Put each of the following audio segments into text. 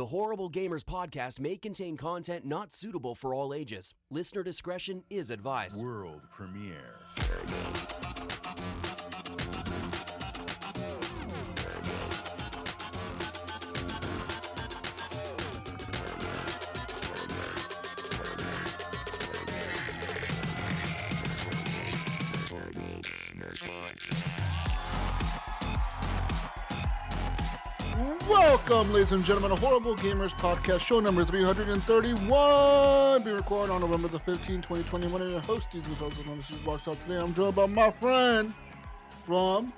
The Horrible Gamers podcast may contain content not suitable for all ages. Listener discretion is advised. World premiere. Welcome, ladies and gentlemen, to Horrible Gamers Podcast, show number 331, being recorded on November the 15th, 2021. And your host, these is also known as Box Out. Today, I'm joined by my friend from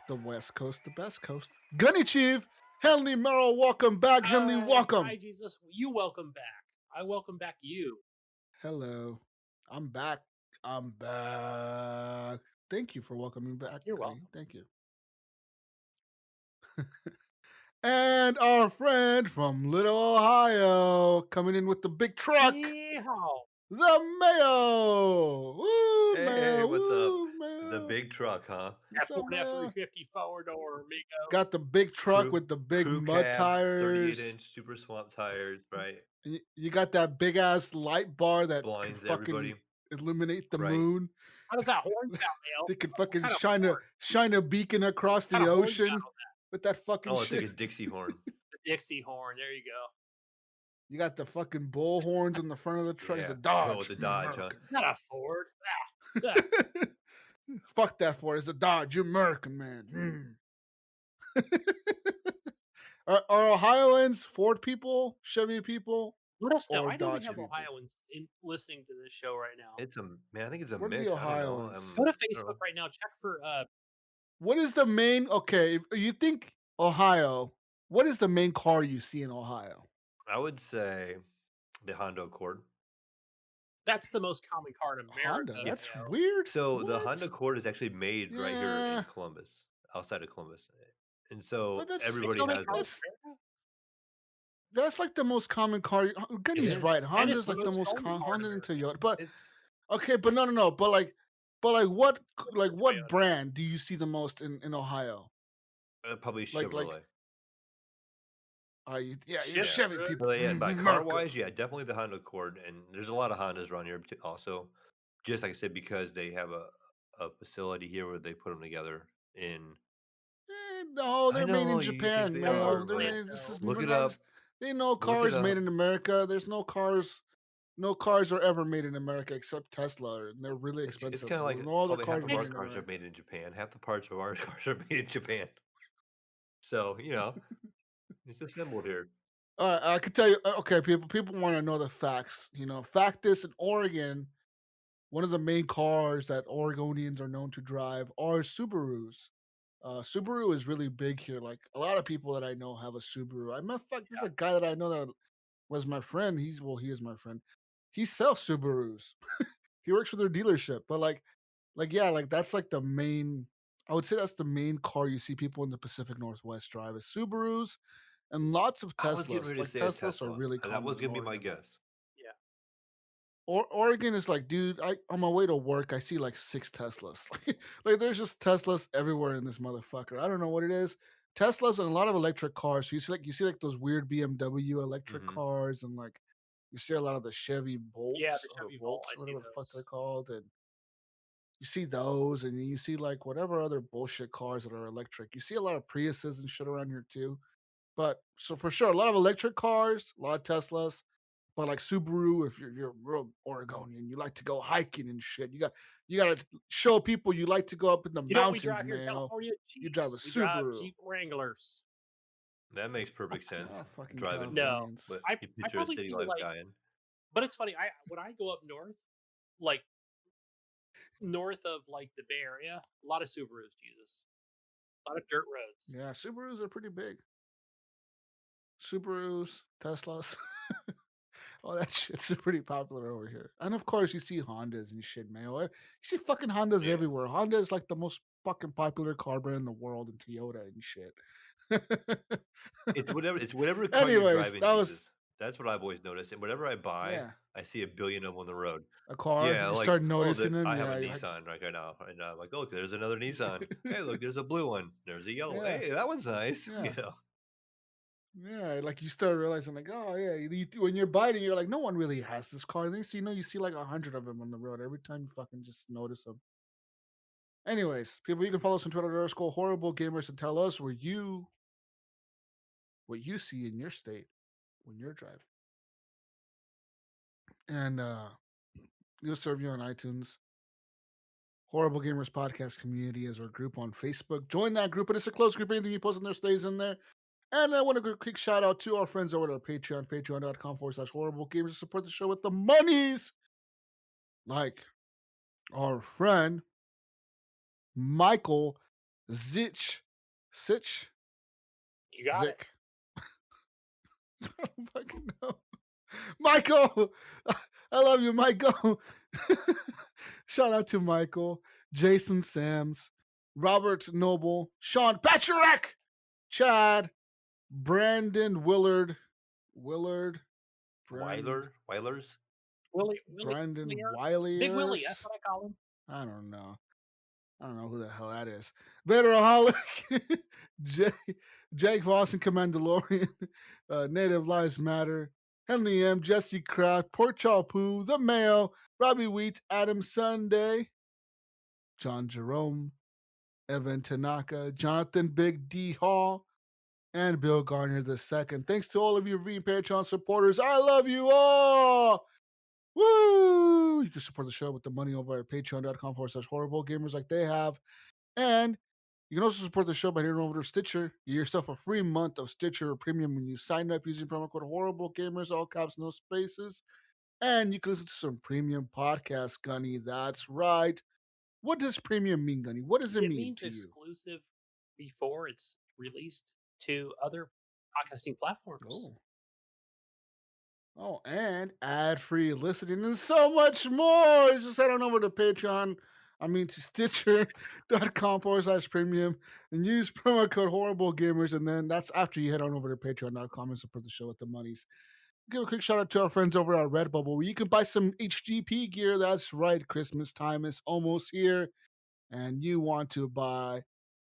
the West Coast, the best coast, Gunny Chief, Henley Merrill. Welcome back, Henley. Welcome. Hi, Jesus. You welcome back. I welcome back you. Hello. I'm back. Thank you for welcoming back. You're Gunny. welcome. Thank you. And our friend from Little Ohio coming in with the big truck, Yeehaw. the Mayo. Woo, Hey, Mayo. what's Woo, up? Mayo. The big truck, huh? What's up, Mayo? F350 forward door, amigo. Got the big truck Crew- with the big Crew mud cab, tires. 38-inch super swamp tires, right? You got that big ass light bar that Blinds can fucking everybody. illuminate the Right. moon. How does that horn sound, Mayo? They can fucking kind of shine a beacon across the Kind of horn ocean sound? with that fucking Oh, it's shit. like a Dixie horn. The Dixie horn. There you go. You got the fucking bull horns in the front of the truck. It's a Yeah. Dodge. Oh, it's a Dodge, huh? Not a Ford. Fuck that for it. It's a Dodge. You're American, man. Are Ohioans Ford people, Chevy people? Let us know. Or I know we Dodge have people. Ohioans listening to this show right now. It's a man. I think it's a Where do the mix. I don't know. Ohioans- Go to I don't Facebook know. right now. Check for What is the main? Okay, if you think Ohio? What is the main car you see in Ohio? I would say the Honda Accord. that's the most common car in America. Honda. That's Mayo. weird. So the What? Honda Accord is actually made right here Yeah. in Columbus, outside of Columbus, and so But that's- They everybody still make has cars this. in America? That's like the most common car. Gunny's is. right. And Honda's it's the like the most most owned common. car in Honda and America. Toyota. But It's okay, but no. But what Toyota. brand do you see the most in Ohio? probably Like- Chevrolet. You're Chevy, Chevy right? people. But yeah, by America. car wise, yeah, definitely the Honda Accord, and there's a lot of Hondas around here also. Just like I said, because they have a facility here where they put them together. No, they're made know, in you think Japan, they man. are, They're but made, this is look it guys, up. They know Look it cars made up. in America. There's no cars. No cars are ever made in America except Tesla, and they're really It's expensive. kind of like no other probably cars half are of our made in cars are America. made in Japan. Half the parts of our cars are made in Japan. So it's assembled here. All right, I can tell you. Okay, people want to know the facts. Fact this: in Oregon, one of the main cars that Oregonians are known to drive are Subarus. Subaru is really big here. Like a lot of people that I know have a Subaru. There's a guy that I know that was my friend. He is my friend. He sells Subarus. He works for their dealership. But that's like the main. I would say that's the main car you see people in the Pacific Northwest drive is Subarus, and lots of I was getting Teslas. ready to Like say a Teslas Tesla. are really and common. that was in gonna be my Oregon. guess. Oregon is like, dude, on my way to work, I see like 6 Teslas. Like there's just Teslas everywhere in this motherfucker. I don't know what it is. Teslas and a lot of electric cars. So you see like those weird BMW electric Mhm. cars, and like you see a lot of the Chevy Bolts Yeah, the or Chevy Volt, Volts, I see whatever the fuck those. they're called, and you see those, and then you see like whatever other bullshit cars that are electric. You see a lot of Priuses and shit around here too. But so for sure, a lot of electric cars, a lot of Teslas. But like Subaru, if you're a real Oregonian, you like to go hiking and shit. You got to show people you like to go up in the You know what we mountains, drive here in man. California? You drive a Jeeps. We drive Subaru. Jeep Wranglers. That makes perfect sense. Fucking Driving, No. Californians. but I you picture a probably city see, life like- guy in. But it's funny. When I go up north, like north of like the Bay Area, a lot of Subarus. Jesus, a lot of dirt roads. Yeah, Subarus are pretty big. Subarus, Teslas, all that shit's pretty popular over here. And of course, you see Hondas and shit, man. You see fucking Hondas Yeah. everywhere. Honda is like the most fucking popular car brand in the world, and Toyota and shit. It's whatever car you're Anyways, driving. that was- Jesus. That's what I've always noticed. And whatever I buy, Yeah, I see a billion of them on the road. a car. Yeah, you like start noticing them. I have a you're like, Nissan right now, and I'm like, look, there's another Nissan. Hey, look, there's a blue one. There's a yellow. Yeah. Hey, that one's nice. Yeah. Yeah, like you start realizing, like, oh yeah, when you're biting, you're like, no one really has this car. Then you see like 100 of them on the road every time you fucking just notice them. Anyways, people, you can follow us on Twitter _horrible gamers and tell us what you see in your state when you're driving, and you'll serve you on iTunes. Horrible Gamers Podcast Community is our group on Facebook. Join that group, and it's a closed group. Anything you post in there stays in there. And I want to give a quick shout out to our friends over at our Patreon, patreon.com/horrible gamers, to support the show with the monies. Like our friend Michael Sitch. You got it. I don't fucking know. Michael, I love you, Michael. Shout out to Michael, Jason Sams, Robert Noble, Sean Bacharach, Chad, Brandon Willard, Weilers? Brandon Big Wiley. Willie, that's what I call him. I don't know who the hell that is. Betteraholic, Jake Voss and Commandalorian, Native Lives Matter, Henley M, Jesse Kraft, Port Poo, The Mayo, Robbie Wheat, Adam Sunday, John Jerome, Evan Tanaka, Jonathan Big D Hall, and Bill Garner II. Thanks to all of you being Patreon supporters. I love you all. Woo! You can support the show with the money over at patreon.com/horrible gamers like they have. And you can also support the show by heading over to Stitcher. You get yourself a free month of Stitcher Premium when you sign up using promo code Horrible Gamers, all caps, no spaces. And you can listen to some premium podcasts, Gunny. That's right. What does premium mean, Gunny? What does it mean means to you? exclusive before it's released to other podcasting platforms. Oh, and ad-free listening and so much more. Just head on over to Patreon. To Stitcher.com/premium and use promo code Horrible Gamers. And then that's after you head on over to Patreon.com and support the show with the monies. Give a quick shout out to our friends over at Redbubble, where you can buy some HGP gear. That's right. Christmas time is almost here. And you want to buy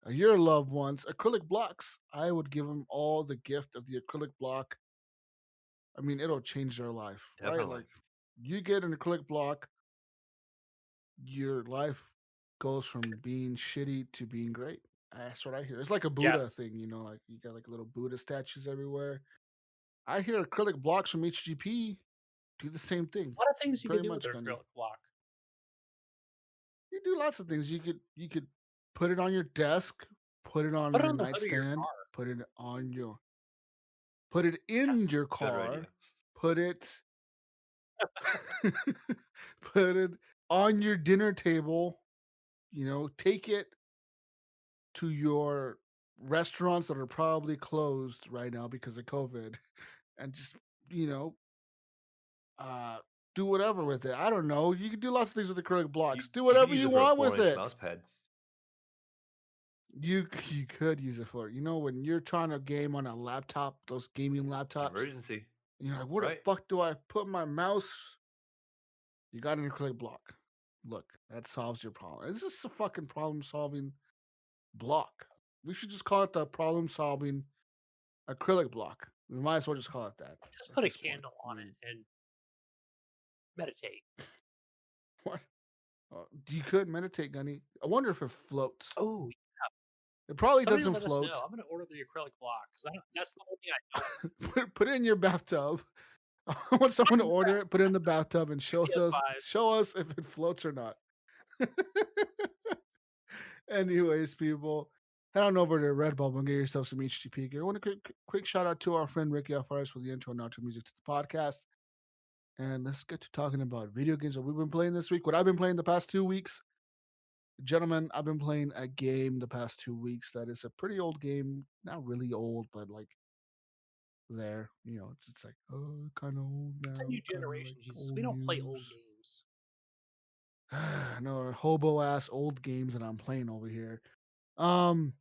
your loved ones acrylic blocks. I would give them all the gift of the acrylic block. It'll change their life, Definitely. right? Like, you get an acrylic block, your life goes from being shitty to being great. That's what I hear. It's like a Buddha thing, like you got like little Buddha statues everywhere. I hear acrylic blocks from HGP do the same thing. A lot of things you can do with an acrylic block. You do lots of things. You could put it on your desk, put it on your nightstand, put it in your car, put it on your dinner table, take it to your restaurants that are probably closed right now because of COVID, and just, do whatever with it. I don't know. You can do lots of things with acrylic blocks. Do whatever you want with it. You could use it for, when you're trying to game on a laptop, those gaming laptops. Emergency. You're like, where the fuck do I put my mouse? You got an acrylic block. Look, that solves your problem. This is a fucking problem-solving block. We should just call it the problem-solving acrylic block. We might as well just call it that. Just put a candle on it and meditate. What? You could meditate, Gunny. I wonder if it floats. Oh, yeah. It probably doesn't float. I'm going to order the acrylic block because that's the only thing I know. Put it in your bathtub. I want someone to order it, put it in the bathtub, and show us if it floats or not. Anyways, people, head on over to Redbubble and get yourself some HGP gear. I want a quick shout out to our friend Ricky Alvarez for the intro and outro music to the podcast. And let's get to talking about video games that we've been playing this week. What I've been playing the past 2 weeks. Gentlemen, I've been playing a game the past 2 weeks that is a pretty old game. Not really old, but like there. It's like, kind of old now. It's a new generation, like Jesus. We don't play old games. No, hobo-ass old games that I'm playing over here. So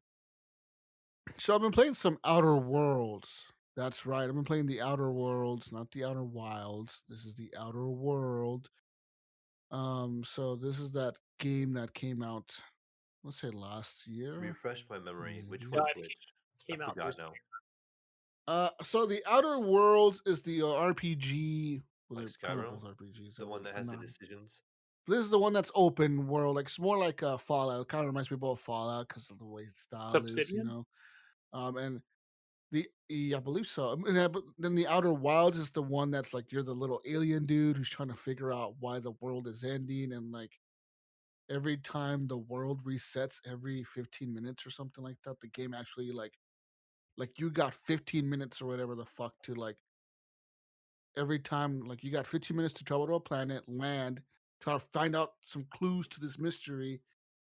I've been playing some Outer Worlds. That's right. I've been playing the Outer Worlds, not the Outer Wilds. This is the Outer World. So this is that game that came out, let's say last year. Refresh my memory. Which No, one? it came out this year. So the Outer Worlds is the RPG. Well, Like they're kind of Skyrim, both RPGs. the one that They're has the not. decisions. This is the one that's open world. Like it's more like Fallout. Kind of reminds me of Fallout because of the way its style is, you Subsidian? know. And I believe so. But then the Outer Wilds is the one that's like you're the little alien dude who's trying to figure out why the world is ending, and like every time the world resets every 15 minutes or something like that, the game actually like you got 15 minutes or whatever the fuck to like every time like you got 15 minutes to travel to a planet, land, try to find out some clues to this mystery,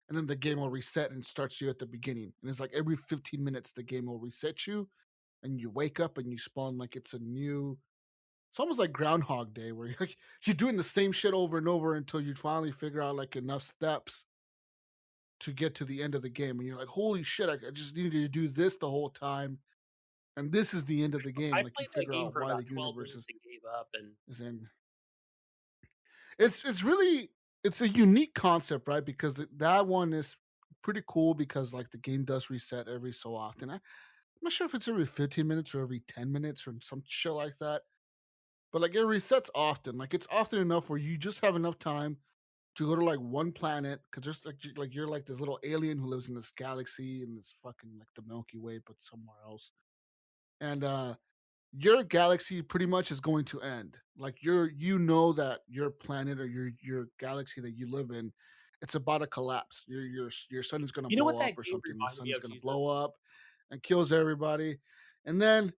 and then the game will reset and starts you at the beginning. And it's like every 15 minutes the game will reset you and you wake up and you spawn like it's a new it's almost like Groundhog Day where you're, like, you're doing the same shit over and over until you finally figure out like enough steps to get to the end of the game. And you're like, holy shit, I just needed to do this the whole time. And this is the end of the game. I Like you played that figure game out for why about the 12 universe minutes and gave up. And is in. It's really it's a unique concept, right? Because that one is pretty cool because like the game does reset every so often. I'm not sure if it's every 15 minutes or every 10 minutes or some shit like that. But like it resets often. Like it's often enough where you just have enough time to go to like one planet because just like you're like this little alien who lives in this galaxy and this fucking like the Milky Way, but somewhere else. And your galaxy pretty much is going to end. Like you know that your planet or your galaxy that you live in, it's about to collapse. Your sun is going to you know what blow that up or game something. The reminded sun me is of, going to Jesus? blow up and kills everybody. And then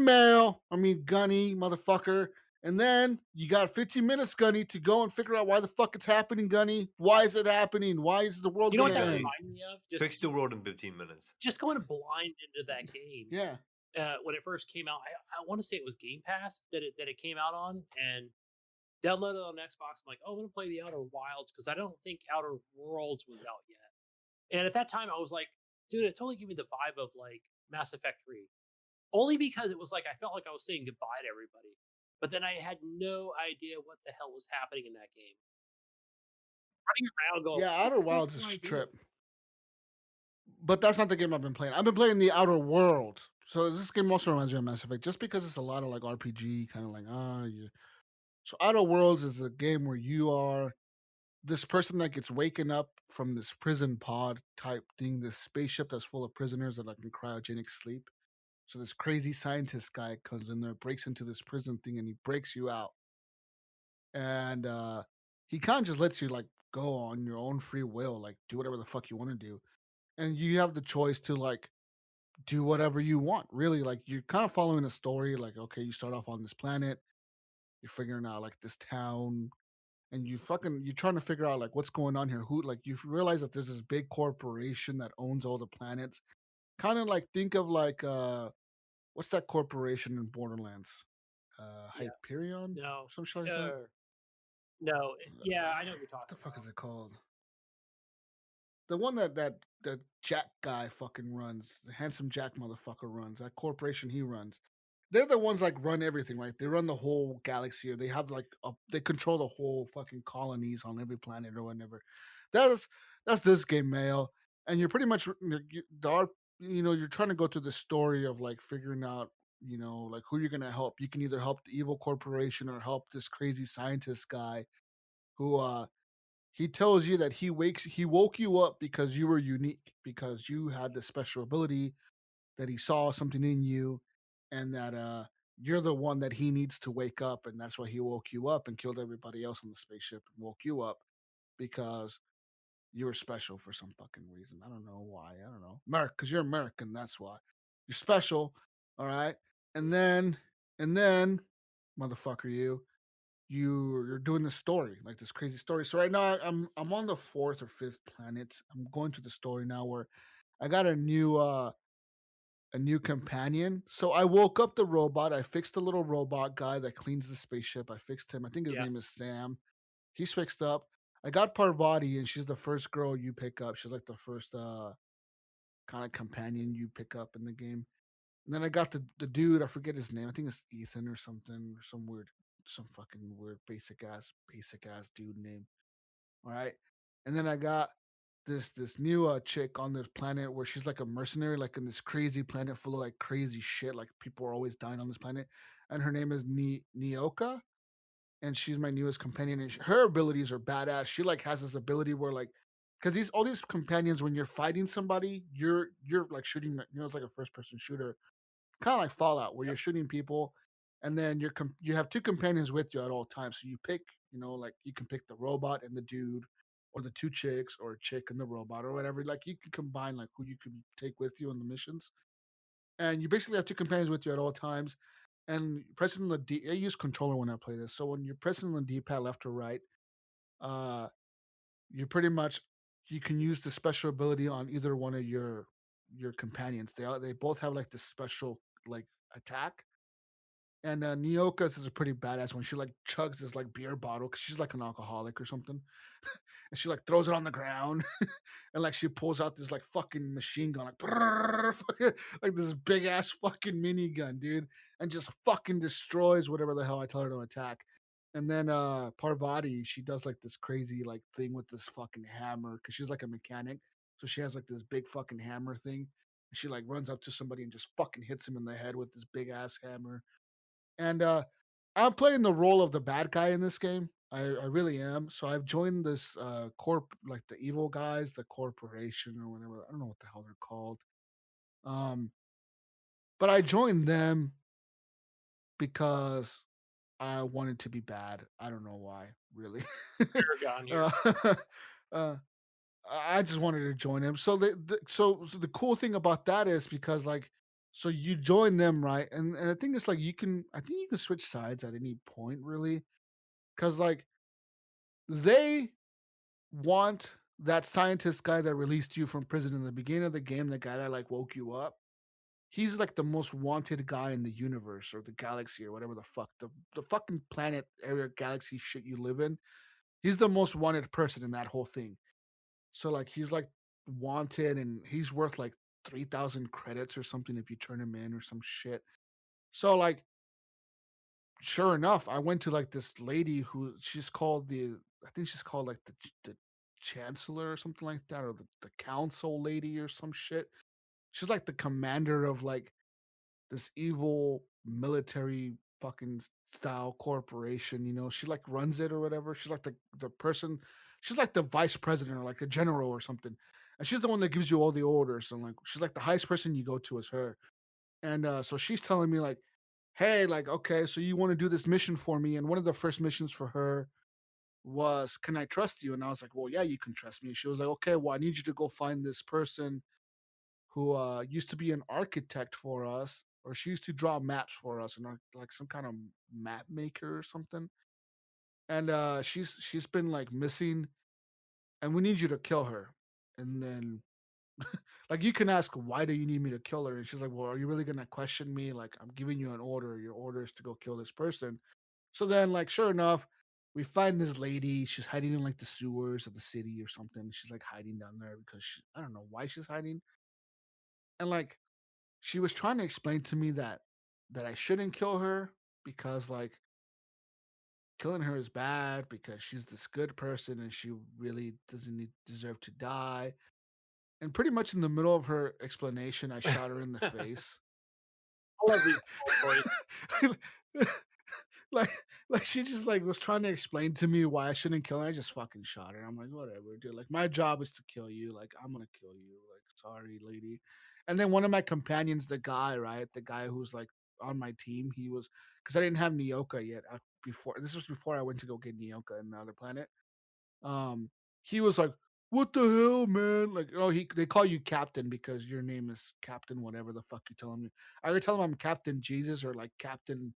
Mayo, I mean Gunny, motherfucker. And then you got 15 minutes, Gunny, to go and figure out why the fuck it's happening, Gunny. Why is it happening? Why is the world You know what gonna that Okay, end? reminded me of? fix the world in 15 minutes. Just going blind into that game. Yeah. When it first came out, I want to say it was Game Pass that it came out on, and downloaded it on Xbox. I'm like, oh, I'm gonna play the Outer Wilds because I don't think Outer Worlds was out yet. And at that time, I was like, dude, it totally gave me the vibe of like Mass Effect 3. Only because it was like I felt like I was saying goodbye to everybody. But then I had no idea what the hell was happening in that game. Running around going, Yeah, what the Outer fuck Wilds do is I do? trip. But that's not the game I've been playing. I've been playing the Outer Worlds. So this game also reminds me of Mass Effect, just because it's a lot of like RPG, kind of like you. So Outer Worlds is a game where you are this person that gets waken up from this prison pod type thing, this spaceship that's full of prisoners that like in cryogenic sleep. So this crazy scientist guy comes in there, breaks into this prison thing, and he breaks you out. And he kind of just lets you like go on your own free will, like do whatever the fuck you want to do. And you have the choice to like do whatever you want. Really, like you're kind of following a story. Like, okay, you start off on this planet, you're figuring out like this town, and you're trying to figure out like what's going on here. Who like you realize that there's this big corporation that owns all the planets. Kind of like think of like what's that corporation in Borderlands? Yeah. Hyperion? No. Some shit like that. Uh, no. Yeah, I know what you're What the talking fuck about. is it called? The one that Jack guy fucking runs, the handsome Jack motherfucker runs, that corporation he runs. They're the ones like run everything, right? They run the whole galaxy, or they have like they control the whole fucking colonies on every planet or whatever. That's that's this game, Mayo, and you're pretty much you're trying to go through the story of like figuring out like who you're gonna help. You can either help the evil corporation or help this crazy scientist guy who he tells you that he woke you up because you were unique, because you had this special ability, that he saw something in you, and that you're the one that he needs to wake up, and that's why he woke you up and killed everybody else on the spaceship and woke you up because you were special for some fucking reason. I don't know why. I don't know. Because you're American, that's why. You're special, all right? And then motherfucker you're doing this story, like this crazy story. So right now I'm on the fourth or fifth planet. I'm going through the story now where I got a new companion. So I woke up the robot. I fixed the little robot guy that cleans the spaceship. I fixed him. I think his name is Yes. Sam. He's fixed up. I got Parvati, and she's the first girl you pick up. She's like the first kind of companion you pick up in the game. And then I got the dude. I forget his name. I think it's Ethan or something, or some fucking weird basic ass dude name. All right. And then I got this new chick on this planet where she's like a mercenary, like in this crazy planet full of like crazy shit. Like people are always dying on this planet, and her name is Nioka, and she's my newest companion. And her abilities are badass. She like has this ability where like, because these all these companions, when you're fighting somebody, you're like shooting. It's like a first person shooter, kind of like Fallout, where Yep. you're shooting people, and then you have two companions with you at all times. So you pick, like you can pick the robot and the dude, or the two chicks, or a chick and the robot, or whatever. Like you can combine like who you can take with you on the missions, and you basically have two companions with you at all times. And pressing the I use controller when I play this, so when you're pressing the D-pad left or right, uh, you pretty much you can use the special ability on either one of your companions. They both have like this special like attack. And Nyoka's is a pretty badass one. She like chugs this like beer bottle because she's like an alcoholic or something, and she like throws it on the ground, and like she pulls out this like fucking machine gun, like like this big ass fucking minigun, dude, and just fucking destroys whatever the hell I tell her to attack. And then Parvati, she does like this crazy like thing with this fucking hammer because she's like a mechanic, so she has like this big fucking hammer thing. She like runs up to somebody and just fucking hits him in the head with this big ass hammer. And I'm playing the role of the bad guy in this game. I really am. So I've joined this corp, like the evil guys, the corporation or whatever. I don't know what the hell they're called. Um, but I joined them because I wanted to be bad. I don't know why, really. Paragon here. uh, uh, I just wanted to join him. So so the cool thing about that is because like, so you join them, right? And the thing is like I think you can switch sides at any point, really, because like they want that scientist guy that released you from prison in the beginning of the game, the guy that like woke you up. He's like the most wanted guy in the universe or the galaxy or whatever the fuck the fucking planet area galaxy shit you live in. He's the most wanted person in that whole thing. So like he's like wanted and he's worth like 3,000 credits or something if you turn him in or some shit. So like sure enough, I went to like this lady who she's called I think she's called like the chancellor or something like that, or the council lady or some shit. She's like the commander of like this evil military fucking style corporation, she like runs it or whatever. She's like the person, she's like the vice president or like a general or something. And she's the one that gives you all the orders. And like she's like the highest person you go to is her. And so she's telling me like, hey, like, okay, so you want to do this mission for me? And one of the first missions for her was, can I trust you? And I was like, well, yeah, you can trust me. She was like, okay, well, I need you to go find this person who used to be an architect for us, or she used to draw maps for us, and like some kind of map maker or something. And she's been like missing, and we need you to kill her. And then like you can ask, why do you need me to kill her? And she's like, well, are you really gonna question me? Like I'm giving you an order. Your order is to go kill this person. So then, like, sure enough, we find this lady. She's hiding in like the sewers of the city or something. She's like hiding down there because I don't know why she's hiding. And like she was trying to explain to me that I shouldn't kill her because like killing her is bad because she's this good person and she really doesn't deserve to die. And pretty much in the middle of her explanation, I shot her in the face. I love these stories. like like she just like was trying to explain to me why I shouldn't kill her. I just fucking shot her. I'm like, whatever, dude. Like my job is to kill you. Like I'm gonna kill you. Like sorry, lady. And then one of my companions, the guy, right, the guy who's like on my team, he was because I didn't have Nyoka yet. Before this was before I went to go get Nyoka in the other planet. Um, he was like, "What the hell, man?" Like, oh, they call you Captain because your name is Captain, whatever the fuck you tell him. I would tell him I'm Captain Jesus or like Captain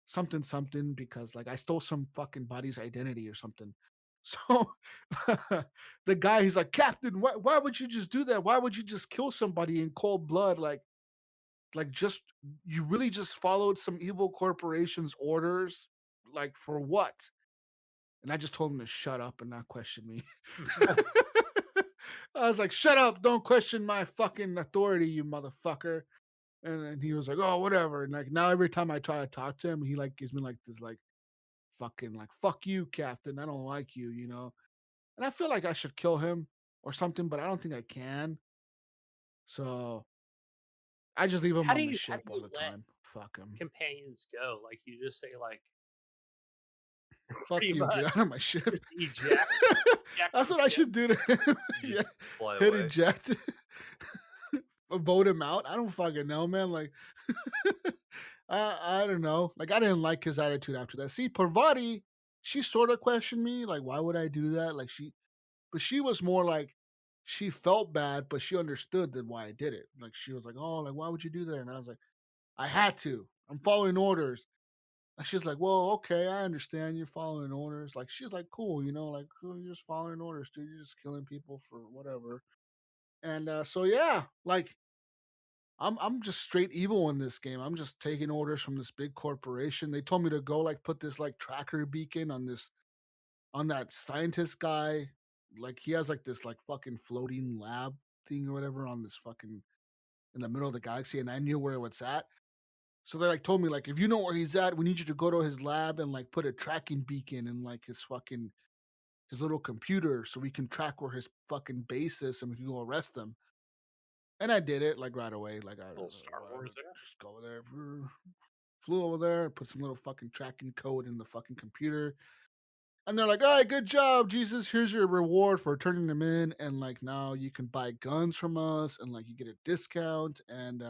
something something because like I stole some fucking body's identity or something. So the guy, he's like, Captain, why would you just do that? Why would you just kill somebody in cold blood? Like just you really just followed some evil corporation's orders, like for what? And I just told him to shut up and not question me. I was like, shut up, don't question my fucking authority, you motherfucker. And then he was like, oh, whatever. And like now every time I try to talk to him, he like gives me like this like fucking like fuck you, Captain. I don't like you, And I feel like I should kill him or something, but I don't think I can. So I just leave him How do on the you ship all the let time. Fuck him. companions go? Like you just say like Fuck pretty you. Get much out of my ship. just eject That's from what I ship. should do to him. You Yeah. just fly Hit away. eject. Vote him out. I don't fucking know, man. Like, I don't know. Like, I didn't like his attitude after that. See, Parvati, she sort of questioned me. Like, why would I do that? Like, but she was more like, she felt bad, but she understood that why I did it. Like, she was like, oh, like, why would you do that? And I was like, I had to. I'm following orders. And she's like, well, okay, I understand you're following orders. Like, she's like, cool, like, cool, you're just following orders, dude. You're just killing people for whatever. And so yeah, like I'm just straight evil in this game. I'm just taking orders from this big corporation. They told me to go like put this like tracker beacon on that scientist guy. Like he has like this like fucking floating lab thing or whatever on this fucking in the middle of the galaxy, and I knew where it's at. So they like told me like if you know where he's at, we need you to go to his lab and like put a tracking beacon in like his little computer so we can track where his fucking base is and we can go arrest him. And I did it like right away. Like I Little Star Wars whatever, there. just go over there. Flew over there, put some little fucking tracking code in the fucking computer. And they're like, all right, good job, Jesus. Here's your reward for turning them in. And like now you can buy guns from us and like you get a discount and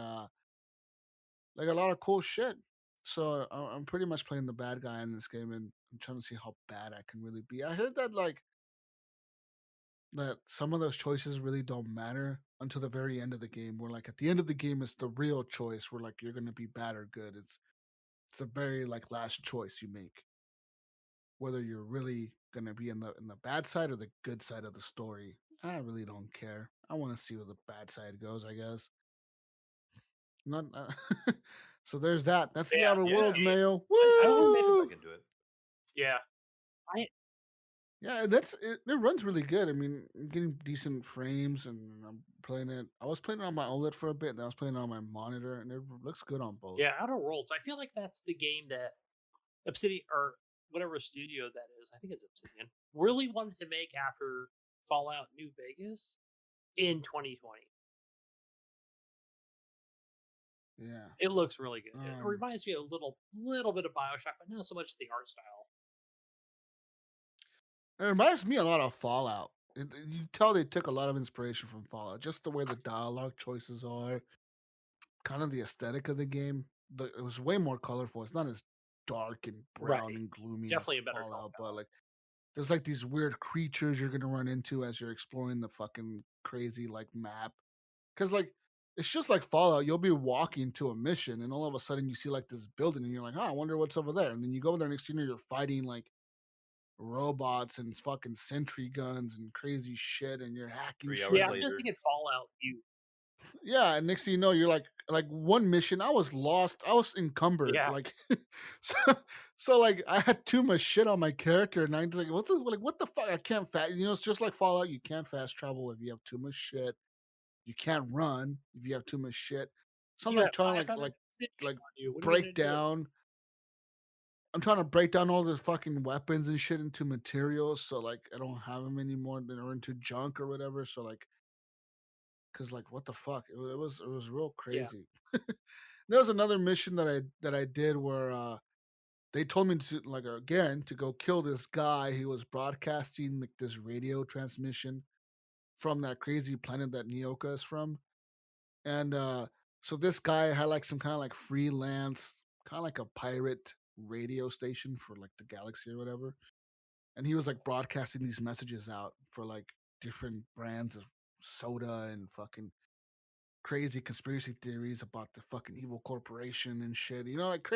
like a lot of cool shit. So I'm pretty much playing the bad guy in this game and I'm trying to see how bad I can really be. I heard that like that some of those choices really don't matter until the very end of the game. Where like at the end of the game, it's the real choice. Where like you're gonna be bad or good. It's the very like last choice you make. Whether you're really gonna be in the bad side or the good side of the story. I really don't care. I want to see where the bad side goes. I guess. Not. So there's that. That's the Yeah, Outer Yeah. Worlds, Mayo. I don't I'll remember. get Woo! back into it. Yeah, I Yeah, that's it. It runs really good. I mean, I'm getting decent frames, and I'm playing it. I was playing it on my OLED for a bit, then I was playing it on my monitor, and it looks good on both. yeah Outer Worlds. I feel like that's the game that Obsidian or whatever studio that is. I think it's Obsidian. Really wanted to make after Fallout New Vegas in 2020. Yeah. It looks really good. It Um, reminds me a little bit of BioShock, but not so much the art style. it reminds me a lot of Fallout. You tell they took a lot of inspiration from Fallout, just the way the dialogue choices are, kind of the aesthetic of the game. It was way more colorful. It's not as dark and brown Right. and gloomy as Definitely a better color Fallout, but like there's like these weird creatures you're gonna run into as you're exploring the fucking crazy like map. Cause like it's just like Fallout. You'll be walking to a mission and all of a sudden you see like this building and you're like, I wonder what's over there. And then you go over there next thing you know, you're fighting like robots and fucking sentry guns and crazy shit and you're hacking 3 shit. hours Yeah, I'm later. just thinking Fallout. Yeah, and next thing you know, you're like one mission, I was lost, I was encumbered, Yeah. like so, so like I had too much shit on my character, and I'm like, what the fuck? I can't fast. It's just like Fallout. You can't fast travel if you have too much shit. You can't run if you have too much shit. So I'm You like got trying to 500 like on you. What are you break gonna do? down. I'm trying to break down all the fucking weapons and shit into materials, so like I don't have them anymore, or into junk or whatever. So like, cause like what the fuck? It was real Yeah. crazy. There was another mission that I did where they told me to like again to go kill this guy. He was broadcasting like this radio transmission from that crazy planet that Neoka is from. And so this guy had like some kind of like freelance, kind of like a pirate radio station for like the galaxy or whatever. And he was like broadcasting these messages out for like different brands of soda and fucking crazy conspiracy theories about the fucking evil corporation and shit. Like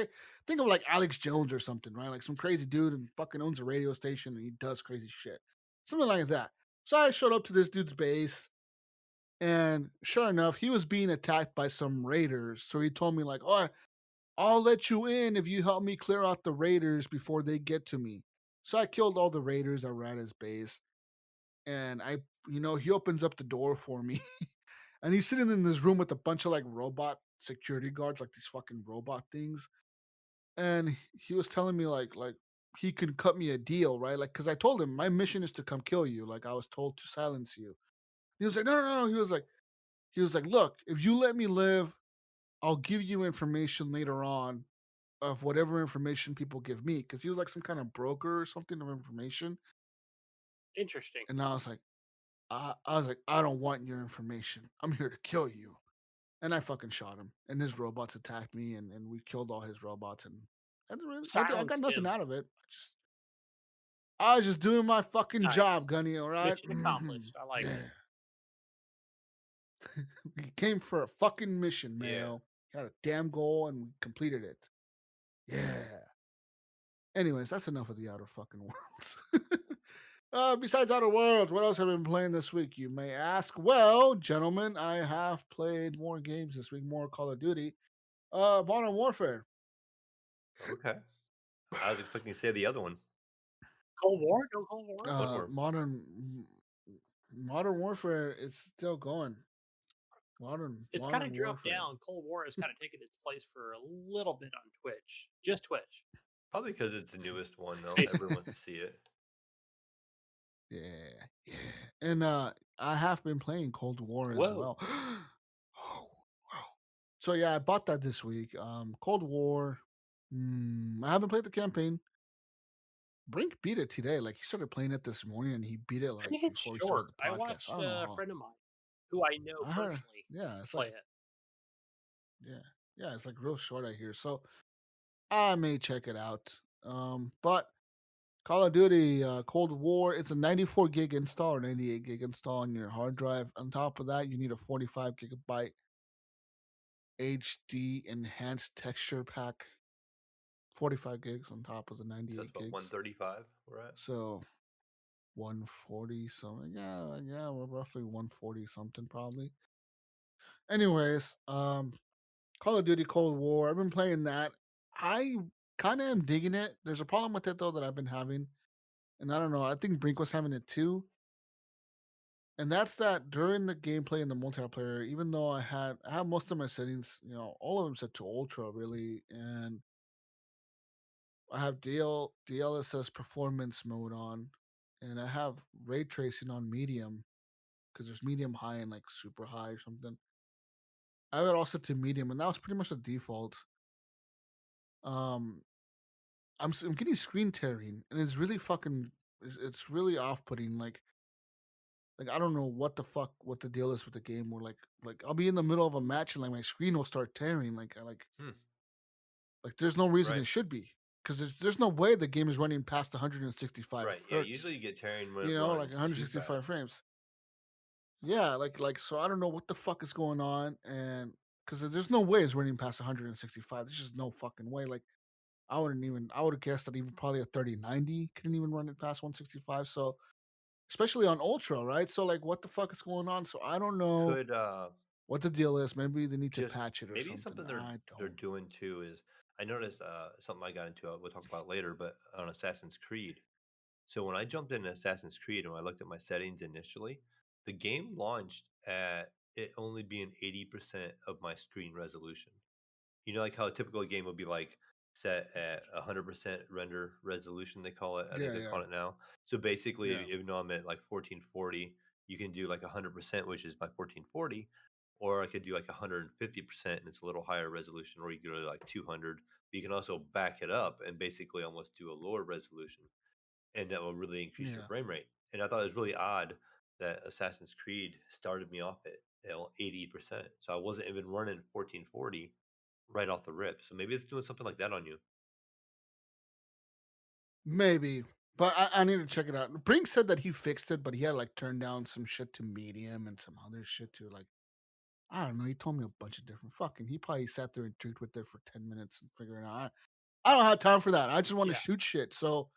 think of like Alex Jones or something, right? Like some crazy dude and fucking owns a radio station and he does crazy shit. Something like that. So I showed up to this dude's base and sure enough, he was being attacked by some raiders. So he told me like, "Oh, I'll let you in if you help me clear out the raiders before they get to me." So I killed all the raiders that were at his base and he opens up the door for me. And he's sitting in this room with a bunch of like robot security guards, like these fucking robot things. And he was telling me like he can cut me a deal, right? Like, cause I told him my mission is to come kill you. Like I was told to silence you. He was like, no, no, no. He was like, look, if you let me live, I'll give you information later on of whatever information people give me. Cause he was like some kind of broker or something of information. Interesting. And I was like, I don't want your information. I'm here to kill you. And I fucking shot him. And his robots attacked me and we killed all his robots. And I got Silenced nothing him. out of it. I was just doing my fucking job, Nice. Gunny, all right? Mission accomplished. I like Yeah. it. We came for a fucking mission, Yeah. Mayo. Had a damn goal and we completed it. Yeah. Anyways, that's enough of the Outer fucking Worlds. Besides Outer Worlds, what else have I been playing this week? You may ask. Well, gentlemen, I have played more games this week, more Call of Duty. Modern Warfare. Okay. I was expecting to say the other one. Cold War? No Cold War? Cold War. Modern Warfare is still going. It's kind of Modern dropped Warfare. down. Cold War has kind of taken its place for a little bit on Twitch. Just Twitch. Probably because it's the newest one, though. Hey. Everyone wants to see it. Yeah. And I have been playing Cold War as Whoa. well. Oh, wow. So yeah, I bought that this week. Cold War. I haven't played the campaign. Brink beat it today. Like he started playing it this morning and he beat it I like think it's before we short. started the I podcast. watched I don't know a how. friend of mine who I know I heard, personally yeah, it's play like it. yeah, it's like real short. I hear. So I may check it out. But Call of Duty Cold War, it's a 94 gig install or 98 gig install on your hard drive. On top of that, you need a 45 gigabyte HD enhanced texture pack. 45 gigs on top of the So 98 that's what, gigs. 135 we're at? So 140 something. Yeah, we're roughly 140 something probably. Anyways, Call of Duty Cold War. I've been playing that. I kind of am digging it. There's a problem with it though that I've been having. And I don't know. I think Brink was having it too. And that's that during the gameplay and the multiplayer, even though I have most of my settings, all of them set to ultra really, and I have DLSS performance mode on, and I have ray tracing on medium because there's medium high and like super high or something. I have it all set to medium, and that was pretty much the default. Um, I'm getting screen tearing, and it's really fucking, it's really off putting. Like I don't know what the deal is with the game. Where like I'll be in the middle of a match and like my screen will start tearing. Like there's no reason Right. it should be because there's no way the game is running past 165 Right. Yeah. hertz. Usually you get tearing when it runs Like too 165 fast. frames. Yeah, like so I don't know what the fuck is going on, and because there's no way it's running past 165. There's just no fucking way. Like I would have guessed that even probably a 3090 couldn't even run it past 165. So especially on ultra, right? So like what the fuck is going on? So I don't know Could what the deal is. Maybe they need to just patch it or maybe something. something I they're don't. doing too is I noticed something I got into. We'll talk about later, but on Assassin's Creed. So when I jumped into Assassin's Creed and I looked at my settings initially, the game launched at it only being 80% of my screen resolution. You know, like how a typical game would be like set at 100% render resolution, they call it. I think Yeah, they're yeah, calling it now. So basically, yeah, even though I'm at like 1440, you can do like 100%, which is my 1440, or I could do like 150% and it's a little higher resolution, or you could go to like 200. But you can also back it up and basically almost do a lower resolution, and that will really increase your yeah. frame rate. And I thought it was really odd that Assassin's Creed started me off at 80%. So I wasn't even running 1440 right off the rip. So maybe it's doing something like that on you. Maybe, but I need to check it out. Brink said that he fixed it, but he had to, like turn down some shit to medium and some other shit to like I don't know. He told me a bunch of different fucking. He probably sat there and tweaked with it for 10 minutes and figuring out. I don't have time for that. I just want to Yeah. shoot shit. So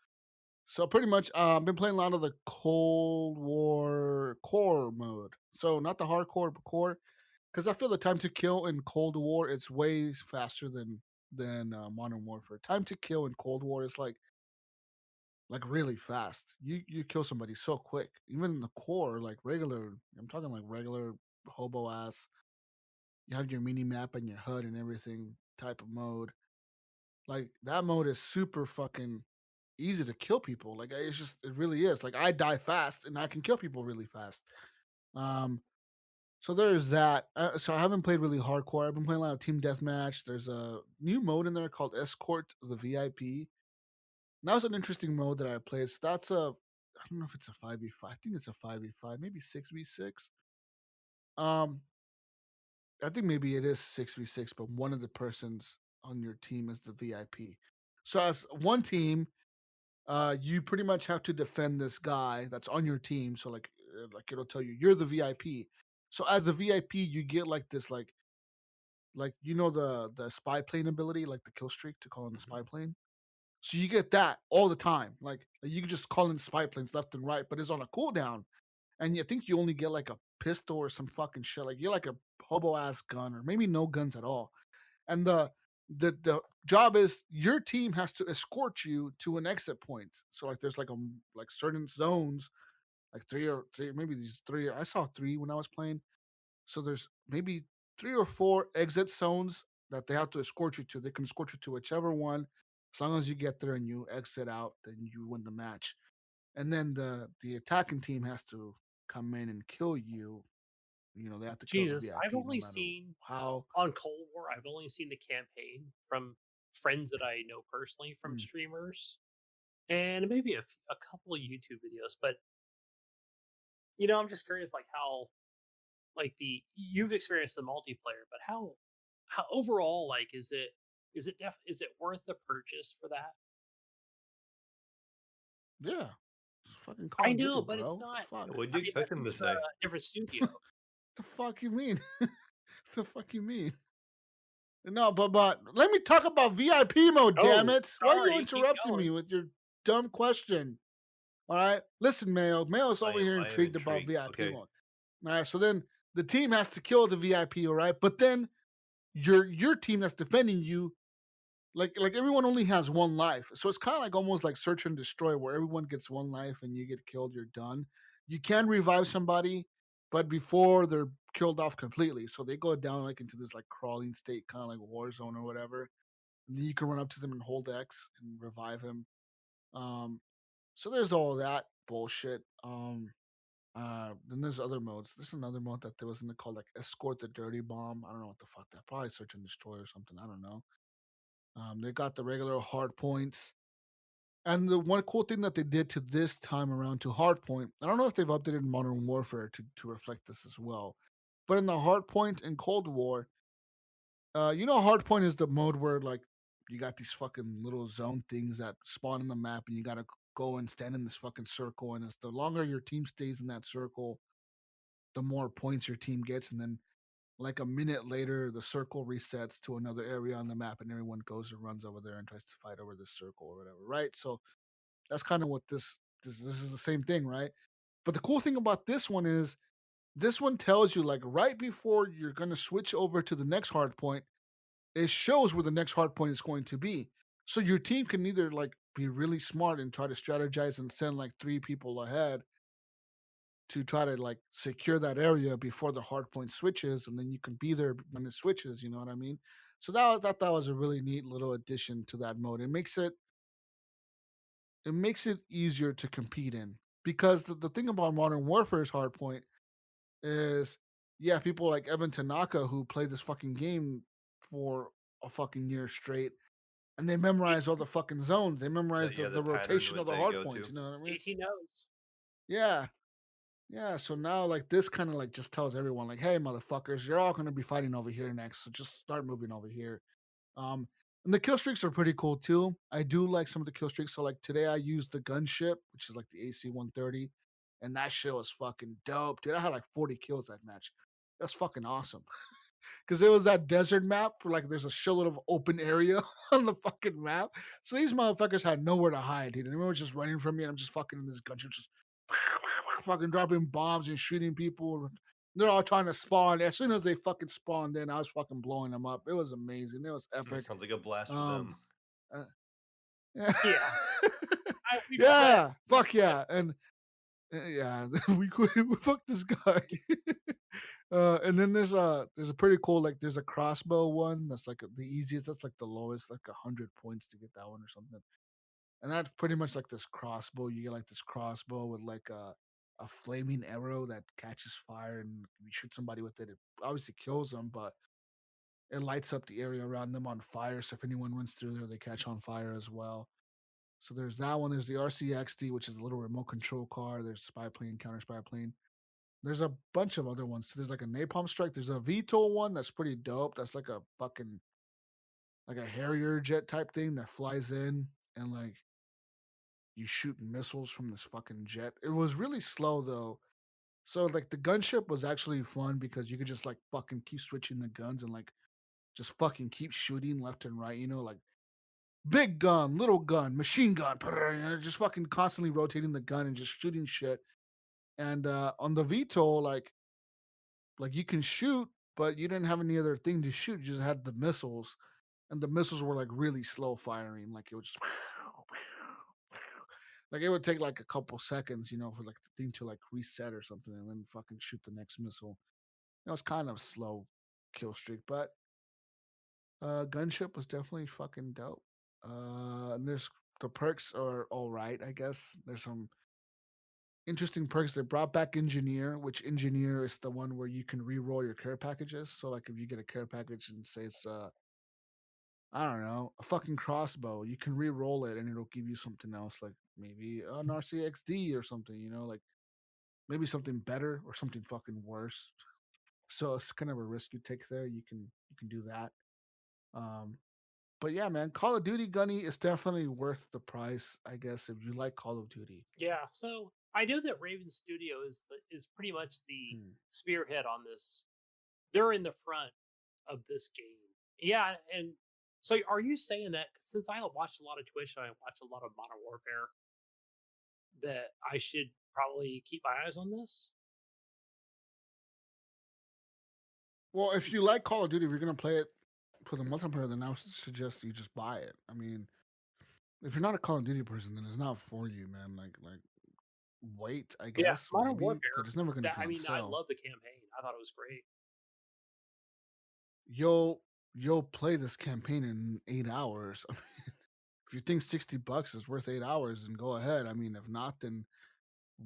pretty much, I've been playing a lot of the Cold War core mode. So not the hardcore, but core, because I feel the time to kill in Cold War it's way faster than Modern Warfare. Time to kill in Cold War is like really fast. You kill somebody so quick. Even in the core, like regular, I'm talking like regular hobo ass. You have your mini map and your HUD and everything type of mode. Like that mode is super fucking easy to kill people. Like it's just it really is. Like I die fast and I can kill people really fast. So there's that. So I haven't played really hardcore. I've been playing a lot of team deathmatch. There's a new mode in there called Escort the VIP. And that was an interesting mode that I played. So that's I don't know if it's a 5v5. I think it's a 5v5, maybe 6v6. Um, I think maybe it is 6v6, but one of the persons on your team is the VIP. So as one team, you pretty much have to defend this guy that's on your team. So like it'll tell you you're the VIP. So as the VIP, you get like this like the spy plane ability, like the kill streak to call in the Mhm. spy plane. So you get that all the time. Like you can just call in spy planes left and right, but it's on a cooldown. And you think you only get like a pistol or some fucking shit. Like you're like a hobo ass gun, or maybe no guns at all. And the job is your team has to escort you to an exit point. So like there's like like certain zones, like three, maybe these three. I saw three when I was playing. So there's maybe three or four exit zones that they have to escort you to. They can escort you to whichever one. As long as you get there and you exit out, then you win the match. And then the attacking team has to come in and kill you. You know, they have to kill the Jesus, I've VIP no only matter seen how. on Cold War. I've only seen the campaign from friends that I know personally from Mm. streamers, and maybe a couple of YouTube videos. But I'm just curious, like how like the you've experienced the multiplayer, but how overall like is it worth the purchase for that? Yeah. It's fucking Call I of Duty, know, but it's bro. The not. fuck? What do I you mean, expect that's him to just a say? different studio. The fuck you mean? The fuck you mean? No, but let me talk about VIP mode, damn Oh, it. Why are you sorry. Keep interrupting going. me with your dumb question? All right. Listen, Mayo. Mayo's over here I am intrigued about intrigued. VIP Okay. mode. All right. So then the team has to kill the VIP, all right? But then your team that's defending you, like everyone only has one life. So it's kind of like almost like search and destroy, where everyone gets one life and you get killed, you're done. You can revive somebody, but before they're killed off completely. So they go down like into this like crawling state, kind of like Warzone or whatever. And then you can run up to them and hold X and revive him. Um, so there's all that bullshit. Then there's other modes. There's another mode that there was in the called like Escort the Dirty Bomb. I don't know what the fuck that. Probably Search and Destroy or something. I don't know. They got the regular hard points. And the one cool thing that they did to this time around to hardpoint, I don't know if they've updated Modern Warfare to reflect this as well. But in the hardpoint in Cold War, hardpoint is the mode where like you got these fucking little zone things that spawn in the map, and you gotta go and stand in this fucking circle. And it's the longer your team stays in that circle, the more points your team gets. And then like a minute later, the circle resets to another area on the map, and everyone goes and runs over there and tries to fight over this circle or whatever, right? So that's kind of what this is the same thing, right? But the cool thing about this one is this one tells you like right before you're gonna switch over to the next hard point, it shows where the next hard point is going to be. So your team can either like be really smart and try to strategize and send like three people ahead to try to like secure that area before the hard point switches, and then you can be there when it switches. You know what I mean? So I thought that was a really neat little addition to that mode. It makes it easier to compete in, because the thing about Modern Warfare's hardpoint is, yeah, people like Evan Tanaka who played this fucking game for a fucking year straight, and they memorize all the fucking zones. They memorize The the pattern rotation of what the they hard go points. to. You know what I mean? 18 knows. Yeah. Yeah. So now like this kind of like just tells everyone like, hey, motherfuckers, you're all gonna be fighting over here next. So just start moving over here. Um, and the kill streaks are pretty cool too. I do like some of the kill streaks. So like today I used the gunship, which is like the AC 130, and that shit was fucking dope, dude. I had like 40 kills that match. That's fucking awesome. Because it was that desert map where like there's a shitload of open area on the fucking map. So these motherfuckers had nowhere to hide, dude. And everyone was just running from me, and I'm just fucking in this gunship, just fucking dropping bombs and shooting people. They're all trying to spawn. As soon as they fucking spawned in, I was fucking blowing them up. It was amazing. It was It epic. sounds like a blast for Um, them. uh, yeah, Yeah, we've all done it. yeah, fuck yeah, and yeah, we fuck this guy. And then there's a pretty cool like there's a crossbow one that's like the easiest. That's like the lowest, like 100 points to get that one or something. And that's pretty much like this crossbow. You get like this crossbow with like a flaming arrow that catches fire, and you shoot somebody with it. It obviously kills them, but it lights up the area around them on fire. So if anyone runs through there, they catch on fire as well. So there's that one. There's the RCXD, which is a little remote control car. There's spy plane, counter spy plane. There's a bunch of other ones. So there's like a napalm strike. There's a VTOL one that's pretty dope. That's like a fucking like a Harrier jet type thing that flies in and like you shoot missiles from this fucking jet. It was really slow though. So like the gunship was actually fun because you could just like fucking keep switching the guns and like just fucking keep shooting left and right, like big gun, little gun, machine gun, just fucking constantly rotating the gun and just shooting shit. And on the VTOL, like you can shoot, but you didn't have any other thing to shoot. You just had the missiles, and the missiles were like really slow firing. Like it was just like it would take like a couple seconds, for like the thing to like reset or something, and then fucking shoot the next missile. It was kind of slow kill streak, but gunship was definitely fucking dope. And there's the perks are all right, I guess. There's some interesting perks. They brought back engineer, which engineer is the one where you can re-roll your care packages. So like if you get a care package and say it's I don't know, a fucking crossbow, you can re-roll it and it'll give you something else, like maybe an RCXD or something, like maybe something better or something fucking worse. So it's kind of a risk you take there. You can do that. But yeah, man, Call of Duty Gunny is definitely worth the price, I guess, if you like Call of Duty. Yeah, so I know that Raven Studio is pretty much the spearhead on this. They're in the front of this game. Yeah, and so are you saying that since I watch a lot of Twitch and I watch a lot of Modern Warfare, that I should probably keep my eyes on this? Well, if you like Call of Duty, if you're gonna play it for the multiplayer, then I would suggest you just buy it. I mean, if you're not a Call of Duty person, then it's not for you, man. Like wait, I Yeah, guess Modern maybe, Warfare. but it's never gonna be I on mean, I sale. love the campaign. I thought it was great. You'll play this campaign in 8 hours. I mean, if you think $60 is worth 8 hours, then go ahead. I mean, if not, then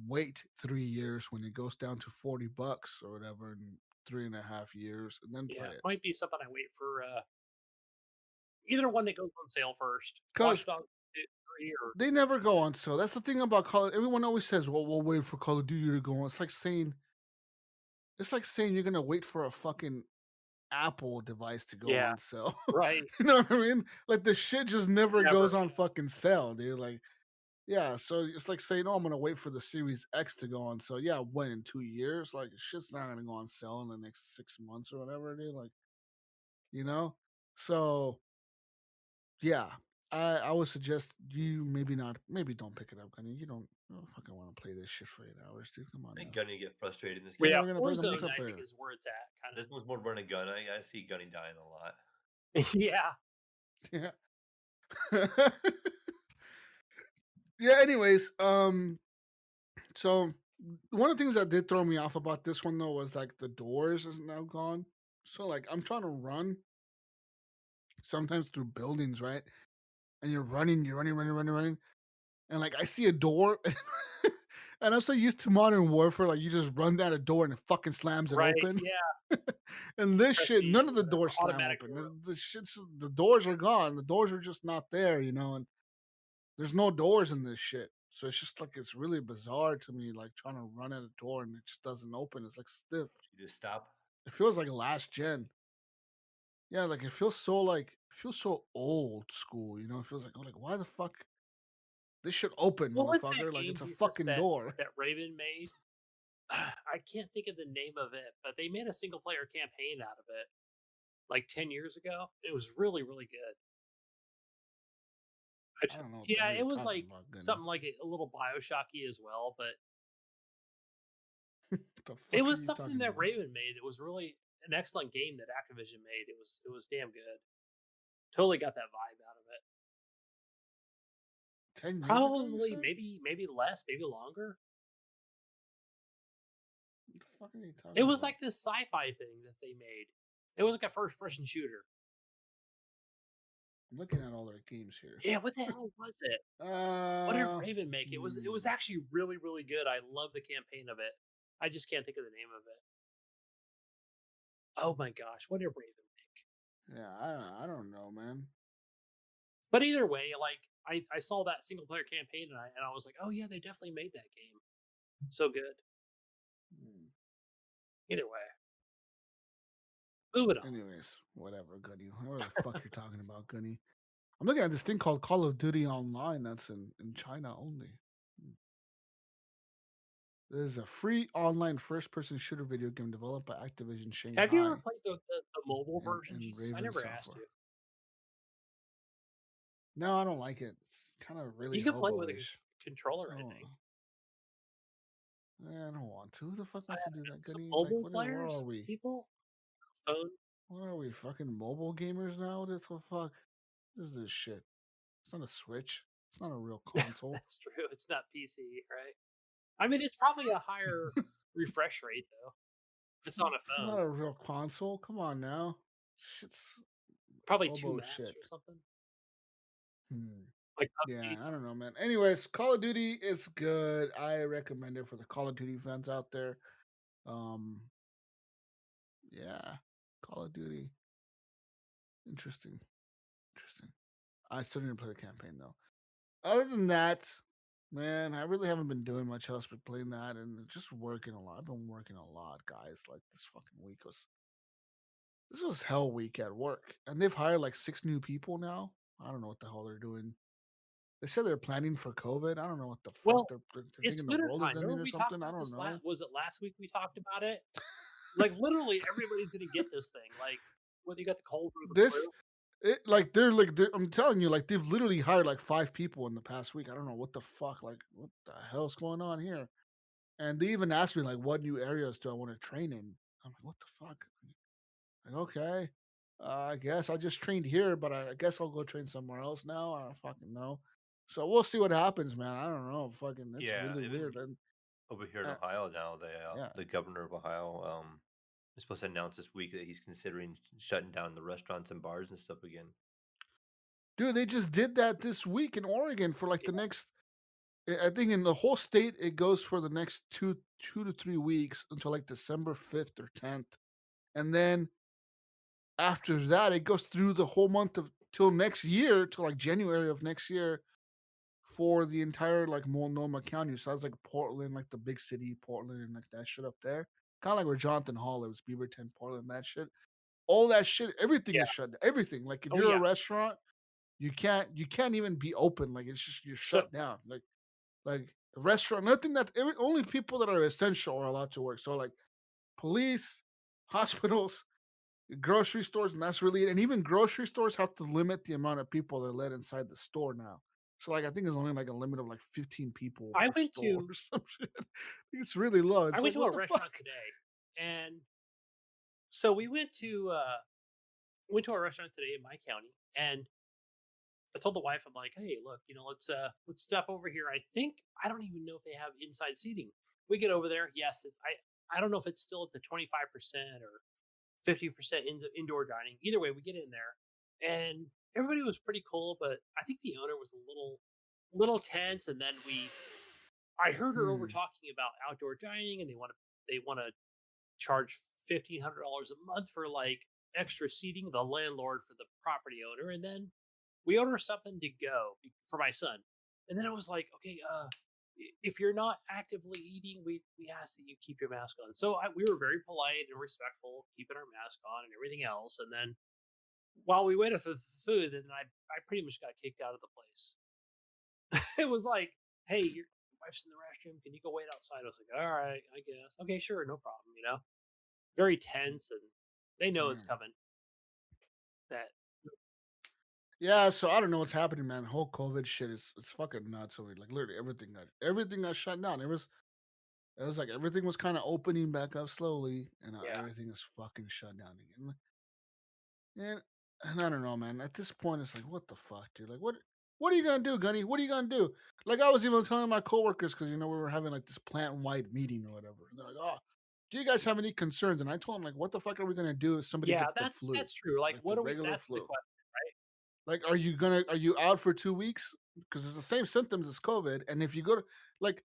wait 3 years when it goes down to $40 or whatever in 3.5 years, and then play Yeah, it. might be something I wait for either one that goes on sale first. Because Watchdogs 3 or they never go on sale. That's the thing about Call. Everyone always says, "Well, we'll wait for Call of Duty to go on." It's like saying you're gonna wait for a fucking Apple device to go yeah, on sale. right. You know what I mean? Like the shit just never Never. goes on fucking sale, dude. Like, yeah. So it's like saying, "Oh, I'm gonna wait for the Series X to go on sale." Yeah, when in 2 years? Like, shit's not gonna go on sale in the next 6 months or whatever, dude. Like, you know. So yeah, I would suggest you maybe don't pick it up, Gunny. You don't fucking want to play this shit for 8 hours, dude. Come on. I think Now. Gunny get frustrated in this You're game. Yeah, never gonna play the Warzone I multiplayer. think is where it's at. Kind This one's more run and gun. I see Gunny dying a lot. of. Yeah. Yeah. Yeah. Anyways, so one of the things that did throw me off about this one though was like the doors is now gone. So like I'm trying to run sometimes through buildings, right? And you're running, and like I see a door, and I'm so used to Modern Warfare, like you just run down a door and it fucking slams it Right. open. Yeah. And this shit, none of the Prestige, doors slam automatic open. door. The doors are gone. The doors are just not there, and there's no doors in this shit. So it's just like it's really bizarre to me, like trying to run at a door and it just doesn't open. It's like stiff. You just stop. It feels like last gen. Yeah, like it feels so old school, It feels like, oh, like why the fuck this should open, What was that motherfucker? Like game it's a pieces fucking door. that Raven made? I can't think of the name of it, but they made a single player campaign out of it like 10 years ago. It was really, really good. I don't know what Yeah, you're it was talking like about, Gunny. something like a little Bioshocky as well, but The fuck it are was you something talking that about? Raven made. It was really an excellent game that Activision made. It was damn good. Totally got that vibe out of it. 10 years ago, Probably you said? maybe less, maybe longer. What the fuck are you talking It was about? like this sci-fi thing that they made. It was like a first-person shooter. I'm looking at all their games here. Yeah, what the hell was it? What did Uh, Raven make? It was actually really, really good. I love the campaign of it. I just can't think of the name of it. Oh my gosh, what did Raven make? yeah, I don't know, man. But either way, like I saw that single player campaign and I was like, oh yeah, they definitely made that game. So good. Hmm. Either way. Moving on. Anyways, whatever, Gunny. Whatever the fuck you're talking about, Gunny. I'm looking at this thing called Call of Duty Online that's in China only. There's a free online first-person shooter video game developed by Activision Have you ever Shanghai played the mobile version? and Jesus, I Raven never asked Software. you. No, I don't like it. It's kind of really You can play with a hobo-ish. controller, I Oh, think. I don't want to. Who the fuck wants to do that, Some Gunny? Like, mobile where are players, we? people, phone. What are we, fucking mobile gamers now? What the fuck? What is this shit? It's not a Switch. It's not a real console. That's true. It's not PC, right? I mean, it's probably a higher refresh rate though. If it's on a It's phone, not a real console. Come on now. Shit's probably 2 hobo max shit. or something. Hmm. Like Yeah, update. I don't know, man. Anyways, Call of Duty is good. I recommend it for the Call of Duty fans out there. Um, yeah, Call of Duty. Interesting. I still need to play the campaign though. Other than that, man, I really haven't been doing much else but playing that and just working a lot. I've been working a lot, guys. Like this was hell week at work, and they've hired like 6 new people now. I don't know what the hell they're doing. They said they're planning for COVID. I don't know what the fuck Well, they're it's thinking the winter world is time. ending Remember or we talked something. I about don't this know. was it last week we talked about it? Like literally everybody's gonna get this thing. Like whether you got the cold or the This flu. I'm telling you, like they've literally hired like 5 people in the past week. I don't know what the fuck, like what the hell's going on here. And they even asked me like, what new areas do I want to train in? I'm like, what the fuck? Like, okay, I guess I just trained here, but I guess I'll go train somewhere else now. I don't fucking know. So we'll see what happens, man. I don't know. Fucking, it's Yeah, really even weird. And over here in uh, Ohio now, yeah, the governor of Ohio is supposed to announce this week that he's considering shutting down the restaurants and bars and stuff again. dude, they just did that this week in Oregon for like Yeah. the next. I think in the whole state it goes for the next 2 to 3 weeks until like December 5th or 10th, and then after that it goes through the whole month of till next year till like January of next year for the entire like Multnomah County. So that's like Portland, like the big city, Portland, and like that shit up there. Kind of like where Jonathan Hall lives, Beaverton, Portland, that shit. All that shit, everything Yeah. is shut down. Everything. Like if Oh you're a yeah. restaurant, you can't even be open. Like it's just you're So shut down. Like a restaurant, nothing that only people that are essential are allowed to work. So like police, hospitals, grocery stores, and that's really it. And even grocery stores have to limit the amount of people they're let inside the store now. So like I think there's only like a limit of like 15 people I per went store to or some shit. It's really low. I It's went like to a what the restaurant fuck? today, and so we went to a restaurant today in my county, and I told the wife, I'm like, hey, look, let's stop over here. I don't even know if they have inside seating. We get over there, yes, I don't know if it's still at the 25% or 50% indoor dining. Either way, we get in there, and everybody was pretty cool, but I think the owner was a little tense, and then I heard her over Hmm. talking about outdoor dining, and they want to charge $1,500 a month for like extra seating, the landlord for the property owner, and then we order something to go for my son, and then I was like, okay, if you're not actively eating, we ask that you keep your mask on. So we were very polite and respectful, keeping our mask on and everything else, and then while we waited for the food, and I pretty much got kicked out of the place. It was like, hey, your wife's in the restroom. Can you go wait outside? I was like, all right, I guess. Okay, sure, no problem. Very tense, and they know it's Damn. coming. That Yeah, so I don't know what's happening, man. Whole COVID shit is it's fucking nuts. So like literally everything got shut down. It was like everything was kind of opening back up slowly, and now yeah, everything is fucking shut down again. And I don't know, man. At this point, it's like, what the fuck, dude? Like, what are you gonna do, Gunny? What are you gonna do? Like, I was even telling my coworkers because we were having like this plant-wide meeting or whatever. And they're like, oh, do you guys have any concerns? And I told them like, what the fuck are we gonna do if somebody yeah, gets the flu, that's true. Like, like the what do we? regular That's the flu? question, right? Like, are you out for 2 weeks? Because it's the same symptoms as COVID. And if you go to like,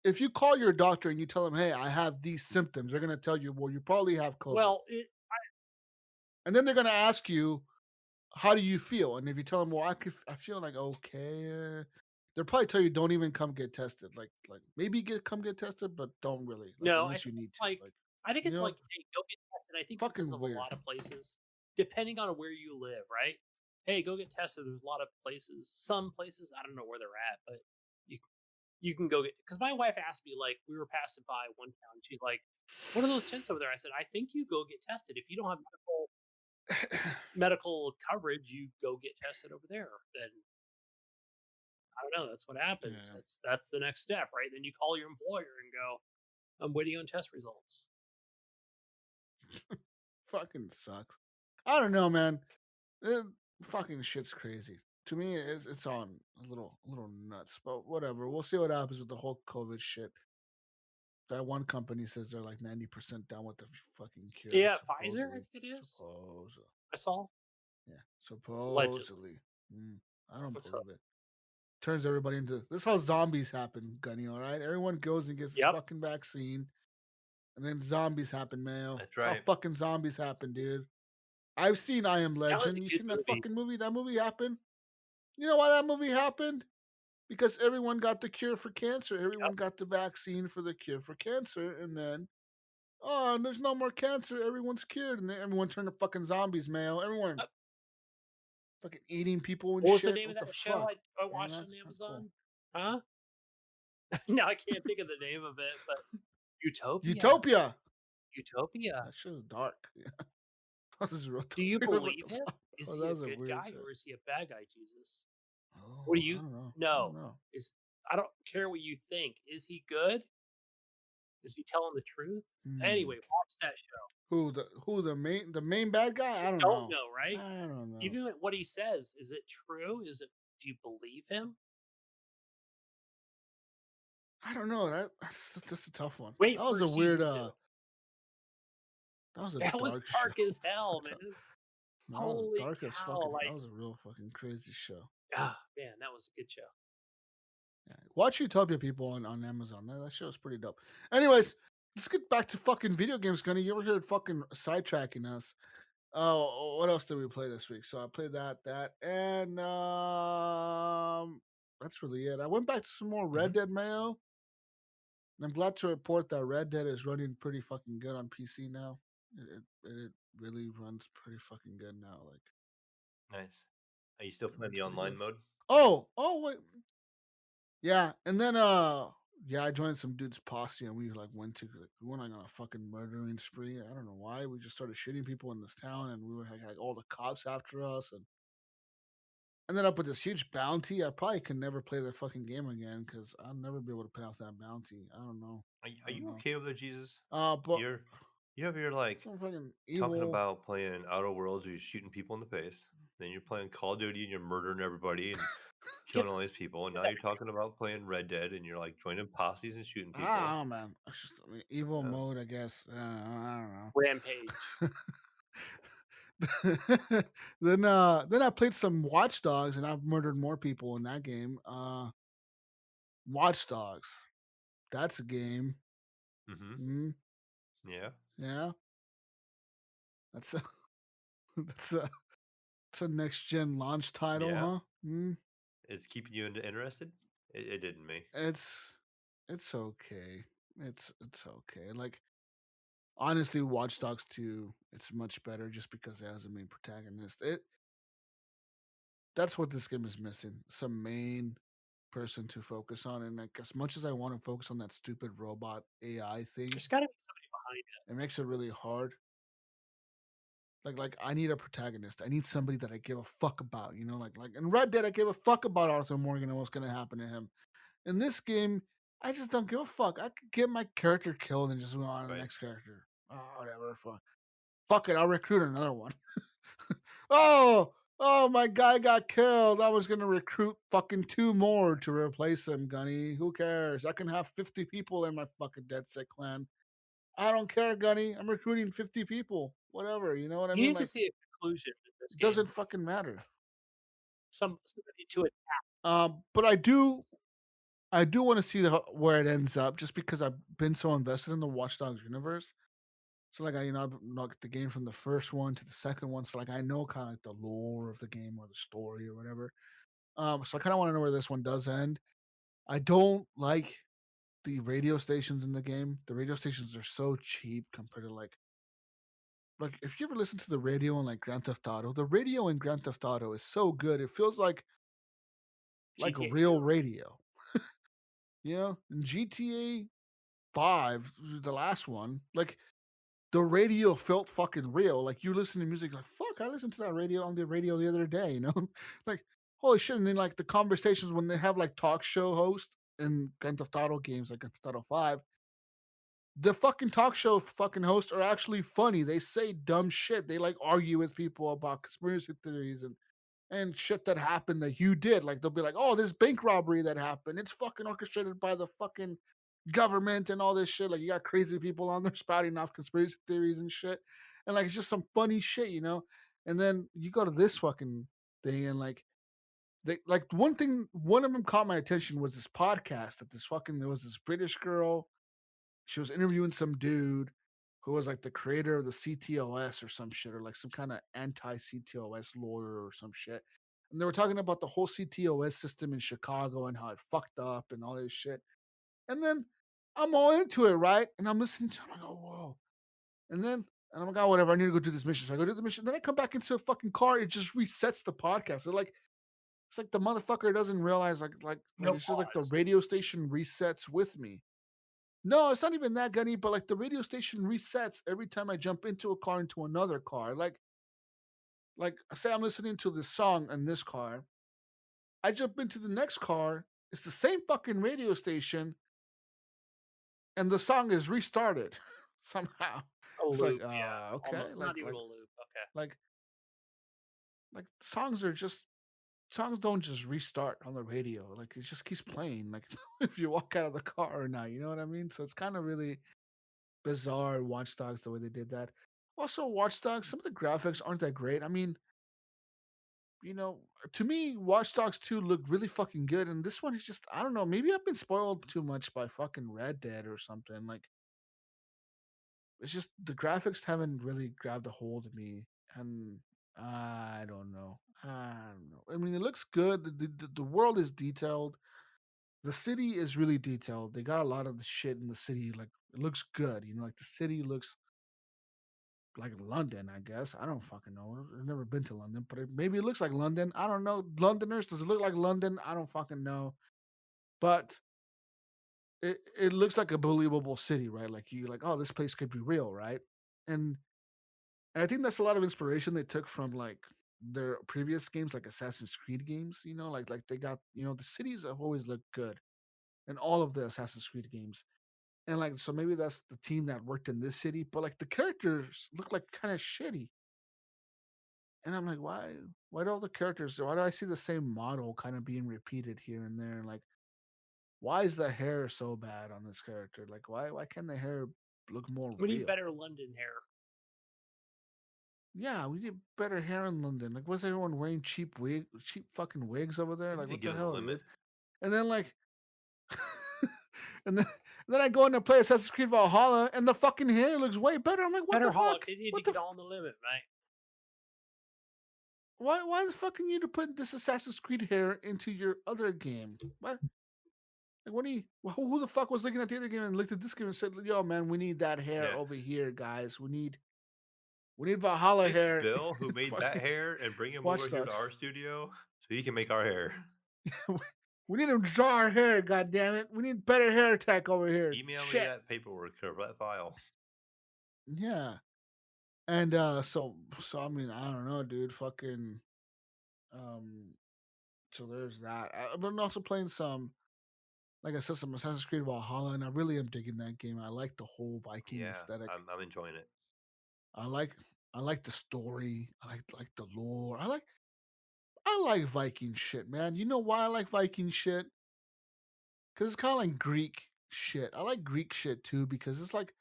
if you call your doctor and you tell them, hey, I have these symptoms, they're gonna tell you, well, you probably have COVID. Well, And then they're gonna ask you, how do you feel? And if you tell them, well, I feel like okay, they'll probably tell you, don't even come get tested. Like maybe come get tested, but don't really, like, no, unless you need to. Like, I think you it's know, like, hey, go get tested. I think because fucking of a weird. lot of places, depending on where you live, right? Hey, go get tested. There's a lot of places. Some places, I don't know where they're at, but you you can go get. Because my wife asked me, like, we were passing by one town. She's like, "What are those tents over there?" I said, "I think you go get tested. If you don't have medical coverage, you go get tested over there." Then I don't know. That's what happens. Yeah. That's the next step, right? Then you call your employer and go, "I'm waiting on test results." Fucking sucks. I don't know, man. Fucking shit's crazy. To me, it's on a little nuts, but whatever. We'll see what happens with the whole COVID shit. That one company says they're like 90% done with the fucking cure. Yeah, Pfizer, I think it is. Supposedly. I saw. Yeah, Allegedly. supposedly. I don't Let's believe it. Turns everybody into this. Is how zombies happen, Gunny. All right, everyone goes and gets the fucking vaccine, and then zombies happen, Mayo. That's That's right. how fucking zombies happen, dude. I've seen I Am That was a Legend. You good seen that movie. fucking movie? That movie happened. You know why that movie happened? Because everyone got the cure for cancer. Everyone got the vaccine for the cure for cancer, and then oh, there's no more cancer. Everyone's cured, and then everyone turned to fucking zombies, Mayo. Everyone fucking eating people and What was shit. the name of What that the show fuck? I watched on Amazon? Huh? No, I can't think of the name of it, but Utopia. Utopia. Utopia. That show's dark. Yeah. This is real Do you dark. What believe the him? fuck? Is Oh, he that a was a good weird guy show. or is he a bad guy, Jesus? Oh, What do you I don't know. I know? don't know. I don't care what you think. Is he good? Is he telling the truth? Anyway, watch that show. The main bad guy? I don't Don't know. know, right? I don't know. Even what he says, is it true? Do you believe him? I don't know. That's just a tough one. Wait That for was a weird. season 2. That was a That was dark dark show. as hell, man. That was Holy dark as cow! fucking. Like, That was a real fucking crazy show. ah, man, that was a good show. Yeah. Watch Utopia, people, on Amazon. That show's pretty dope. Anyways, let's get back to fucking video games, Gunny. You ever heard fucking sidetracking us? Oh, what else did we play this week? So I played that, and that's really it. I went back to some more Red Dead, Mayo, and I'm glad to report that Red Dead is running pretty fucking good on PC now. It really runs pretty fucking good now. Like, Nice. Are you still playing the pretty online good. mode? Oh wait, yeah, and then yeah, I joined some dude's posse, and we we went on a fucking murdering spree. I don't know why. We just started shooting people in this town, and we were like all the cops after us, and ended up with this huge bounty. I probably can never play the fucking game again because I'll never be able to pay off that bounty. I don't know. Are you okay with it, Jesus? But You're like some fucking talking evil. about playing Outer Worlds where you're shooting people in the face. Then you're playing Call of Duty and you're murdering everybody and killing all these people. And now you're talking about playing Red Dead and you're like joining posses and shooting people. I don't know, man. It's just, evil mode, I guess. I don't know. Rampage. Then I played some Watchdogs, and I've murdered more people in that game. Watchdogs. That's a game. Mm-hmm. Yeah. Yeah. That's a that's a next gen launch title, Yeah. huh? It's keeping you interested? It didn't me. It's okay. It's okay. Like, honestly, Watch Dogs 2, it's much better just because it has a main protagonist. That's what this game is missing. Some main person to focus on. And like, as much as I want to focus on that stupid robot AI thing, There's got to be somebody behind it. it makes it really hard. Like I need a protagonist. I need somebody that I give a fuck about. You know, like in Red Dead, I give a fuck about Arthur Morgan and what's gonna happen to him. In this game, I just don't give a fuck. I could get my character killed and just move on to the next character. Oh, whatever. Fuck it. I'll recruit another one. Oh, my guy got killed. I was gonna recruit fucking 2 more to replace him, Gunny. Who cares? I can have 50 people in my fucking Dead Set clan. I don't care, Gunny. I'm recruiting 50 people. Whatever. You know what I You mean? need to Like, see a conclusion in this it game. doesn't fucking matter. somebody to it. But I do want to see where it ends up, just because I've been so invested in the Watchdogs universe. So like I've knocked the game from the first one to the second one, so like I know kind of like the lore of the game or the story or whatever. So I kind of want to know where this one does end. I don't like the radio stations in the game. The radio stations are so cheap compared to like if you ever listen to the radio in like Grand Theft Auto, the radio in Grand Theft Auto is so good. It feels like a GTA real 2. radio. In GTA 5, the last one, like the radio felt fucking real. Like you listen to music, like fuck, I listened to that radio on the radio the other day. Like holy shit. And then like the conversations when they have like talk show hosts in Grand Theft Auto games, like Grand Theft Auto 5, the fucking talk show fucking hosts are actually funny. They say dumb shit. They like argue with people about conspiracy theories and shit that happened that you did. Like they'll be like, "Oh, this bank robbery that happened, it's fucking orchestrated by the fucking government and all this shit." Like you got crazy people on there spouting off conspiracy theories and shit, and like it's just some funny shit. And then you go to this fucking thing and like they like one of them caught my attention was this podcast that there was this British girl. She was interviewing some dude who was like the creator of the CTOS or some shit, or like some kind of anti-CTOS lawyer or some shit. And they were talking about the whole CTOS system in Chicago and how it fucked up and all this shit. And then I'm all into it, right? And I'm listening to it. I'm like, oh, whoa. And I'm like, oh, whatever. I need to go do this mission. So I go do the mission. Then I come back into a fucking car. It just resets the podcast. It's like the motherfucker doesn't realize No it's just like the pause. radio station resets with me. No, it's not even that, Gunny, but like the radio station resets every time I jump into a car into another car. Like say I'm listening to this song in this car. I jump into the next car. It's the same fucking radio station, and the song is restarted somehow. A It's loop, yeah. okay, Almost, not even a loop. Okay. like songs don't just restart on the radio. Like it just keeps playing. Like if you walk out of the car or not, you know what I mean? So it's kind of really bizarre Watchdogs the way they did that. Also, Watchdogs, some of the graphics aren't that great. I mean, you know, to me, Watchdogs 2 looked really fucking good, and this one is just I don't know. Maybe I've been spoiled too much by fucking Red Dead or something. Like it's just the graphics haven't really grabbed a hold of me, and I don't know. I don't know. I mean, it looks good. The world is detailed. The city is really detailed. They got a lot of the shit in the city. Like it looks good. Like the city looks like London, I guess. I don't fucking know. I've never been to London, but maybe it looks like London. I don't know. Londoners, does it look like London? I don't fucking know. But it looks like a believable city, right? Like you like, oh, this place could be real, right? And and I think that's a lot of inspiration they took from like their previous games, like Assassin's Creed games. Like they got the cities have always looked good in all of the Assassin's Creed games. And like so maybe that's the team that worked in this city, but like the characters look like kind of shitty. And I'm like, why do all the characters why do I see the same model kind of being repeated here and there? Like, why is the hair so bad on this character? Like, why can't the hair look more We need real? better London hair. Yeah, we need better hair in London. Like, was everyone wearing cheap fucking wigs over there? You Like, need to what the give it a hell, limit. dude? And then like, and then I go in to play Assassin's Creed Valhalla, and the fucking hair looks way better. I'm like, what Better the Hawk. fuck? They need What to the get on the limit, right? why the fuck you need to put this Assassin's Creed hair into your other game? What? Like, what do you? Who the fuck was looking at the other game and looked at this game and said, "Yo, man, we need that hair Yeah. over here, guys. We need Valhalla Take hair." Bill, who in made that fucking hair, and bring him Watch over here to Dogs. our studio so he can make our hair. We need him to draw our hair. God damn it! We need better hair tech over here. Email Shit. me that paperwork or that file. Yeah. And so I mean, I don't know, dude. Fucking so there's that. I've been also playing some, like I said, some Assassin's Creed Valhalla, and I really am digging that game. I like the whole Viking Yeah, aesthetic. I'm enjoying it. I like the story. I like the lore. I like Viking shit, man. You know why I like Viking shit? Because it's kind of like Greek shit. I like Greek shit too because it's like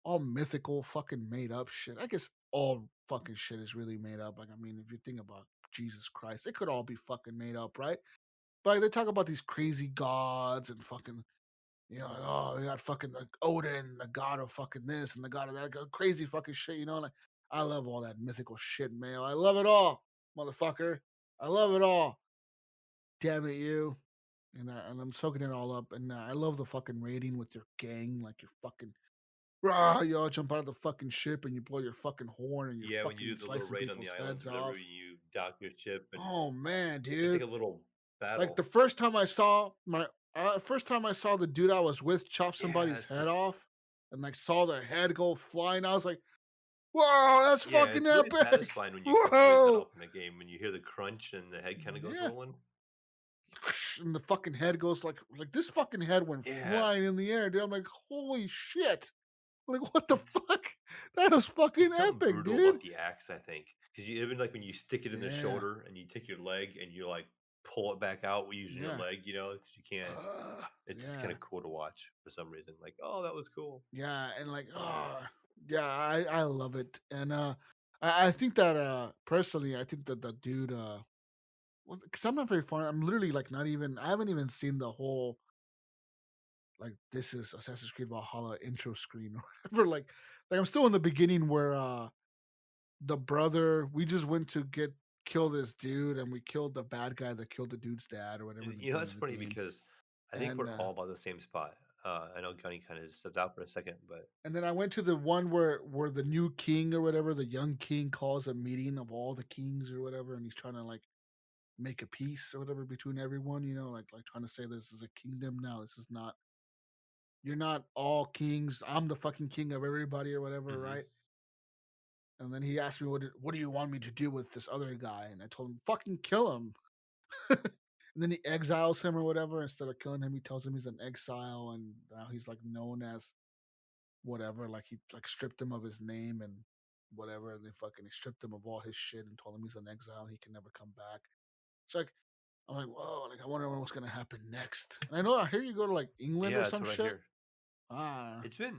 all mythical, fucking made up shit. I guess all fucking shit is really made up. Like, I mean, if you think about Jesus Christ, it could all be fucking made up, right? But they talk about these crazy gods and fucking, oh, we got fucking like Odin, the god of fucking this and the god of that, crazy fucking shit, like I love all that mythical shit, Mayo. I love it all, motherfucker. I love it all. Damn it, you. And I'm soaking it all up. And I love the fucking raiding with your gang, like your fucking rah, you all jump out of the fucking ship and you blow your fucking horn and you're Yeah, when you fucking do the little slicing raid on the people's islands heads or whatever, off. you dock your ship and Oh man, it's like dude. a little Like the battle. first time I saw the dude I was with chop Yeah, somebody's it's head like off and like saw their head go flying, I was like, whoa, that's yeah, fucking it's really epic. satisfying when you cut somebody's head Whoa. off in a game when you hear the crunch and the head kind of goes Yeah. rolling. And the fucking head goes like this fucking head went Yeah, flying in the air, dude. I'm like, holy shit. Like, what the it's fuck? That was fucking it's something epic, brutal dude. about the axe, I think, because you even like when you stick it in the Yeah. shoulder and you take your leg and you like pull it back out using your Yeah. leg, because you can't. It's just kind Yeah. of cool to watch for some reason. Like, oh, that was cool. Yeah. And like, yeah, I love it. And I think that personally, I think that the dude because I'm not very far. I'm literally like not even I haven't even seen the whole like this is Assassin's Creed Valhalla intro screen or whatever. Like I'm still in the beginning where the brother we just went to kill this dude and we killed the bad guy that killed the dude's dad or whatever in the You know, beginning it's of the funny game. because I think And we're all about the same spot. I know Gunny kind of stepped out for a second, but and then I went to the one where the new king or whatever, the young king calls a meeting of all the kings or whatever, and he's trying to like make a peace or whatever between everyone, like trying to say this is a kingdom now. This is not you're not all kings. I'm the fucking king of everybody or whatever, hmm right? And then he asked me, what do you want me to do with this other guy? And I told him, fucking kill him. And then he exiles him or whatever. Instead of killing him, he tells him he's an exile and now he's like known as whatever. Like he like stripped him of his name and whatever. And then fucking he stripped him of all his shit and told him he's an exile and he can never come back. It's like I'm like, whoa, like I wonder what's gonna happen next. And I hear you go to like England or yeah, that's some what I shit. hear. Ah. It's been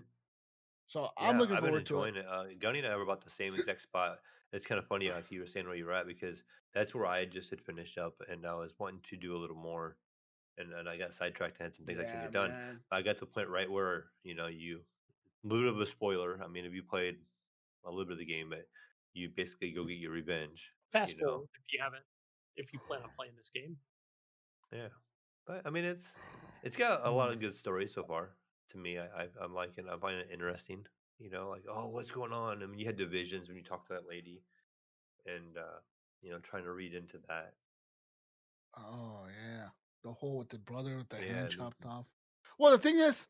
So I'm Yeah, looking I've been forward to it. enjoying it. Gunny and I were about the same exact spot. It's kind of funny, like you were saying where you were at, because that's where I just had finished up, and I was wanting to do a little more, and I got sidetracked and had some things I couldn't Yeah, get done. man. I got to the point right where you a little bit of a spoiler. I mean, if you played a little bit of the game, but you basically go get your revenge. You Fast know, forward if you plan on playing this game. yeah. But I mean, it's got a lot of good stories so far. To me, I'm liking. I'm finding it interesting. Like, oh, what's going on? I mean, you had divisions when you talked to that lady and trying to read into that. Oh yeah, the whole with the brother with the Yeah, hand and chopped off. Well, the thing is,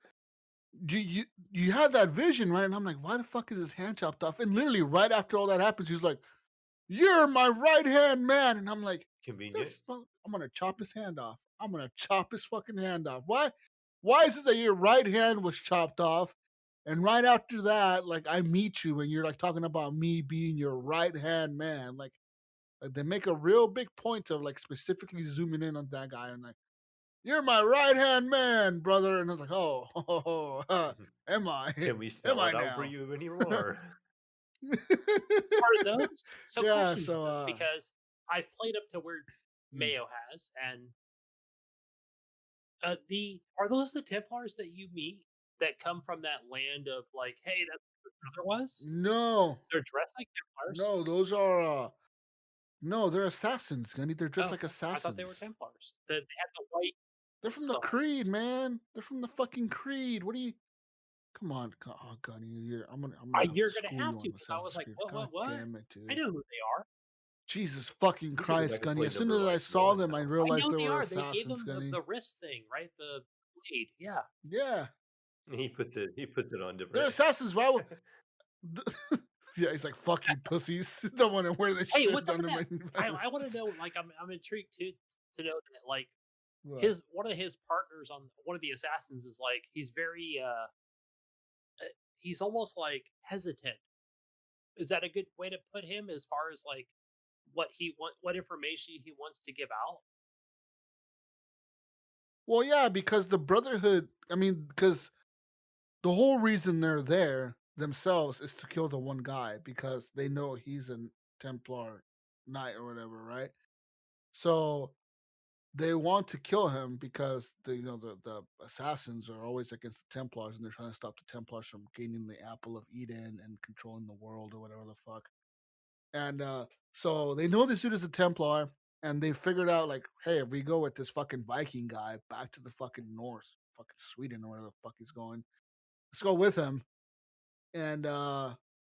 you had that vision, right? And I'm like, why the fuck is his hand chopped off? And literally, right after all that happens, he's like, "You're my right hand man," and I'm like, convenient. "This, I'm gonna chop his hand off. I'm gonna chop his fucking hand off. Why? Why is it that your right hand was chopped off?" And right after that, like I meet you and you're like talking about me being your right hand man. Like they make a real big point of like specifically zooming in on that guy and like, you're my right hand man, brother. And I was like, am I? Can we Am spell I it out for now? you anymore? Are those so Yeah. question, So, Jesus, because I've played up to where mm, Mayo has, and the are those the Templars that you meet that come from that land of like, hey, that's what your brother was? no, They're dressed like Templars. no, those are, no, they're assassins, Gunny. They're Oh, just like okay. I thought they were assassins. Templars. They had the white They're from the so Creed, man. They're from the fucking Creed. What do you? Come on, oh, Gunny. I'm gonna have to you're gonna school have you to on because I was Assassin's like, Creed. what, God what, what? damn it, I dude. know who they are. Jesus fucking You should go Christ, back and Gunny. play As soon number as I like saw one them, I now. I realized know they they were are. They gave assassins, them Gunny. the wrist thing, right? The blade. Yeah. Yeah, He puts it on they're different. assassins. Why would... Yeah, he's like, fuck you, pussies. Don't want to wear this Hey, shit what's up under with my that? I want to virus. know. Like, I'm intrigued to know that like What? his one of his partners on one of the assassins is like he's very he's almost like hesitant. Is that a good way to put him as far as like what information he wants to give out? Well, yeah, because the Brotherhood, I mean, because the whole reason they're there themselves is to kill the one guy because they know he's a Templar knight or whatever, right? So they want to kill him because the assassins are always against the Templars, and they're trying to stop the Templars from gaining the Apple of Eden and controlling the world or whatever the fuck. And so they know this dude is a Templar, and they figured out like, hey, if we go with this fucking Viking guy back to the fucking north, fucking Sweden or wherever the fuck he's going, let's go with him, and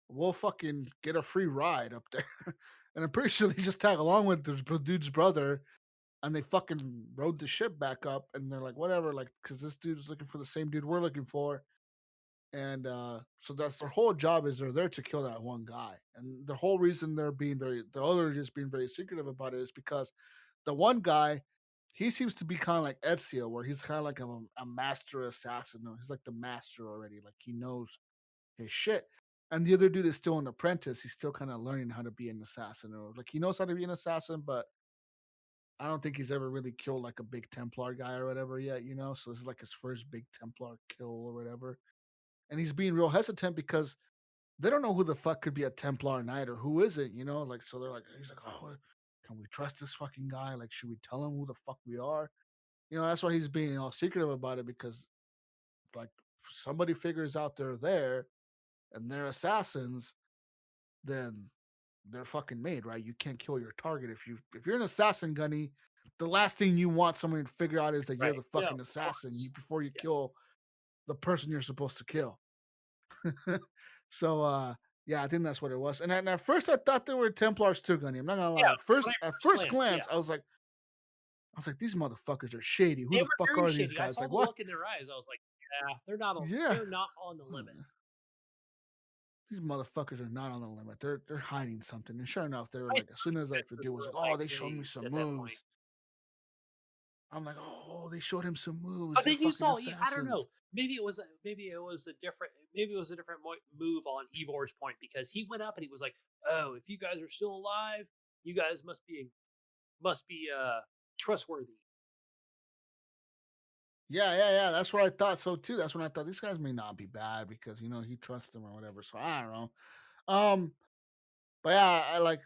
we'll fucking get a free ride up there. And I'm pretty sure they just tag along with the dude's brother, and they fucking rode the ship back up, and they're like, whatever, like, because this dude's looking for the same dude we're looking for. And so that's their whole job, is they're there to kill that one guy. And the whole reason the other just being very secretive about it is because the one guy, he seems to be kind of like Ezio, where he's kind of like a master assassin. No, he's like the master already. Like he knows his shit. And the other dude is still an apprentice. He's still kind of learning how to be an assassin, or like he knows how to be an assassin, but I don't think he's ever really killed like a big Templar guy or whatever yet, you know? So this is like his first big Templar kill or whatever. And he's being real hesitant because they don't know who the fuck could be a Templar Knight or who isn't, you know? Like, so they're like, he's like, oh, can we trust this fucking guy? Like, should we tell him who the fuck we are? You know, that's why he's being all secretive about it, because like if somebody figures out they're there and they're assassins, then they're fucking made, right? You can't kill your target. If you're an assassin, Gunny, the last thing you want someone to figure out is that you're Right. the No, fucking of assassin course. before you Yeah. kill the person you're supposed to kill. So yeah, I think that's what it was. And at first I thought they were Templars too, Gunny. I'm not gonna lie. Yeah. At When first, I at first first glanced, yeah. glance, I was like, these motherfuckers are shady. Who They the were fuck very are these shady. I guys? saw Like the what? look in their eyes. I was like, yeah, Yeah. they're not on the limit. These motherfuckers are not on the limit. They're hiding something. And sure enough, they were I like, as still soon think as that like the dude was were like, oh, like they showed me phased some at that point. moves. I'm like, oh, they showed him some moves. But They're then you fucking saw, I don't assassins. know. Maybe it was a different move on Evor's point, because he went up and he was like, "Oh, if you guys are still alive, you guys must be trustworthy." Yeah. That's what I thought so too. That's when I thought these guys may not be bad because he trusts them or whatever. So I don't know. Um, but yeah,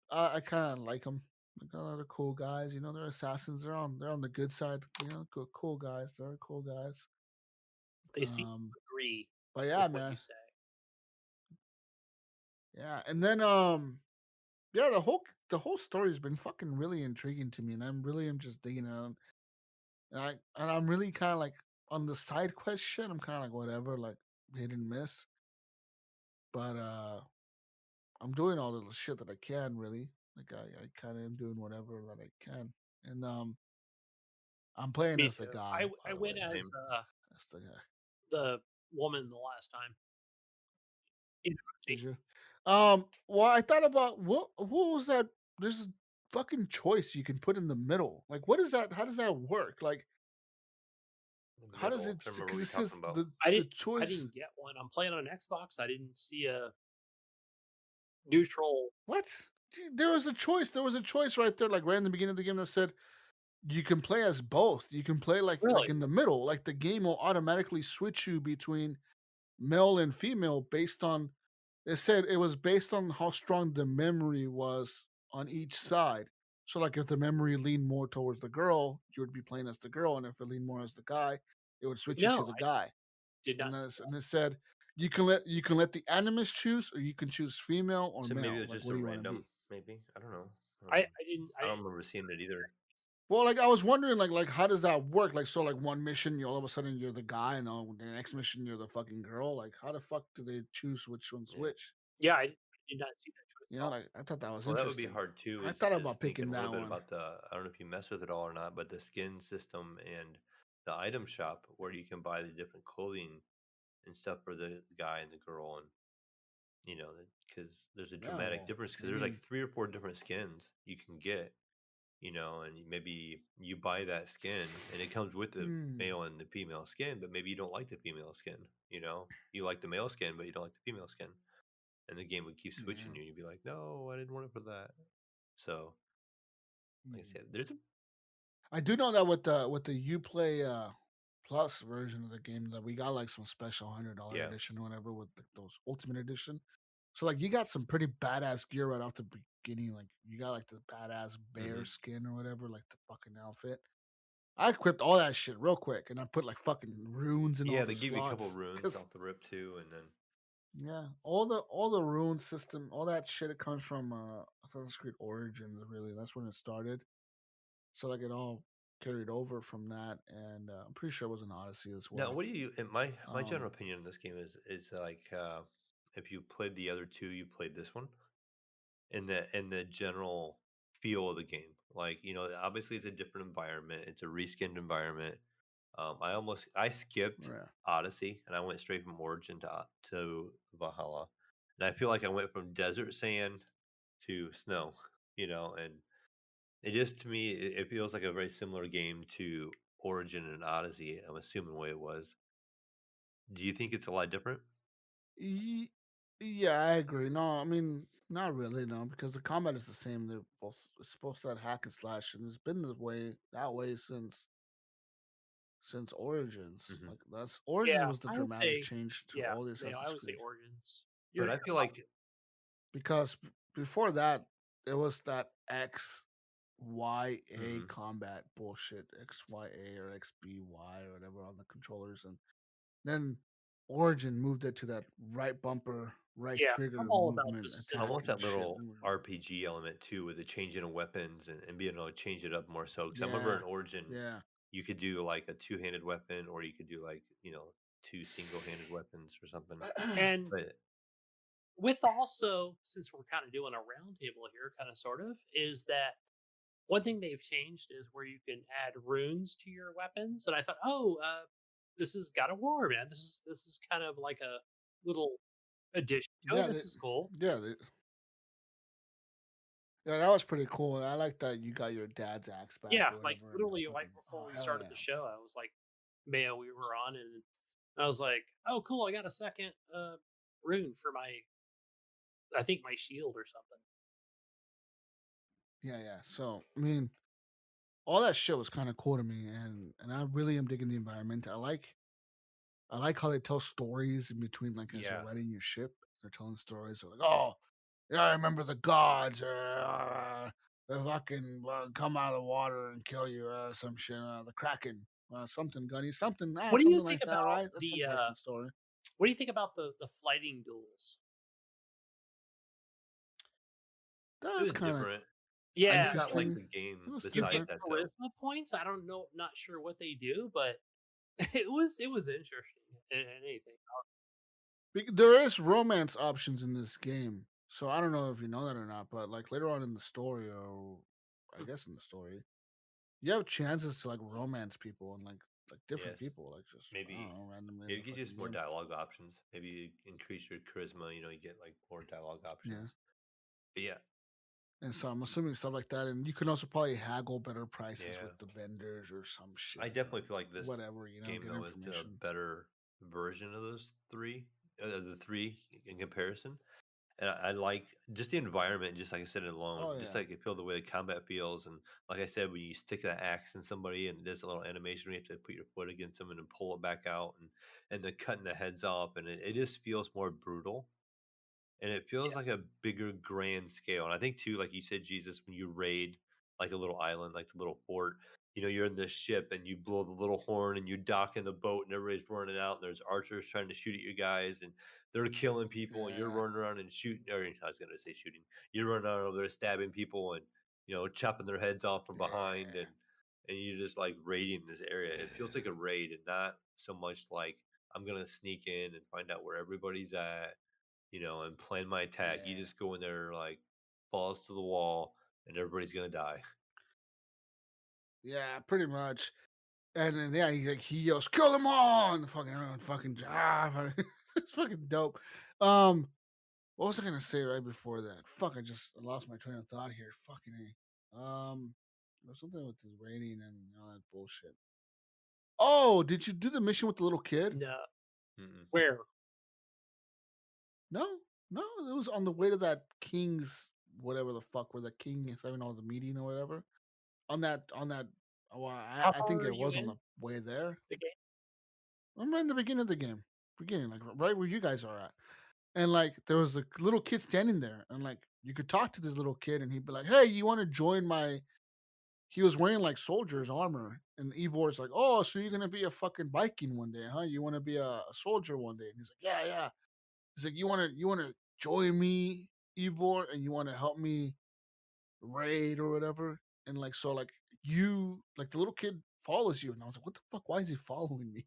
I kind of like them. Like a lot of cool guys. They're assassins. They're on the good side. Cool guys. They're cool guys. They seem Um, to agree but with yeah, what you man. say. Yeah, and then yeah, the whole story has been fucking really intriguing to me, and I'm just digging it. And I'm really kind of like on the side quest shit. I'm kind of like whatever, like hit and miss. But I'm doing all the shit that I can, really. Like I kind of am doing whatever that I can, and I'm playing Me as the too. guy, by I the went way. as Same. That's the guy. the woman the last time. Did Interesting. you? Well, I thought about what was that? There's a fucking choice you can put in the middle. Like, what is that? How does that work? Like, how does Middle. it? I remember what Because you're it says talking about. the I choice. didn't get one. I'm playing on an Xbox. I didn't see a neutral. What? There was a choice. There was a choice right there, like right in the beginning of the game, that said you can play as both. You can play like Really? in the middle. Like the game will automatically switch you between male and female based on. It said it was based on how strong the memory was on each side. So, like, if the memory leaned more towards the girl, you would be playing as the girl, and if it leaned more as the guy, it would switch you to No, the I guy. did And not then see it's, that. and it said you can let the animus choose, or you can choose female or So maybe it male. was Like, just what a do you want to random. be? Maybe I don't know. I I don't didn't remember seeing it either. Well, like I was wondering, like how does that work? Like, so like one mission, you all of a sudden you're the guy, and then the next mission you're the fucking girl. Like, how the fuck do they choose which one's Yeah. which? Yeah, I did not see that choice at all. Like I thought that was Well, that would be interesting. hard too. I Is thought is about thinking picking a little that bit one. about the. I don't know if you mess with it all or not, but the skin system and the item shop where you can buy the different clothing and stuff for the guy and the girl, and because there's a Yeah, dramatic well, difference because there's maybe. like 3 or 4 different skins you can get, and maybe you buy that skin and it comes with the Hmm. male and the female skin, but maybe you don't like the female skin. You like the male skin, but you don't like the female skin, and the game would keep switching Yeah. you. You'd be like, no, I didn't want it for that. So, like I Hmm. said, there's a I do know that with the UPlay Plus version of the game, that we got like some special $100 yeah. edition or whatever with those Ultimate Edition. So like you got some pretty badass gear right off the skinny, like you got like the badass bear Mm-hmm. skin or whatever, like the fucking outfit. I equipped all that shit real quick, and I put like fucking runes in all Yeah, the they give you a couple slots. runes 'Cause off the rip too, and then yeah, all the rune system, all that shit, it comes from Assassin's Creed Origins. Really, that's when it started. So like it all carried over from that, and I'm pretty sure it was an Odyssey as now well. what do you? In my general Um, opinion on this game is like if you played the other two, you played this one in the general feel of the game. Like obviously it's a different environment. It's a reskinned environment. I skipped yeah. Odyssey and I went straight from Origin to Valhalla, and I feel like I went from desert sand to snow. And it just to me it feels like a very similar game to Origin and Odyssey. I'm assuming the way it was. Do you think it's a lot different? Ye- Yeah, I agree. No, I mean not really, no, because the combat is the same. They're both it's supposed to have hack and slash, and it's been that way since Origins. Hmm. Like that's Origins Yeah, was the I would dramatic say, change to yeah, all the Mayo, I Assassin's would say Creed. Origins. But I You're feel like Because before that, it was that XYA mhm. combat bullshit, XYA or XBY or whatever on the controllers, and then Origin moved it to that right bumper, right yeah, I'm trigger all about movement, the I attack want and that shit. little RPG element too, with the changing of weapons and being able to change it up more. So, because I remember Yeah, in Origin, yeah, you could do like a two-handed weapon, or you could do like two single-handed weapons or something. and But with also, since we're kind of doing a roundtable here, kind of sort of, is that one thing they've changed is where you can add runes to your weapons. And I thought, oh, this is God of War, man. This is kind of like a little addition to it. yeah, This is cool. yeah, yeah. That was pretty cool. I like that you got your dad's axe back Yeah, or like whatever, and literally, fucking like before oh we hell started yeah. the show, I was like, Mayo, we were on, and I was like, oh, cool, I got a second rune for my, I think my shield or something. Yeah, yeah. So I mean, all that shit was kind of cool to me, and I really am digging the environment. I like how they tell stories in between, like as you're yeah, riding your ship. They're telling stories. They're like, oh, yeah, I remember the gods. They fucking come out of the water and kill you. Some shit. The Kraken. Something Gunny. What do you Something think like that, about right? That's some the fucking story. what do you think about the flighting duels? it That's was kind of different. I Yeah, did not like interesting. the game It was you get besides different. that though. charisma points. I don't know, not sure what they do, but it was interesting. And anything. There is romance options in this game, so I don't know if you know that or not. But like later on in the story, or I Hmm. guess in the story, you have chances to like romance people and like different Yes, people, like just I don't maybe know, randomly in maybe the get fucking just more game. dialogue options. Maybe you increase your charisma. You get like more dialogue Yeah, options. But yeah, and so I'm assuming stuff like that, and you can also probably haggle better prices yeah. with the vendors or some I shit or definitely feel like this whatever, game get though is a information. better version of those three, the three in comparison. And I like just the environment, just like I said alone, Oh just yeah, like I feel the way the combat feels, and like I said, when you stick that axe in somebody and there's a little animation where you have to put your foot against them and then pull it back out, and then cutting the heads off, and it just feels more brutal, and it feels Yeah, like a bigger grand scale. And I think too, like you said, Jesus, when you raid like a little island, like the little fort, you're in this ship and you blow the little horn and you dock in the boat and everybody's running out and there's archers trying to shoot at you guys and they're killing people and you're yeah, running around and shooting. Or I was gonna say shooting. You're running around over there stabbing people and chopping their heads off from behind, yeah, and you're just like raiding this area. It feels like a raid and not so much like I'm gonna sneak in and find out where everybody's at, and plan my attack. You yeah, just go in there like balls to the wall, and everybody's gonna die. yeah, pretty much. And then yeah, he yells, "Kill them all!" And fucking everyone fucking it's fucking dope. Um, what was I gonna say right before that? Fuck, I lost my train of thought here. Fucking there's something with the rating and all that bullshit. Oh, did you do the mission with the little kid? no, Mm-mm. where No, no, it was on the way to that king's whatever the fuck, where the king is having all the meeting or whatever. On that. Well, how I far think are it you was on in the way there. the game? I'm right in the beginning of the game, like right where you guys are at. And like there was a little kid standing there, and like you could talk to this little kid, and he'd be like, "Hey, you want to join my?" He was wearing like soldier's armor, and Ivor's like, "Oh, so you're gonna be a fucking Viking one day, huh? You want to be a soldier one day?" And he's like, "Yeah, yeah." He's like, "You want to join me, Ivor, and you want to help me raid or whatever?" And like, so like like the little kid follows you, and I was like, "What the fuck? Why is he following me?"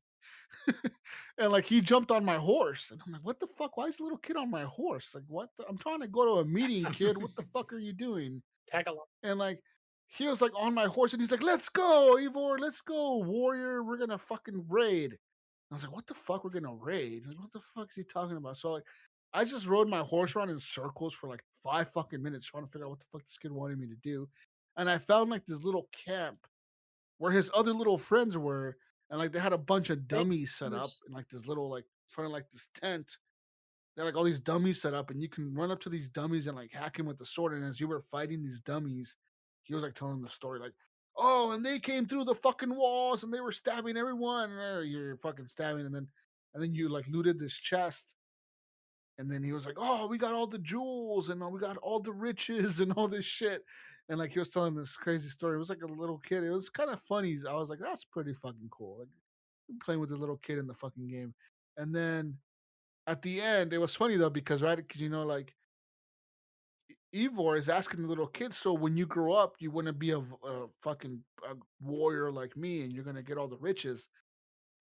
And like he jumped on my horse, and I'm like, "What the fuck? Why is the little kid on my horse? Like, what? I'm trying to go to a meeting, kid. What the fuck are you doing?" Tag along. And like he was like on my horse, and he's like, "Let's go, Ivor. Let's go, warrior. We're gonna fucking raid." I was like, "What the fuck? We're gonna raid? Like, what the fuck is he talking about?" So like, I just rode my horse around in circles for like 5 fucking minutes trying to figure out what the fuck this kid wanted me to do. And I found like this little camp where his other little friends were, and like they had a bunch of Hey, dummies set up Bruce. in like this little like front of like this tent. They had like all these dummies set up, and you can run up to these dummies and like hack him with the sword. And as you were fighting these dummies, he was like telling the story, like, "Oh, and they came through the fucking walls and they were stabbing everyone." And you're fucking stabbing, and then you like looted this chest. And then he was like, "Oh, we got all the jewels and we got all the riches and all this shit." And like he was telling this crazy story. It was like a little kid. It was kind of funny. I was like, "That's pretty fucking cool." Like playing with the little kid in the fucking game. And then at the end, it was funny though because right, because like Ivor is asking the little kid, "So when you grow up, you want to be a fucking warrior like me, and you're gonna get all the riches?"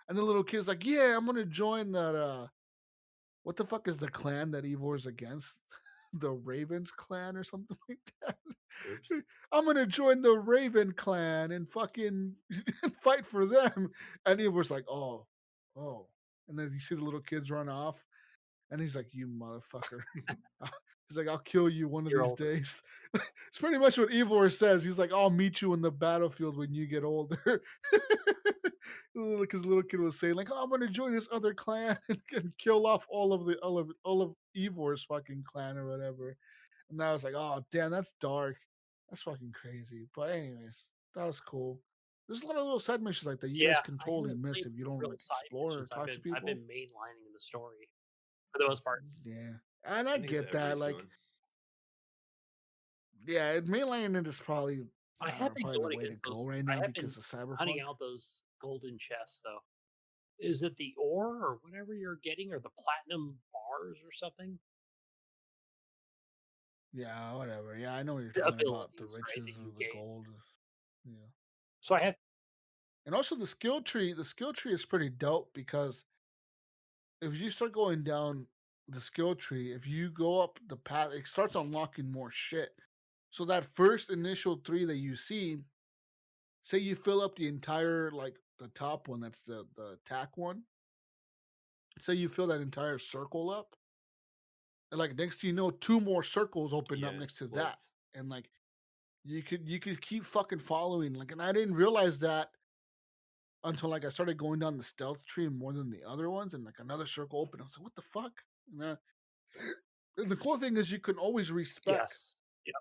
And the little kid's like, "Yeah, I'm gonna join that." What the fuck is the clan that Ivor's against? The Ravens clan or something like that. Oops. I'm gonna join the Raven clan and fucking fight for them. And Ivor's like, "Oh, oh." And then you see the little kids run off, and he's like, "You motherfucker." He's like, "I'll kill you one of You're these older. days." It's pretty much what Ivor says. He's like, "I'll meet you in the battlefield when you get older." Because the little kid was saying, like, "Oh, I'm gonna join this other clan and kill off all of Ivor's fucking clan or whatever." And I was like, "Oh damn, that's dark. That's fucking crazy." But anyways, that was cool. There's a lot of little side missions like that you guys Yeah, can I totally haven't miss played if you the don't real like side explore or missions. talk to I've people. been mainlining the story for the most part. Yeah, and I I think it's what get that. everybody's Like, doing. yeah, mainlining it is probably I have been probably the going way to against go those. right I now have because been of hunting Cyberpunk. out those golden chests though. Is it the ore or whatever you're getting, or the platinum bars or something? Yeah, whatever. Yeah, I know what you're The talking about. The abilities, right, riches that you of the gain. gold. Yeah. So I have. And also the skill tree is pretty dope because if you start going down the skill tree, if you go up the path, it starts unlocking more shit. So that first initial three that you see, say you fill up the entire like the top one, that's the attack one. Say you fill that entire circle up, and like next thing you know, two more circles open Yeah, up it next to that. splits. And like you could keep fucking following. Like, and I didn't realize that until like I started going down the stealth tree more than the other ones, and like another circle opened. I was like, "What the fuck?" And the cool thing is you can always respec. Yes. Yeah.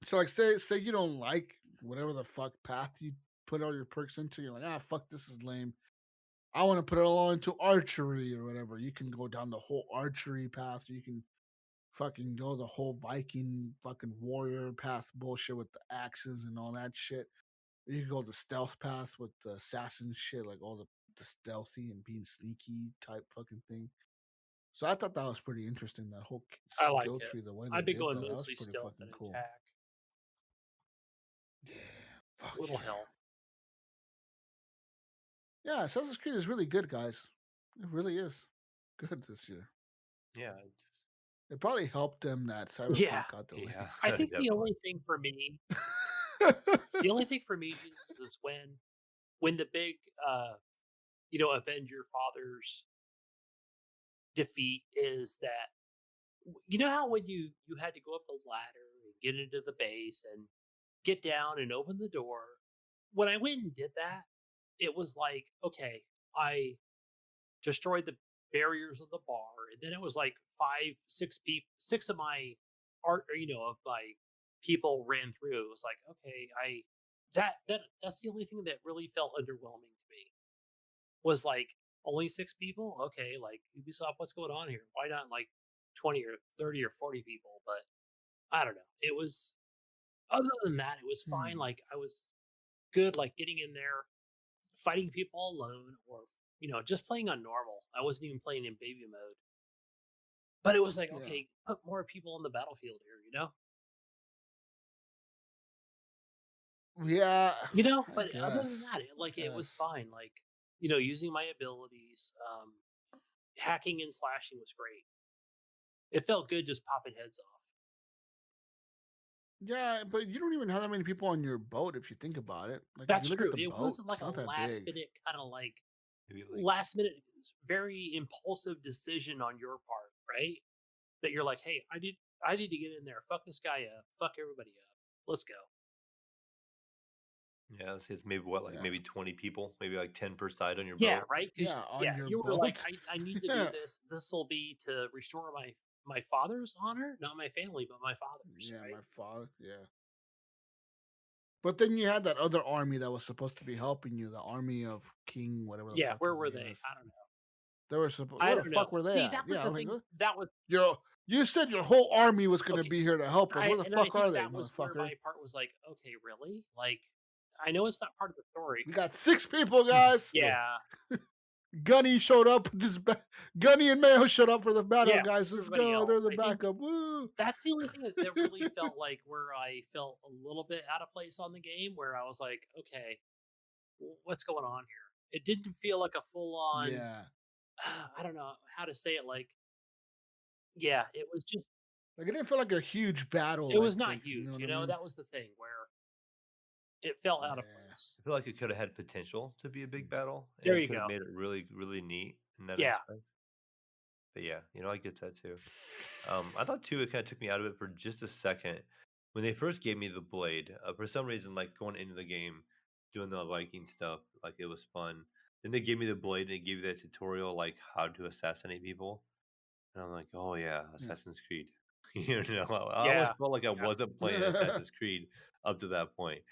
So like say you don't like whatever the fuck path you put all your perks into, you're like, "Ah, fuck, this is lame. I want to put it all into archery or whatever." You can go down the whole archery path. You can fucking go the whole Viking fucking warrior path bullshit with the axes and all that shit. You can go the stealth path with the assassin shit, like all the stealthy and being sneaky type fucking thing. So I thought that was pretty interesting. That whole I like skill it. tree, the way they I've been did going that, that was mostly pretty stealth fucking and cool. attack. Yeah, fuck Little yeah. health. Yeah, Assassin's Creed is really good, guys. It really is good this year. Yeah, It probably helped them that Yeah. Cyberpunk got delayed. yeah, I think the definitely. only thing for me, Jesus, is when the big Avenger Father's defeat is that, you know how when you had to go up the ladder and get into the base and get down and open the door. When I went and did that, it was like, okay, I destroyed the barriers of the bar, and then it was like six of my art, of my people ran through. It was like, okay, that's the only thing that really felt underwhelming to me. Was like, only 6 people? Okay, like Ubisoft, what's going on here? Why not like 20 or 30 or 40 people? But I don't know. It was other than that, it was fine. Hmm. Like I was good, like getting in there, fighting people alone, or just playing on normal. I wasn't even playing in baby mode. But it was like, Yeah. okay, put more people on the battlefield here. Yeah. I But other than guess. that, I it was guess. fine. Like, using my abilities, hacking and slashing was great. It felt good just popping heads off. Yeah, but you don't even have that many people on your boat if you think about it. Like if you That's look at true. the It boat, wasn't it's like a not that last big. minute kind of like Maybe like last minute, very impulsive decision on your part, right? That you're like, hey, I need to get in there. Fuck this guy up. Fuck everybody up. Let's go. yeah, it's maybe what like Yeah. maybe 20 people, maybe like 10 per side on your Yeah, boat. right. Because Yeah, on your you were like, boat. I need to do Yeah. this. This will be to restore my father's honor, not my family, but my father's. Yeah, Right. my father. Yeah. But then you had that other army that was supposed to be helping you, the army of King, whatever the Yeah. fuck Where his were name they? is. I don't know. They were supposed. I Where the don't know. fuck were they See, at? that was Yeah, I the was like, thing. That was you said your whole army was gonna okay. be here to help us. Where the And I fuck are think they, that was where motherfucker? my part was like, okay, really? Like, I know it's not part of the story. We got 6 people, guys. Yeah. Gunny showed up. Gunny and Mayo showed up for the battle, Yeah. guys. Let's Everybody go. They're else. the I think backup. Woo! that's the only thing that really felt like where I felt a little bit out of place on the game, where I was like, okay, what's going on here? It didn't feel like a full on, Yeah. I don't know how to say it. Like, yeah, it was just, Like it didn't feel like a huge battle. it was not Like you know huge. what I mean? That was the thing where it felt out of Yeah. place. I feel like it could have had potential to be a big battle, and There it you could have go. made it really, really neat in that Yeah. aspect. But yeah, I get that too. I thought too, it kind of took me out of it for just a second when they first gave me the blade. For some reason, like going into the game, doing the Viking stuff, like it was fun. Then they gave me the blade and they gave you that tutorial, like how to assassinate people. And I'm like, oh yeah, Yeah. Assassin's Creed. I always Yeah. felt like I Yeah. wasn't playing Assassin's Creed up to that point.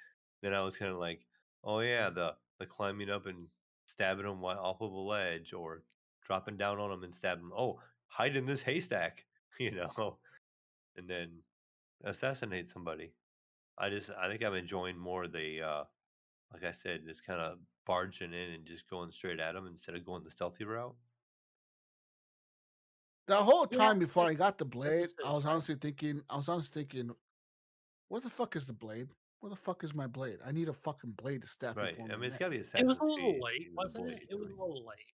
Then I was kind of like, oh yeah, the climbing up and stabbing them off of a ledge, or dropping down on them and stabbing them. Oh, hide in this haystack, you know, and then assassinate somebody. I think I'm enjoying more the like I said, just kind of barging in and just going straight at them instead of going the stealthy route. The whole Yeah. time before I got the That's blade, just it, right? I was honestly thinking, where the fuck is the blade? Where the fuck is my blade? I need a fucking blade to stab Right. people in I the mean, it's neck. got to be It was Assassin's a little Creed. late, You need a wasn't it? blade. It I was a mean, little late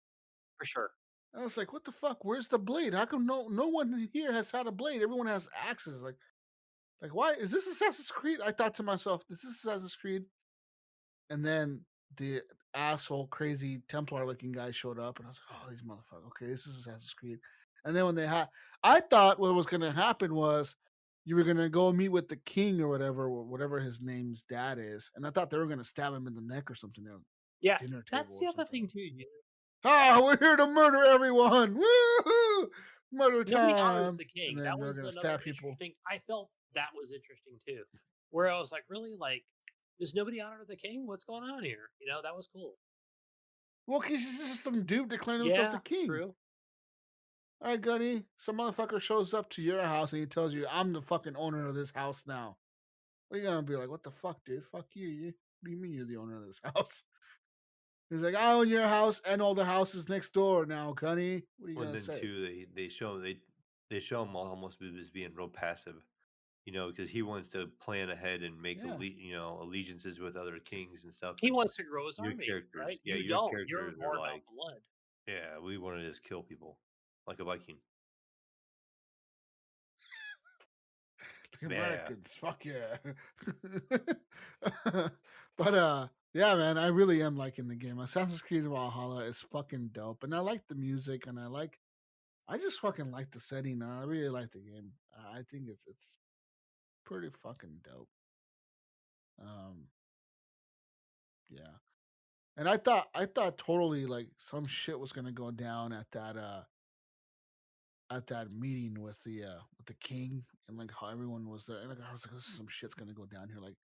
for sure. I was like, what the fuck? Where's the blade? How come no one here has had a blade? Everyone has axes. Like why is this Assassin's Creed? I thought to myself, this is Assassin's Creed. And then the asshole crazy Templar looking guy showed up and I was like, oh, these motherfuckers. Okay, this is Assassin's Creed. And then when I thought what was gonna happen was you were gonna go meet with the king or whatever his name's dad is. And I thought they were gonna stab him in the neck or something at Yeah. dinner table That's or the other something. thing, too. Ah, we're here to murder everyone. Woo! Murder Nobody honors time. the And king. then That they're was gonna another stab people. interesting. I felt that was interesting too, where I was like, really, like, does nobody honor the king? What's going on here? That was cool. Well, because he's just some dude declaring himself the Yeah, king. true. All right, Gunny, some motherfucker shows up to your house and he tells you, I'm the fucking owner of this house now. What are you gonna be like? What the fuck, dude? Fuck you. What do you mean you're the owner of this house? He's like, I own your house and all the houses next door now, Gunny. What are you well, and gonna then say? too, they show him almost as being real passive, because he wants to plan ahead and make Yeah. allegiances with other kings and stuff. He And wants to grow his your army, characters, right? yeah, You your don't. You're characters are more about like, blood. yeah, we want to just kill people like a Viking. Like Yeah, Americans. Fuck yeah. But yeah, man, I really am liking the game. Assassin's Creed Valhalla is fucking dope. And I like the music and I just fucking like the setting. I really like the game. I think it's pretty fucking dope. Um, yeah. And I thought totally like some shit was gonna go down at that meeting with the king and like how everyone was there. And like I was like, some shit's gonna go down here. Like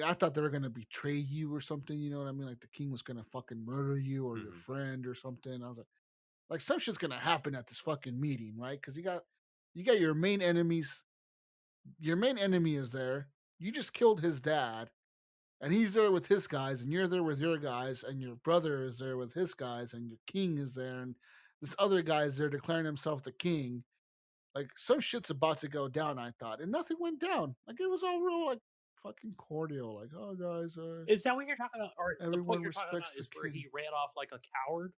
I thought they were gonna betray you or something, you know what I mean? Like the king was gonna fucking murder you or your hmm friend or something. I was like some shit's gonna happen at this fucking meeting, right? Because you got your main enemies your main enemy is there. You just killed his dad, and he's there with his guys, and you're there with your guys, and your brother is there with his guys, and your king is there, and this other guy is there declaring himself the king. Like some shit's about to go down, I thought, and nothing went down. Like it was all real, like fucking cordial. Like, oh guys, Is that what you're talking about? Or the point everyone you're talking about respects the is where king. he ran off like a coward?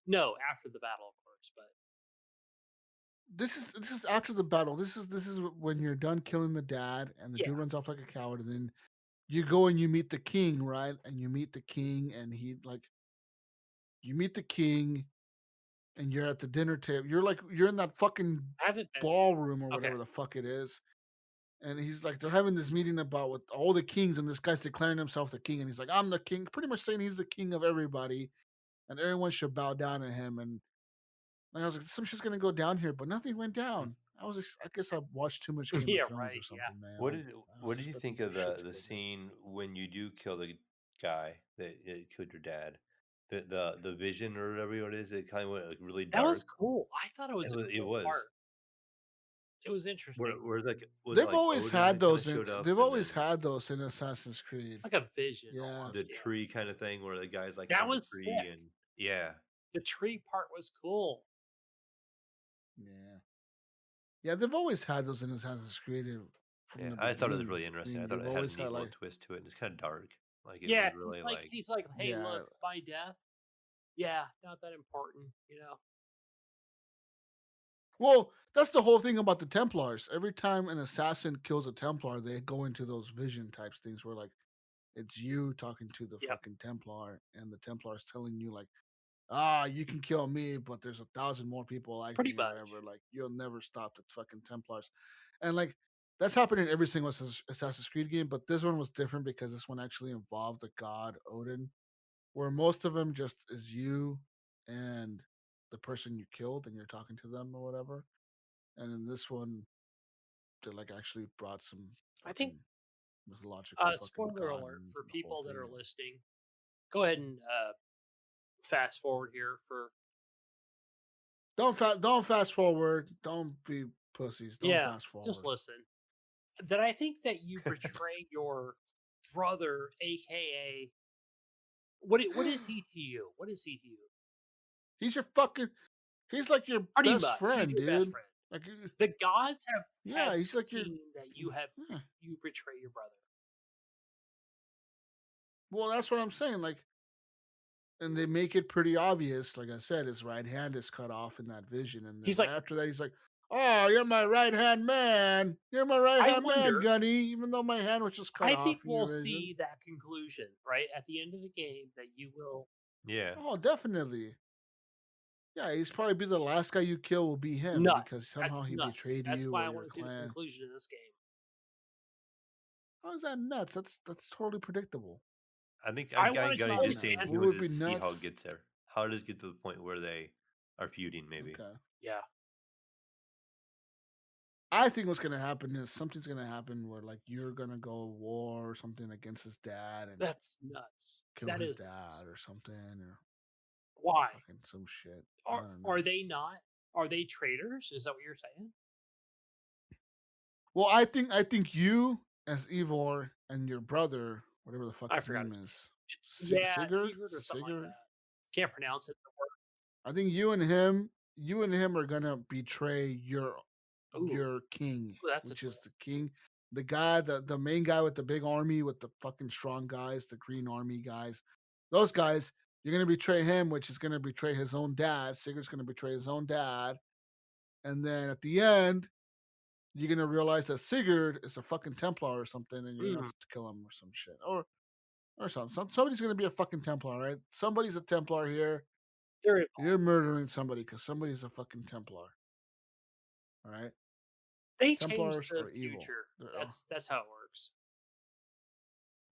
No, after the battle, of course. But This is after the battle. This is when you're done killing the dad, and the yeah, dude runs off like a coward, and then you go and you meet the king, right? And you meet the king, and he like you meet the king, and you're at the dinner table. You're in that fucking I haven't been. ballroom or Okay. whatever the fuck it is. And he's like, they're having this meeting about with all the kings, and this guy's declaring himself the king, and he's like, I'm the king, pretty much saying he's the king of everybody, and everyone should bow down to him. And I was like, some shit's gonna go down here, but nothing went down. I guess I watched too much Game Yeah, of Thrones or right. Yeah. something, man. What I did was what did you expecting think some of shit to the go down. scene when you do kill the guy that killed your dad? The vision or whatever it is, it kind of went like really That was dark. cool. I thought it was a It cool was. part. It was interesting. Where like was it They've like always Odin had that kind of those in. showed up, They've and always then had those in Assassin's Creed. Like a vision Yeah. almost. the Yeah. tree kind of thing where the guy's like That in the was tree sick. and yeah. The tree part was cool. Yeah. Yeah, they've always had those in Assassin's Creed from Yeah, the I just thought it was beginning. really I interesting. I mean, thought they've it had a always neat had little like, twist to it. And it's kind of dark. Like it Yeah, was really like he's like, hey, yeah, look, my death. Yeah, not that important, you know. well, that's the whole thing about the Templars. Every time an assassin kills a Templar, they go into those vision types things where like it's you talking to the Yep. fucking Templar, and the Templar is telling you like, you can kill me, but there's 1,000 more people like Pretty me or much. whatever. Like you'll never stop the fucking Templars, and like that's happened in every single Assassin's Creed game. But this one was different because this one actually involved the god Odin, where most of them just is you and the person you killed, and you're talking to them or whatever. And in this one, they like actually brought some I think fucking mythological fucking spoiler god alert and for the whole people that thing. are listening. Go ahead and fast forward here for Don't fast forward. Don't be pussies. Don't yeah, fast forward. just listen. That I think that you betray your brother, aka what is he to you? What is he to you? He's your fucking. He's like your Pretty best much. friend, He's your best dude. friend. Like, The gods have yeah, he's like your. seen that you Yeah. betray your brother. Well, that's what I'm saying. Like, and they make it pretty obvious. Like I said, his right hand is cut off in that vision, and then He's right like, after that, he's like, "Oh, you're my right hand man. You're my right I hand man, wonder. Gunny." Even though my hand was just cut I off think in your we'll vision. see that conclusion right at the end of the game that you will. yeah. Oh, definitely. Yeah, he's probably be the last guy you kill will be him Nuts. because somehow That's he nuts. betrayed That's you why or I your want to see the clan. conclusion of this game. How is that nuts? That's totally predictable. I think I I'm want to Gunny Not just nuts. saying What he would wants be to see how it nuts? gets there. How does it get to the point where they are feuding? Maybe. Okay. Yeah. I think what's gonna happen is something's gonna happen where like you're gonna go war or something against his dad and That's nuts. kill That his is dad nuts. or something or Why? fucking some shit. I don't know. Are they not? Are they traitors? Is that what you're saying? Well, I think you as Ivor and your brother, whatever the fuck I his forgot name his is, It's yeah, Sigurd. Sigurd or something like Sigurd. that. Can't pronounce it. I think you and him are gonna betray your Ooh, king, that's a which is the twist. king, the guy, the main guy with the big army with the fucking strong guys, the green army guys. Those guys, you're gonna betray him, which is gonna betray his own dad. Sigurd's gonna betray his own dad, and then at the end, you're gonna realize that Sigurd is a fucking Templar or something, and you're gonna have to kill him or some shit, or something. Somebody's gonna be a fucking Templar, right? Somebody's a Templar here. Very involved. You're murdering somebody because somebody's a fucking Templar. All right, They changed Templars the are evil. future. They're- That's how it works.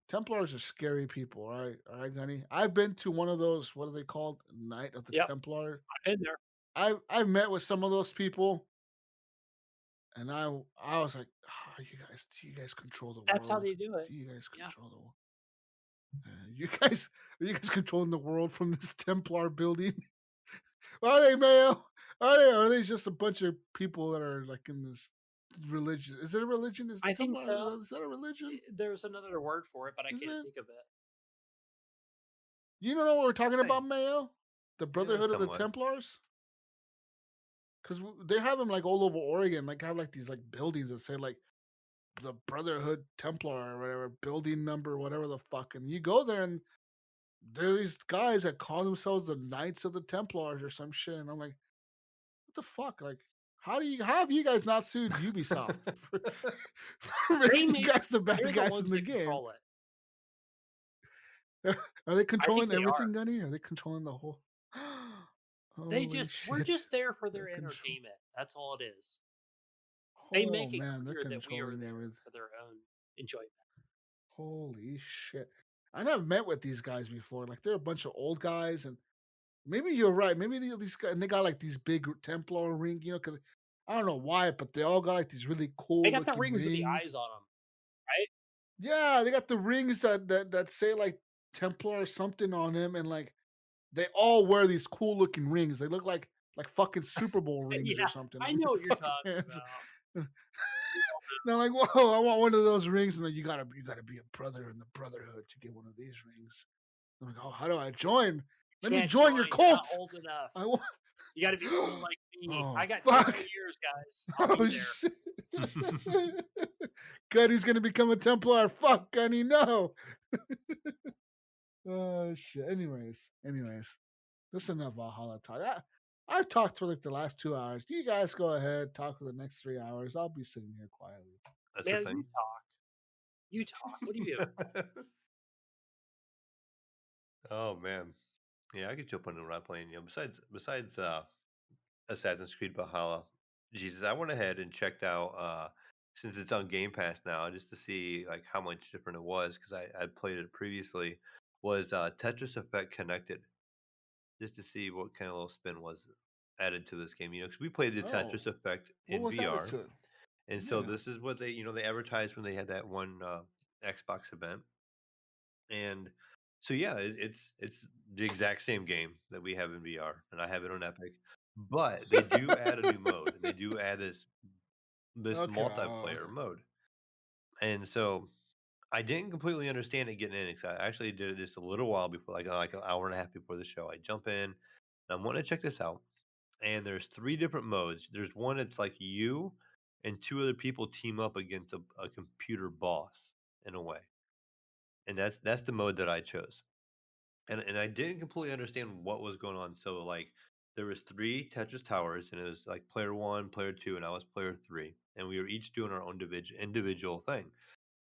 Templars are scary people, all right, Gunny. I've been to one of those. What are they called? Night of the Yep, Templar. I've been there. I've met with some of those people, and I was like, do you guys control the That's how world? they do it. Do you guys Yeah. control the world? Are you guys controlling the world from this Templar building? Are they, Mayo? Are they just a bunch of people that are like in this religion? Is it a religion? Is I think Templar? so. Is that a religion? There's another word for it, but I Is can't it? think of it. You don't know what we're talking Hey, about, Mayo? The Brotherhood of the somewhat. Templars? Because they have them like all over Oregon. Like have like these like buildings that say like the Brotherhood Templar or whatever, building number, whatever the fuck. And you go there and there are these guys that call themselves the Knights of the Templars or some shit. And I'm like, what the fuck? Like, how have you guys not sued Ubisoft for They making you make guys the bad they're the guys ones in the that game? control it. Are they I think controlling they everything, are. Gunny? Are they controlling the whole? They Holy we're shit! just there for their They're control. entertainment. That's all it is. They Oh make it man, they're clear that we are controlling there everything. for their own enjoyment. Holy shit! I never met with these guys before. Like they're a bunch of old guys, and maybe you're right. Maybe these guys, and they got like these big Templar ring, because I don't know why, but they all got like these really They cool got the looking rings with the rings. eyes on them, right? Yeah, they got the rings that say like Templar or something on them, and like they all wear these cool looking rings. They look like fucking Super Bowl rings or Yeah, something I on know their what you're fucking talking hands. about. They're like, whoa, I want one of those rings. And then you gotta be a brother in the Brotherhood to get one of these rings. I'm like, oh, how do I join? Let me Can't join your join. You're not cult. old enough. I want. You got to be old like me. Oh I got 10 more fuck! years, guys. I'll be Oh there. shit! Gunny's gonna become a Templar. Fuck, Gunny, no. Oh shit. Anyways, that's enough Valhalla talk. I've talked for like the last 2 hours. You guys go ahead, talk for the next 3 hours. I'll be sitting here quietly. That's the Man, thing. you talk. What are you doing? Oh man, yeah, I could jump on and not playing. Besides Assassin's Creed Valhalla, Jesus, I went ahead and checked out since it's on Game Pass now, just to see like how much different it was because I played it previously. Was Tetris Effect Connected, just to see what kind of little spin was added to this game. Because we played the Oh, Tetris Effect what in was added VR, to it? and so Yeah. this is what they advertised when they had that one Xbox event. And so yeah, it's the exact same game that we have in VR, and I have it on Epic. But they do add a new mode, and they do add this Okay. multiplayer mode. And so I didn't completely understand it getting in because I actually did it just a little while before, like an hour and a half before the show. I jump in, and I'm going to check this out. And there's three different modes. There's one that's like you and two other people team up against a computer boss in a way, and that's the mode that I chose. And I didn't completely understand what was going on. So like there was three Tetris towers, and it was like player one, player two, and I was player three, and we were each doing our own individual thing.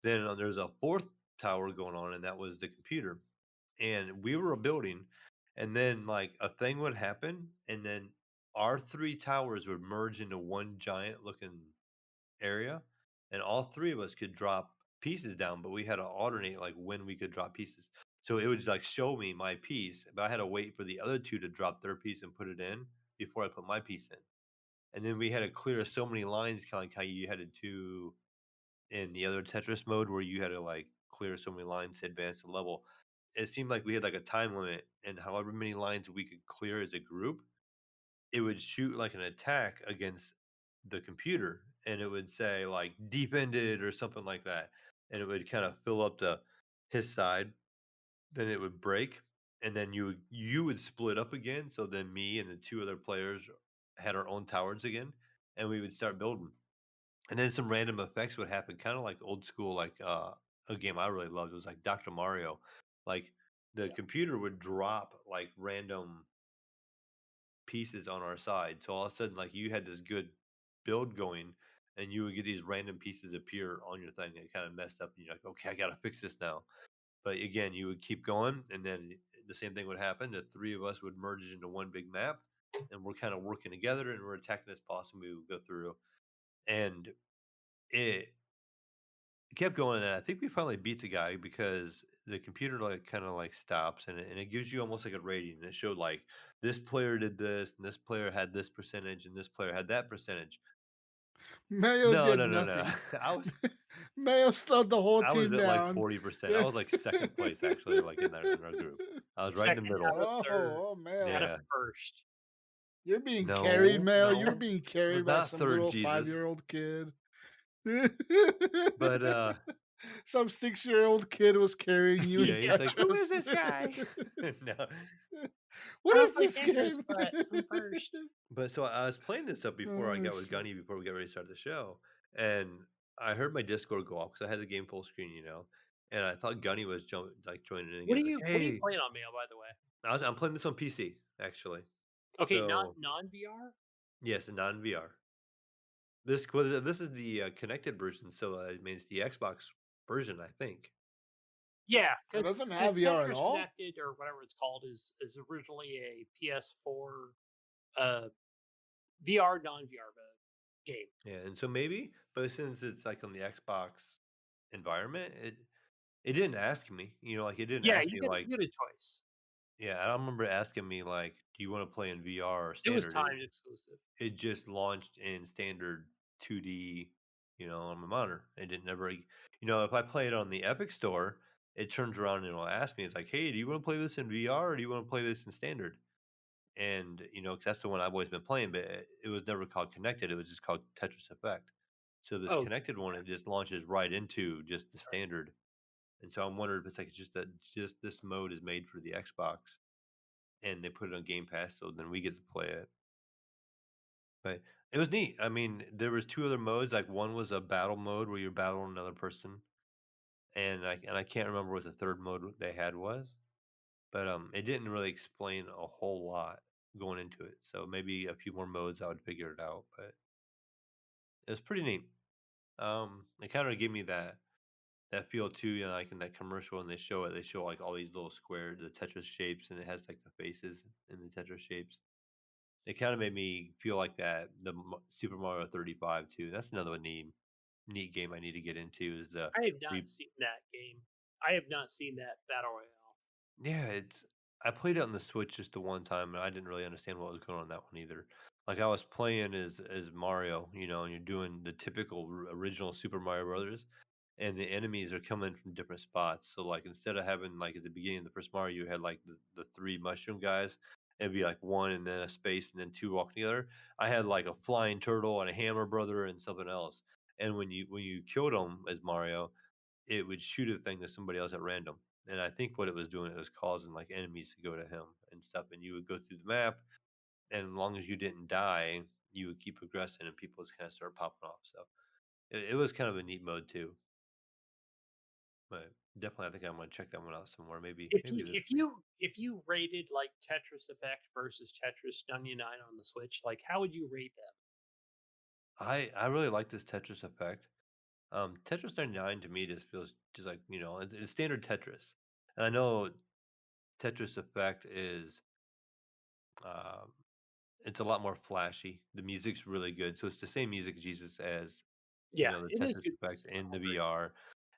Then there was a fourth tower going on, and that was the computer, and we were a building, and then like a thing would happen, and then our three towers would merge into one giant looking area, and all three of us could drop pieces down, but we had to alternate like when we could drop pieces. So it would like show me my piece, but I had to wait for the other two to drop their piece and put it in before I put my piece in. And then we had to clear so many lines, kind of like how you had to do in the other Tetris mode, where you had to like clear so many lines to advance the level. It seemed like we had like a time limit, and however many lines we could clear as a group, it would shoot like an attack against the computer, and it would say like deep ended or something like that, and it would kind of fill up the his side, then it would break, and then you would split up again, so then me and the two other players had our own towers again, and we would start building, and then some random effects would happen, kind of like old school, like a game I really loved was like Dr. Mario. Like the Yeah. computer would drop like random pieces on our side. So all of a sudden, like you had this good build going, and you would get these random pieces appear on your thing. It kind of messed up, and you're like, okay, I got to fix this now. But again, you would keep going, and then the same thing would happen. The three of us would merge into one big map, and we're kind of working together, and we're attacking this boss, and we would go through. And it kept going, and I think we finally beat the guy because the computer like kind of like stops, and it gives you almost like a rating. And it showed like this player did this, and this player had this percentage, and this player had that percentage. Mayo No, did no, no, no. nothing. I was Mayo slowed the whole I was team at like down. 40%. I was like second place actually, like in our group. I was right in the Second middle. out of third, Oh, out of Mayo. Yeah. first. You're being carried, No, Mayo. You're no. being It was carried by not some third, little Jesus. 5-year-old kid. But Some 6-year-old kid was carrying you in yeah, he's like, "Who is Tetris. this guy?" No. What I don't is play this Tetris, game? but I'm first. But so I was playing this up before I Oh, got with shit. Gunny before we got ready to start the show, and I heard my Discord go off because I had the game full screen, and I thought Gunny was joining in What again. are He's like, you "Hey," playing on, Mail, by the way? I'm playing this on PC actually. Okay, not So non-VR? yes, non VR. This is the connected version, so it means the Xbox version, I think. Yeah, It because doesn't have VR at Tetris all? Connected or whatever it's called is originally a PS4 uh VR non-VR game. Yeah, and so maybe, but since it's like on the Xbox environment, it didn't ask me, like it didn't Yeah, ask me like, you get a choice. yeah, I don't remember asking me like, do you want to play in VR or It was standard? timed exclusive. It just launched in standard 2D, on my monitor. It didn't never, if I play it on the Epic Store, it turns around and it'll ask me, it's like, hey, do you want to play this in VR or do you want to play this in standard? And 'cause that's the one I've always been playing, but it was never called connected. It was just called Tetris Effect. So this Oh, connected one, it just launches right into just the sorry. standard. And so I'm wondering if it's like just that just this mode is made for the Xbox and they put it on Game Pass, so then we get to play it. But it was neat. I mean, there was two other modes. Like one was a battle mode where you're battling another person, and I can't remember what the third mode they had was. But it didn't really explain a whole lot going into it. So maybe a few more modes I would figure it out. But it was pretty neat. It kind of gave me that feel too, like in that commercial when they show like all these little squares, the Tetris shapes, and it has like the faces in the Tetris shapes. It kind of made me feel like that Super Mario 35 too. That's another neat game I need to get into is the I have not re- seen that game. I have not seen that battle royale. yeah, it's I played it on the Switch just the one time and I didn't really understand what was going on in that one either. Like I was playing as Mario, and you're doing the typical original Super Mario Brothers, and the enemies are coming from different spots. So like instead of having like at the beginning of the first Mario, you had like the three mushroom guys. It'd be like one and then a space and then two walking together. I had like a flying turtle and a hammer brother and something else. And when you killed them as Mario, it would shoot a thing to somebody else at random. And I think what it was doing, it was causing like enemies to go to him and stuff. And you would go through the map, and as long as you didn't die, you would keep progressing, and people just kind of start popping off. So it was kind of a neat mode too. But definitely, I think I'm gonna check that one out somewhere. Maybe this week. If you rated like Tetris Effect versus Tetris 99 on the Switch, like how would you rate them? I really like this Tetris Effect. Tetris 99 to me just feels just like it's standard Tetris, and I know Tetris Effect is um, it's a lot more flashy. The music's really good, so it's the same music Jesus as Yeah, the it is Tetris good Effect music. in I'll the agree. VR,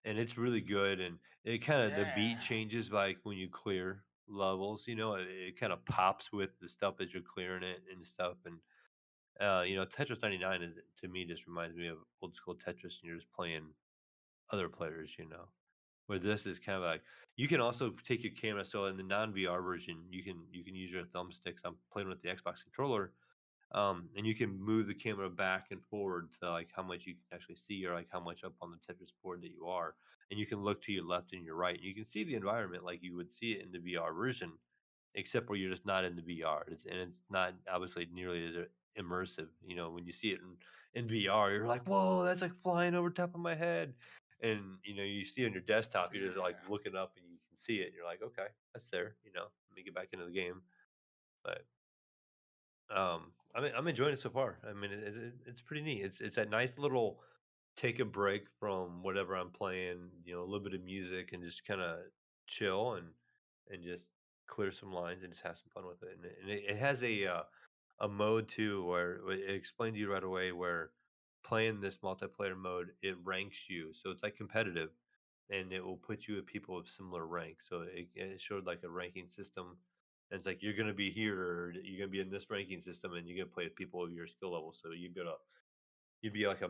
and it's really good. And it kind of the beat Yeah. changes like when you clear levels. It kind of pops with the stuff as you're clearing it and stuff. And Tetris 99 is, to me just reminds me of old school Tetris, and you're just playing other players. Where this is kind of like you can also take your camera. So in the non VR version, you can use your thumbsticks. I'm playing with the Xbox controller, and you can move the camera back and forward to like how much you can actually see or like how much up on the Tetris board that you are, and you can look to your left and your right, and you can see the environment like you would see it in the VR version, except where you're just not in the VR, and it's not obviously nearly as immersive. When you see it in VR, you're like, whoa, that's like flying over top of my head, and you see it on your desktop, you're just like Yeah. looking up and you can see it, and you're like, okay, that's there. Let me get back into the game, but I'm enjoying it so far. I mean, it's pretty neat. It's that nice little take a break from whatever I'm playing. A little bit of music and just kind of chill and just clear some lines and just have some fun with it. And it has a mode too where it explains to you right away where playing this multiplayer mode it ranks you. So it's like competitive, and it will put you with people of similar rank. So it showed like a ranking system. And it's like you're gonna be here, or you're gonna be in this ranking system, and you're gonna play with people of your skill level. So you'd be like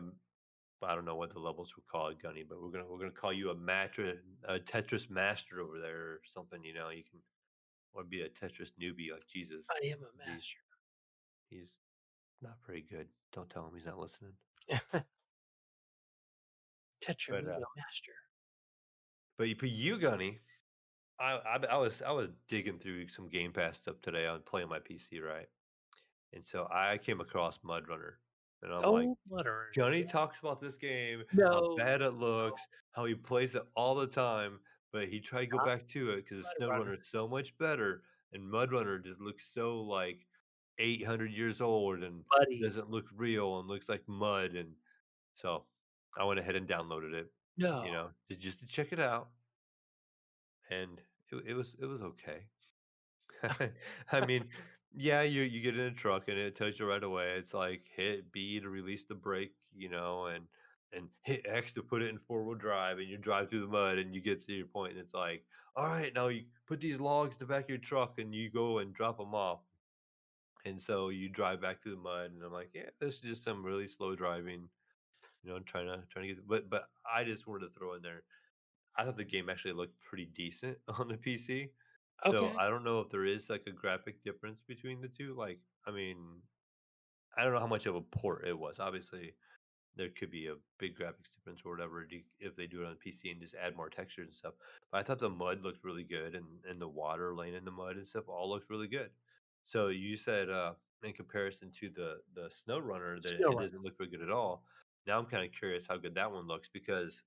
I don't know what the levels would call it, Gunny, but we're gonna call you a Tetris master over there or something. You can or be a Tetris newbie like Jesus. I am a He's master. he's not very good. Don't tell him he's not listening. But Tetramigo Master. you, Gunny, I was digging through some Game Pass stuff today on playing my PC, right? And so I came across Mud Runner, and I'm like, Oh, Mutter. Gunny talks about this game, how No, bad it looks, how he plays it all the time, but he tried to go not back to it because Mud Snow Runner. Runner is so much better, and Mud Runner just looks so like 800 years old and Buddy. doesn't look real and looks like mud. And so I went ahead and downloaded it, No. just to check it out, and it was okay. I mean, yeah, you get in a truck and it tells you right away. It's like hit B to release the brake, and hit X to put it in 4-wheel drive, and you drive through the mud and you get to your point, and it's like, all right, now you put these logs in the back of your truck and you go and drop them off. And so you drive back through the mud, and I'm like, yeah, this is just some really slow driving, trying to get. But I just wanted to throw in there. I thought the game actually looked pretty decent on the PC. So Okay. I don't know if there is like a graphic difference between the two. Like, I mean, I don't know how much of a port it was. Obviously, there could be a big graphics difference or whatever if they do it on PC and just add more textures and stuff. But I thought the mud looked really good, and the water laying in the mud and stuff all looked really good. So you said in comparison to the Snow Runner that Snow it Runner. doesn't look very good at all. Now I'm kind of curious how good that one looks because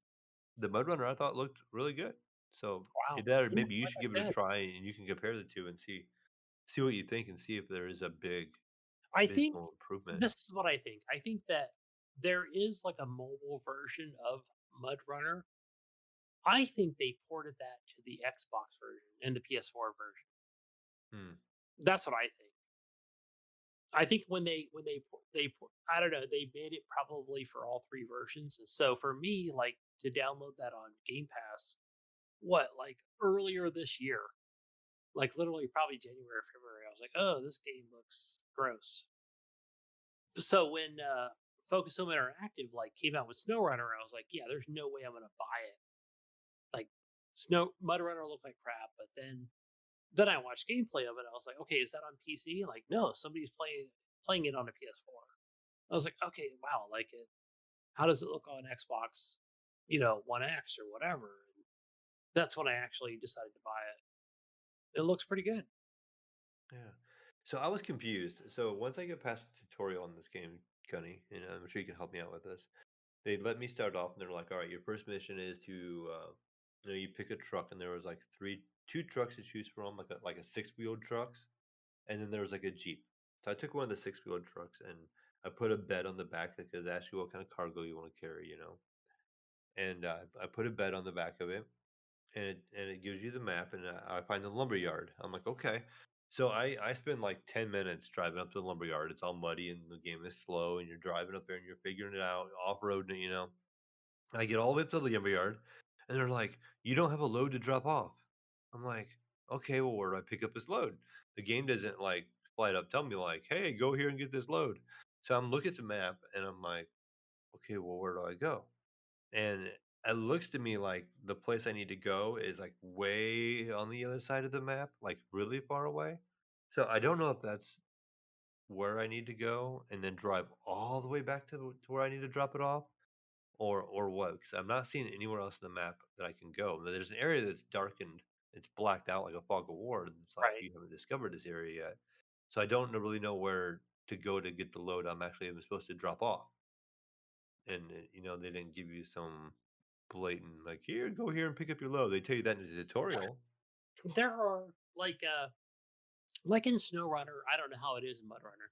the Mud Runner I thought looked really good. So Wow. if that, or Yeah, maybe you like should give I it a said, try and you can compare the two and see what you think and see if there is a big I think visual improvement. this is what I think. I think that there is like a mobile version of Mud Runner. I think they ported that to the Xbox version and the PS4 version. Hmm. That's what I think. I think I don't know, they made it probably for all three versions. And so for me, like to download that on Game Pass, what, like earlier this year, like literally probably January or February, I was like, oh, this game looks gross. So when Focus Home Interactive like came out with SnowRunner, I was like, yeah, there's no way I'm gonna buy it. Like Snow Mud Runner looked like crap, but then I watched gameplay of it. I was like, okay, is that on PC? Like, no, somebody's playing it on a PS4. I was like, okay, wow, like it. How does it look on Xbox? One X or whatever. And that's when I actually decided to buy it. It looks pretty good. Yeah. So I was confused. So once I get past the tutorial on this game, Gunny, and I'm sure you can help me out with this, they let me start off and they're like, all right, your first mission is to, you pick a truck, and there was like two trucks to choose from, like a 6-wheeled trucks, and then there was like a Jeep. So I took one of the 6-wheeled trucks and I put a bed on the back because they ask you what kind of cargo you want to carry. And I put a bed on the back of it, and it gives you the map, and I find the lumber yard. I'm like, okay. So I spend like 10 minutes driving up to the lumber yard. It's all muddy and the game is slow, and you're driving up there and you're figuring it out, off roading it. And I get all the way up to the lumber yard, and they're like, "You don't have a load to drop off." I'm like, "Okay, well, where do I pick up this load?" The game doesn't like flat up tell me like, "Hey, go here and get this load." So I'm looking at the map, and I'm like, "Okay, well, where do I go?" And it looks to me like the place I need to go is like way on the other side of the map, like really far away. So I don't know if that's where I need to go and then drive all the way back to where I need to drop it off, or what, because I'm not seeing anywhere else in the map that I can go. Now, there's an area that's darkened, it's blacked out like a fog of war, and it's like Right. you haven't discovered this area yet. So I don't really know where to go to get the load I'm actually even supposed to drop off. And they didn't give you some blatant like, here, go here and pick up your load. They tell you that in the tutorial. There are like in SnowRunner, I don't know how it is in MudRunner,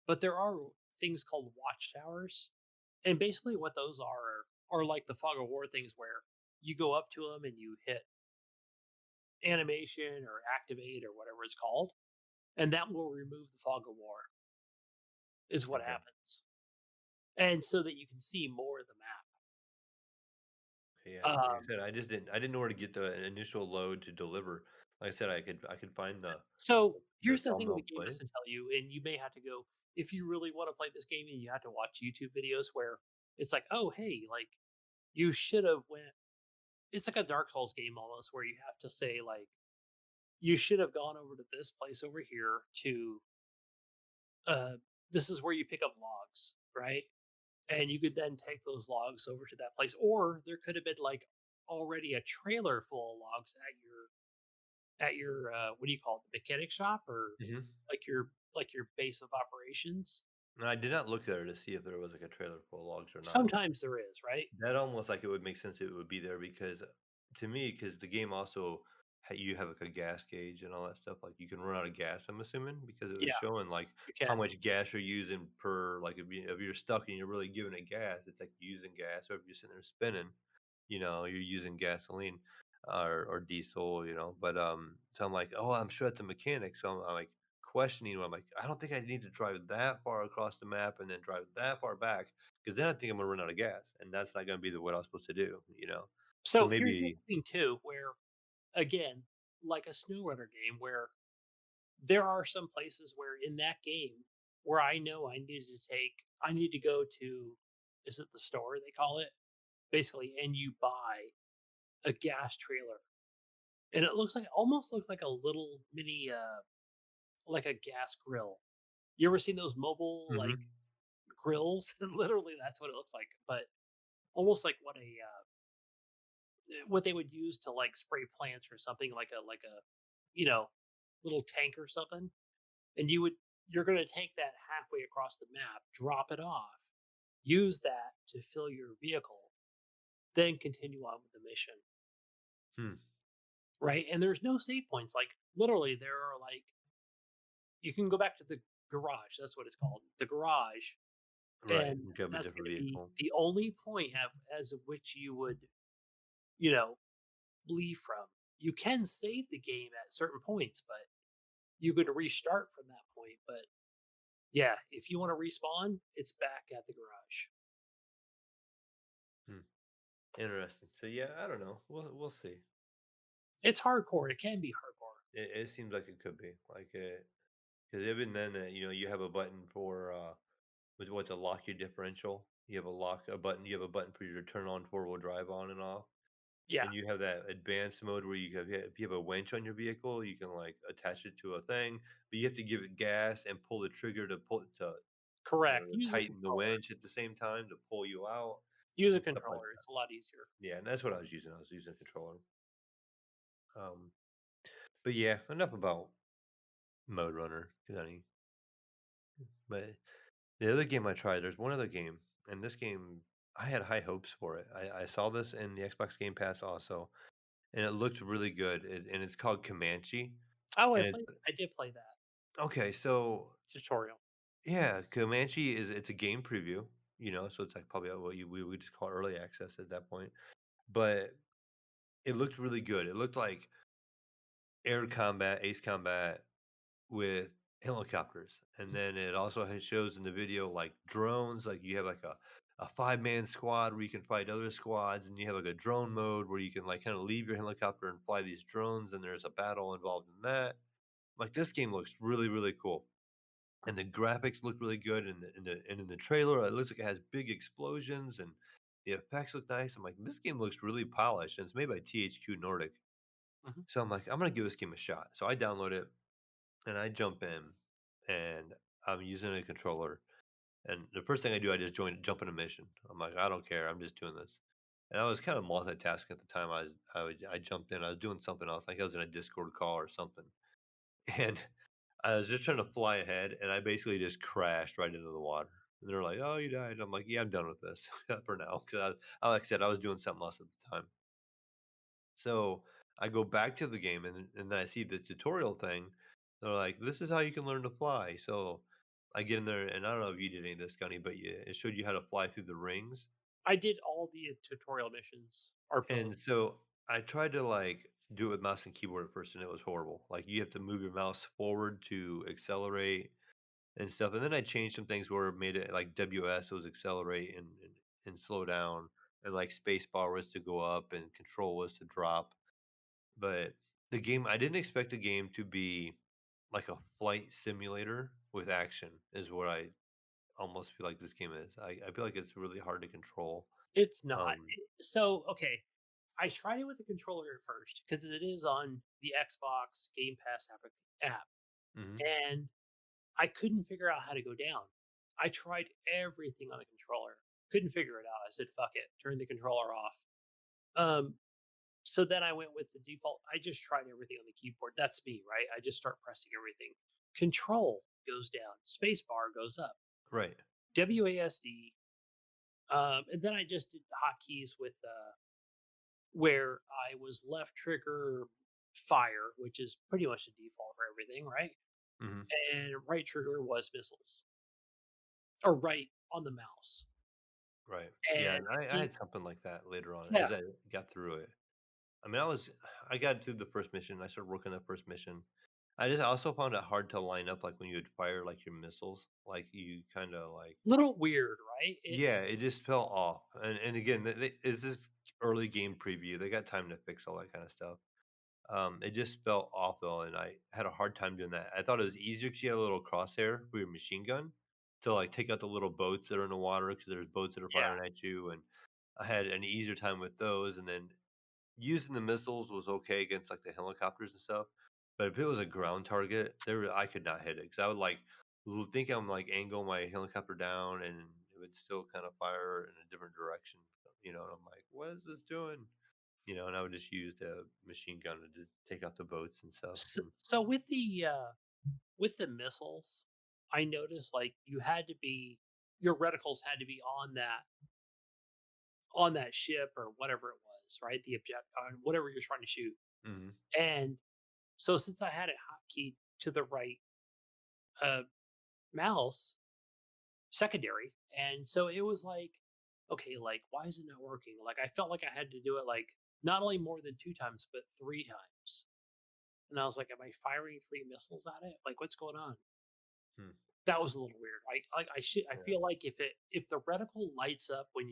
but there are things called watchtowers, and basically what those are like the fog of war things where you go up to them and you hit animation or activate or whatever it's called, and that will remove the fog of war. Is what Okay. happens, and so that you can see more of the Okay, yeah, map. like I said, I didn't know where to get the initial load to deliver. Like I said, I could find So the here's the thing: sawmill the game doesn't place. tell you, and you may have to go if you really want to play this game, and you have to watch YouTube videos where it's like, oh, hey, like you should have went. It's like a Dark Souls game almost, where you have to say like you should have gone over to this place over here to. This is where you pick up logs, right? and you could then take those logs over to that place, or there could have been like already a trailer full of logs at your what do you call it, the mechanic shop, or Hmm. like your base of operations. And I did not look there to see if there was like a trailer full of logs or not. Sometimes there is, right? That almost like it would make sense it would be there because to me, because the game also you have like a gas gauge and all that stuff. Like you can run out of gas. I'm assuming because it was Yeah, showing like you how can. much gas you're using per like if you're stuck and you're really giving it gas, it's like using gas. Or if you're sitting there spinning, you're using gasoline or diesel. But so I'm like, oh, I'm sure it's a mechanic. So I'm like questioning. I'm like, I don't think I need to drive that far across the map and then drive that far back because then I think I'm gonna run out of gas, and that's not gonna be what I was supposed to do. So So here's the maybe. thing too, where again, like a SnowRunner game, where there are some places where in that game where I know I need to go to, is it the store they call it? Basically, and you buy a gas trailer. And it almost looks like a little mini like a gas grill. You ever seen those mobile like Mhm. grills? Literally that's what it looks like. But almost like what they would use to like spray plants or something, like a you know little tank or something. And you're going to take that halfway across the map, drop it off, use that to fill your vehicle, then continue on with the mission, Hmm. right? And there's no save points. Like literally, there are like you can go back to the garage. That's what it's called, the garage, Right. and You have a that's different going to be vehicle. the only point as of which you would, you know, leave from. You can save the game at certain points, but you could restart from that point. But yeah, if you want to respawn, it's back at the garage. Hmm. Interesting. So yeah, I don't know. We'll see. It's hardcore. It can be hardcore. It seems like it could be like it because even then, you have a button for with what's a lock your differential. You have a button. You have a button for you to turn on four-wheel drive on and off. Yeah, Then you have that advanced mode where if you have a winch on your vehicle, you can like attach it to a thing, but you have to give it gas and pull the trigger to pull to I don't correct. know, to Use a tighten the controller. winch at the same time to pull you out Use a and stuff like controller. that. It's a lot easier. Yeah, and that's what I was using. I was using a controller. Um, but yeah, enough about Mode Runner, Gunny. But the other game I tried, there's one other game, and this game I had high hopes for it. I saw this in the Xbox Game Pass also, and it looked really good. And it's called Comanche, Oh, and it's I did play that okay. So tutorial. yeah, Comanche it's a game preview, so it's like probably what we would just call early access at that point. But it looked really good. It looked like air combat, ace combat with helicopters, and then it also shows in the video like drones. Like you have like a 5-man squad where you can fight other squads, and you have like a drone mode where you can like kind of leave your helicopter and fly these drones, and there's a battle involved in that. Like this game looks really really cool. And the graphics look really good in the trailer. It looks like it has big explosions and the effects look nice. I'm like, this game looks really polished and it's made by THQ Nordic. Mhm. So I'm like, I'm gonna give this game a shot. So I download it and I jump in and I'm using a controller. And the first thing I do, I just jump in a mission. I'm like, I don't care. I'm just doing this. And I was kind of multitasking at the time. I jumped in. I was doing something else. Like I was in a Discord call or something. And I was just trying to fly ahead, and I basically just crashed right into the water. And they're like, "Oh, you died." I'm like, "Yeah, I'm done with this for now." Because like I said, I was doing something else at the time. So I go back to the game, and then I see the tutorial thing. They're like, "This is how you can learn to fly." So I get in there, and I don't know if you did any of this, Gunny, but it showed you how to fly through the rings. I did all the tutorial missions, or both. And so I tried to like do it with mouse and keyboard at first, and it was horrible. Like you have to move your mouse forward to accelerate and stuff. And then I changed some things where it made it like WS was accelerate and slow down, and like spacebar was to go up, and control was to drop. But the game, I didn't expect the game to be like a flight simulator with action, is what I almost feel like this game is. I feel like it's really hard to control. It's not. Um, So, okay, I tried it with the controller at first because it is on the Xbox Game Pass app, mhm. and I couldn't figure out how to go down. I tried everything on the controller. Couldn't figure it out. I said, "Fuck it," turned the controller off. Um, so then I went with the default. I just tried everything on the keyboard. That's me, right? I just start pressing everything. Control goes down, space bar goes up, Right. WASD, and then I just did hotkeys with where I was left trigger fire, which is pretty much the default for everything, right? Hmm. And right trigger was missiles, or right on the mouse. Right. Yeah, And and I I think, had something like that later on yeah, as I got through it. I mean, I got through the first mission. I started working the first mission. I also found it hard to line up, like when you would fire like your missiles, like you kind of like, little weird, right? yeah, it just felt off. And again, is this early game preview? They got time to fix all that kind of stuff. It just felt off though, and I had a hard time doing that. I thought it was easier because you had a little crosshair for your machine gun to like take out the little boats that are in the water because there's boats that are Yeah. firing at you, and I had an easier time with those. And then using the missiles was okay against like the helicopters and stuff, but if it was a ground target, I could not hit it because I would like think I'm like angle my helicopter down, and it would still kind of fire in a different direction. And I'm like, what is this doing? And I would just use the machine gun to take out the boats and stuff. So with the missiles, I noticed like you had to be your reticles had to be on that ship or whatever it was, right? The object on whatever you're trying to shoot. Hmm. And so since I had it hotkeyed to the right uh, mouse secondary, and so it was like, okay, like why is it not working? Like I felt like I had to do it like not only more than 2 times, but 3 times. And I was like, am I firing 3 missiles at it? Like what's going on? Hmm. That was a little weird. I Yeah. feel like if the reticle lights up when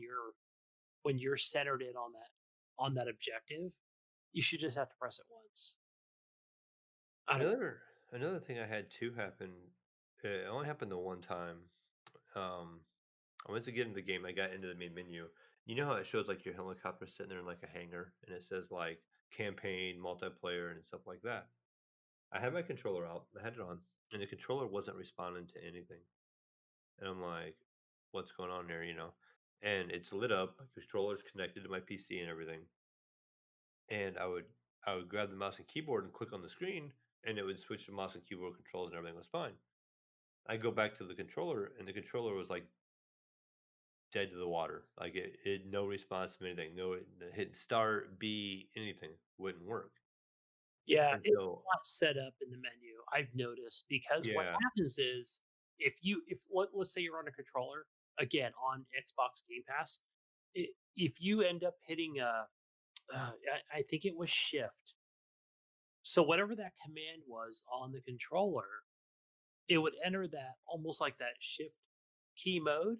you're centered in on that objective, you should just have to press it once. I don't know. Another thing I had too happen. It only happened the one time. Um, I went to get into the game. I got into the main menu. You know how it shows like your helicopter sitting there in like a hangar, and it says like campaign, multiplayer, and stuff like that. I had my controller out. I had it on, and the controller wasn't responding to anything. And I'm like, what's going on here? And it's lit up. My controller's connected to my PC and everything. And I would grab the mouse and keyboard and click on the screen, and it would switch to mouse and keyboard controls, and everything was fine. I go back to the controller, and the controller was like dead to the water. Like it no response to anything. No, hit start, B, anything wouldn't work. Yeah, And it's so, not set up in the menu. I've noticed because what yeah. happens is if let's say you're on a controller again on Xbox Game Pass, if you end up hitting I think it was Shift. So whatever that command was on the controller, it would enter that almost like that Shift key mode,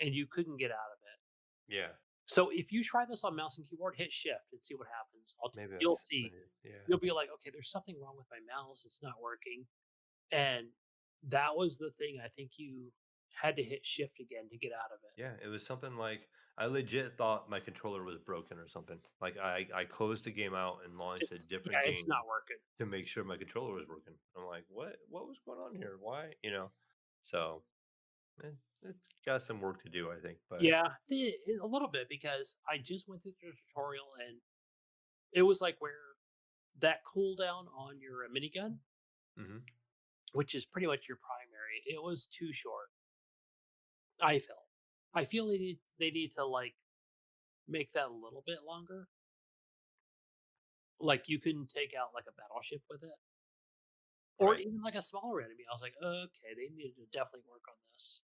and you couldn't get out of it. Yeah. So if you try this on mouse and keyboard, hit Shift and see what happens. Maybe You'll that's what see. yeah. You'll be like, okay, there's something wrong with my mouse. It's not working. And that was the thing. I think you had to hit Shift again to get out of it. Yeah, it was something like I legit thought my controller was broken or something. Like I closed the game out and launched a Yeah, different it's game not working. to make sure my controller was working. I'm like, what was going on here? Why? So eh, it's got some work to do, I think. But Yeah, a little bit because I just went through the tutorial and it was like where that cooldown on your minigun, hmm. which is pretty much your primary, it was too short. I felt. I feel they need to like make that a little bit longer. Like you can take out like a battleship with it, or Right. even like a smaller enemy. I was like, okay, they need to definitely work on this.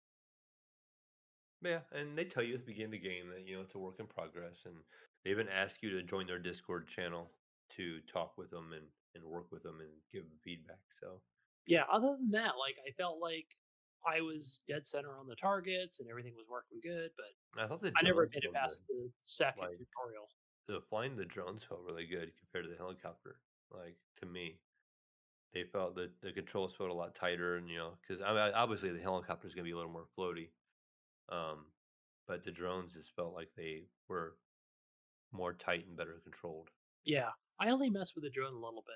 Yeah, and they tell you at the beginning of the game that it's a work in progress, and they even ask you to join their Discord channel to talk with them and work with them and give them feedback. So Yeah. Other than that, like I felt like I was dead center on the targets and everything was working good, but I thought the I never drones made it felt good. past the second Like tutorial. the flying the drones felt really good compared to the helicopter. Like to me, they felt that the controls felt a lot tighter, and because I mean, obviously the helicopter is going to be a little more floaty, um, but the drones just felt like they were more tight and better controlled. Yeah, I only messed with the drone a little bit.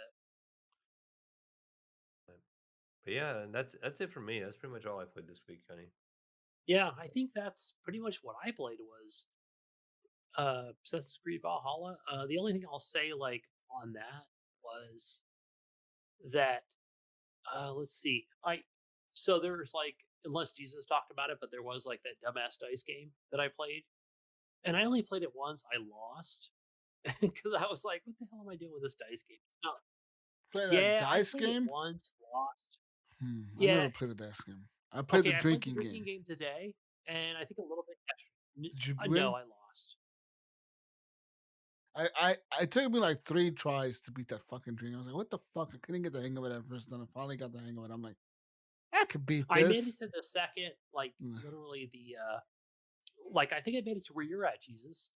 But yeah, and that's it for me. That's pretty much all I played this week, Gunny. Yeah, I think that's pretty much what I played was Assassin's Creed Valhalla. The only thing I'll say like on that was that let's see. I so there's like unless Jesus talked about it, but there was like that dumbass dice game that I played, and I only played it once. I lost because I was like, "What the hell am I doing with this dice game?" It's not. Play that Yeah, I dice played it game? once, lost. I've Yeah, never played the dice game. I played the okay. I played the drinking drinking game. game today, and I think a little bit extra. Did you No, win? I lost. It took me like 3 tries to beat that fucking drink. I was like, what the fuck? I couldn't get the hang of it at first. Then I finally got the hang of it. I'm like, I could beat I made it this. to the second, like Mm. literally like I think I made it to where you're at, Jesus.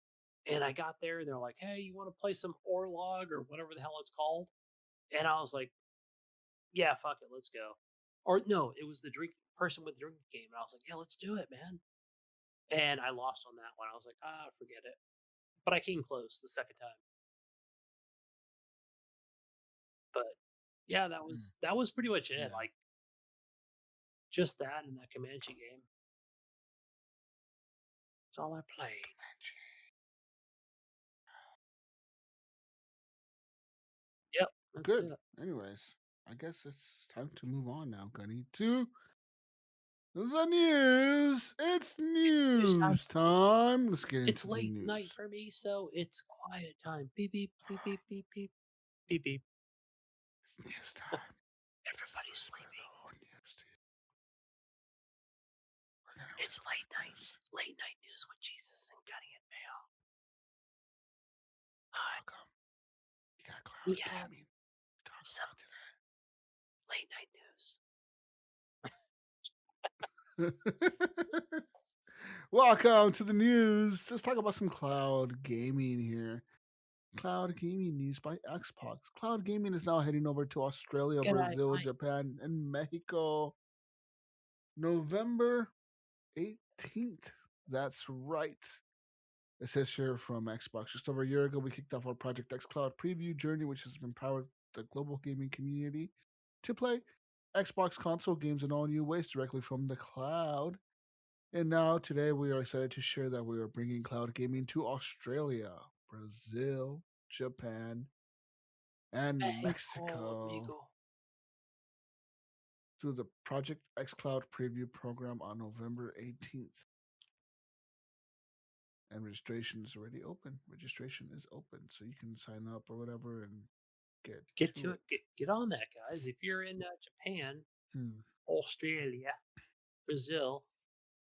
And I got there, and they're like, "Hey, you want to play some Orlog or whatever the hell it's called?" And I was like, "Yeah, fuck it, let's go." Or no, it was the drink person with the drinking game, and I was like, "Yeah, let's do it, man." And I lost on that one. I was like, "Ah, forget it." But I came close the second time. But yeah, that was pretty much it. Yeah. Like just that and that Comanche game. That's all I played. Yep, that's Good. it. Anyways, I guess it's time to move on now, Gunny, to the news. It's News time. news time. Let's get It's into the late night news. for me, so it's quiet time. Beep beep beep beep beep beep beep beep. It's news time. Everybody's Whisper sleeping. the whole news to you. We're gonna It's whisper late the night. news. Late night news with Jesus and Gunny and Mayo. Hi. Welcome. You got cloud We have gaming. Talk some about late night news. today. Welcome to the news. Let's talk about some cloud gaming here. Cloud gaming news by Xbox. Cloud gaming is now heading over to Australia, G'day, Brazil, mate. Japan, and Mexico. November 18th. That's right. It says here from Xbox. Just over a year ago, we kicked off our Project X Cloud preview journey, which has empowered the global gaming community to play Xbox console games in all new ways directly from the cloud. And now, today, we are excited to share that we are bringing cloud gaming to Australia, Brazil, Japan, and Mexico, Mexico amigo. through the Project X Cloud preview program on November 18th. And registration is already open. Registration is open, so you can sign up or whatever and get Get to to it. it. Get on that, guys. If you're in Japan, Hmm. Australia, Brazil,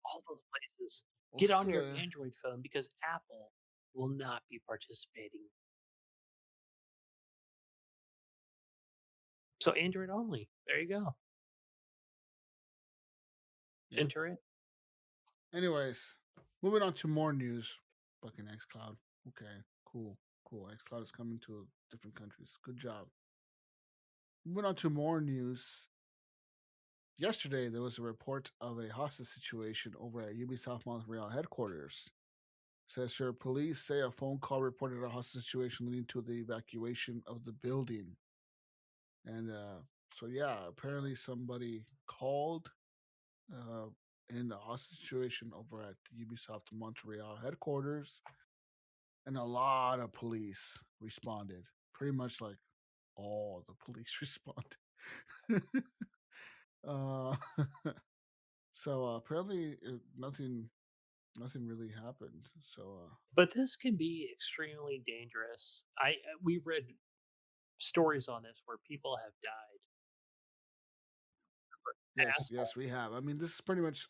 all those places, get on your Australia. Android phone because Apple will not be participating. So Android only. There you go. Yeah. Enter it. Anyways, moving on to more news. Fucking xCloud. Okay, cool. xCloud is coming to different countries. Good job. Moving on to more news. Yesterday, there was a report of a hostage situation over at Ubisoft Montreal headquarters. Says here, police say a phone call reported a hostage situation leading to the evacuation of the building. And so, yeah, apparently somebody called in a hostage situation over at the Ubisoft Montreal headquarters, and a lot of police responded. Pretty much like all the police responded. uh, so apparently nothing really happened. So But this can be extremely dangerous. We read stories on this where people have died. yes, we have. I mean, this is pretty much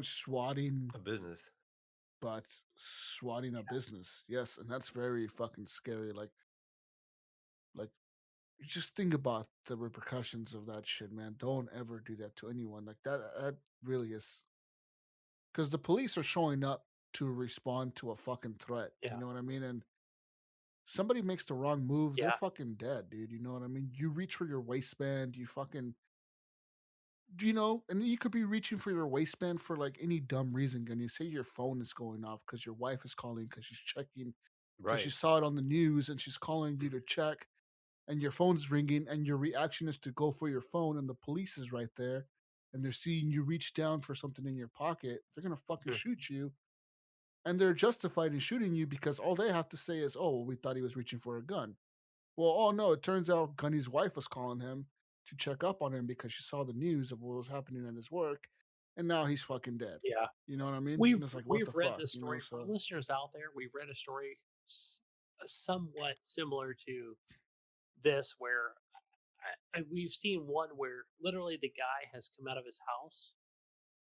swatting, A business. but swatting a business. Yes, and that's very fucking scary. Like you just think about the repercussions of that shit, man. Don't ever do that to anyone. Like that really is, because the police are showing up to respond to a fucking threat. Yeah. You know what I mean? And somebody makes the wrong move, they're Yeah. fucking dead, dude. You know what I mean? You reach for your waistband, you fucking, and you could be reaching for your waistband for like any dumb reason. And you say your phone is going off because your wife is calling because she's checking, because she Right. saw it on the news and she's calling you to check, and your phone's ringing, and your reaction is to go for your phone, and the police is right there. and they're seeing you reach down for something in your pocket, they're gonna fucking Hmm. shoot you. And they're justified in shooting you because all they have to say is, "Oh, well, we thought he was reaching for a gun." Well, oh no, it turns out Gunny's wife was calling him to check up on him because she saw the news of what was happening at his work, and now he's fucking dead. Yeah. You know what I mean? We've And it's like, what the we've read fuck? this You know, story for so listeners out there. We've read a story somewhat similar to this, where we've seen one where literally the guy has come out of his house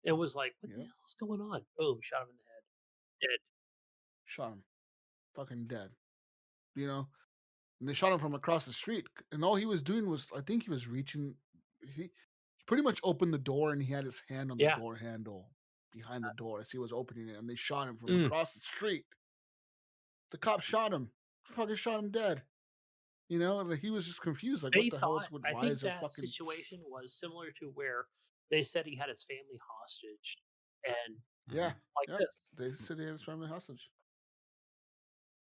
and was like, "What the yeah, hell's going on?" Boom, shot him in the head. Dead. shot him, fucking dead. You know, and they shot him from across the street, and all he was doing was, I think he was reaching. He pretty much opened the door, and he had his hand on the Yeah. door handle behind the door as he was opening it, and they shot him from Mm. across the street. The cop shot him, fucking shot him dead. You know, and he was just confused, like, They what the hell is? thought, I Why think is there that fucking? situation was similar to where they said he had his family hostage, and Yeah, like yep. this. They said he had his family hostage,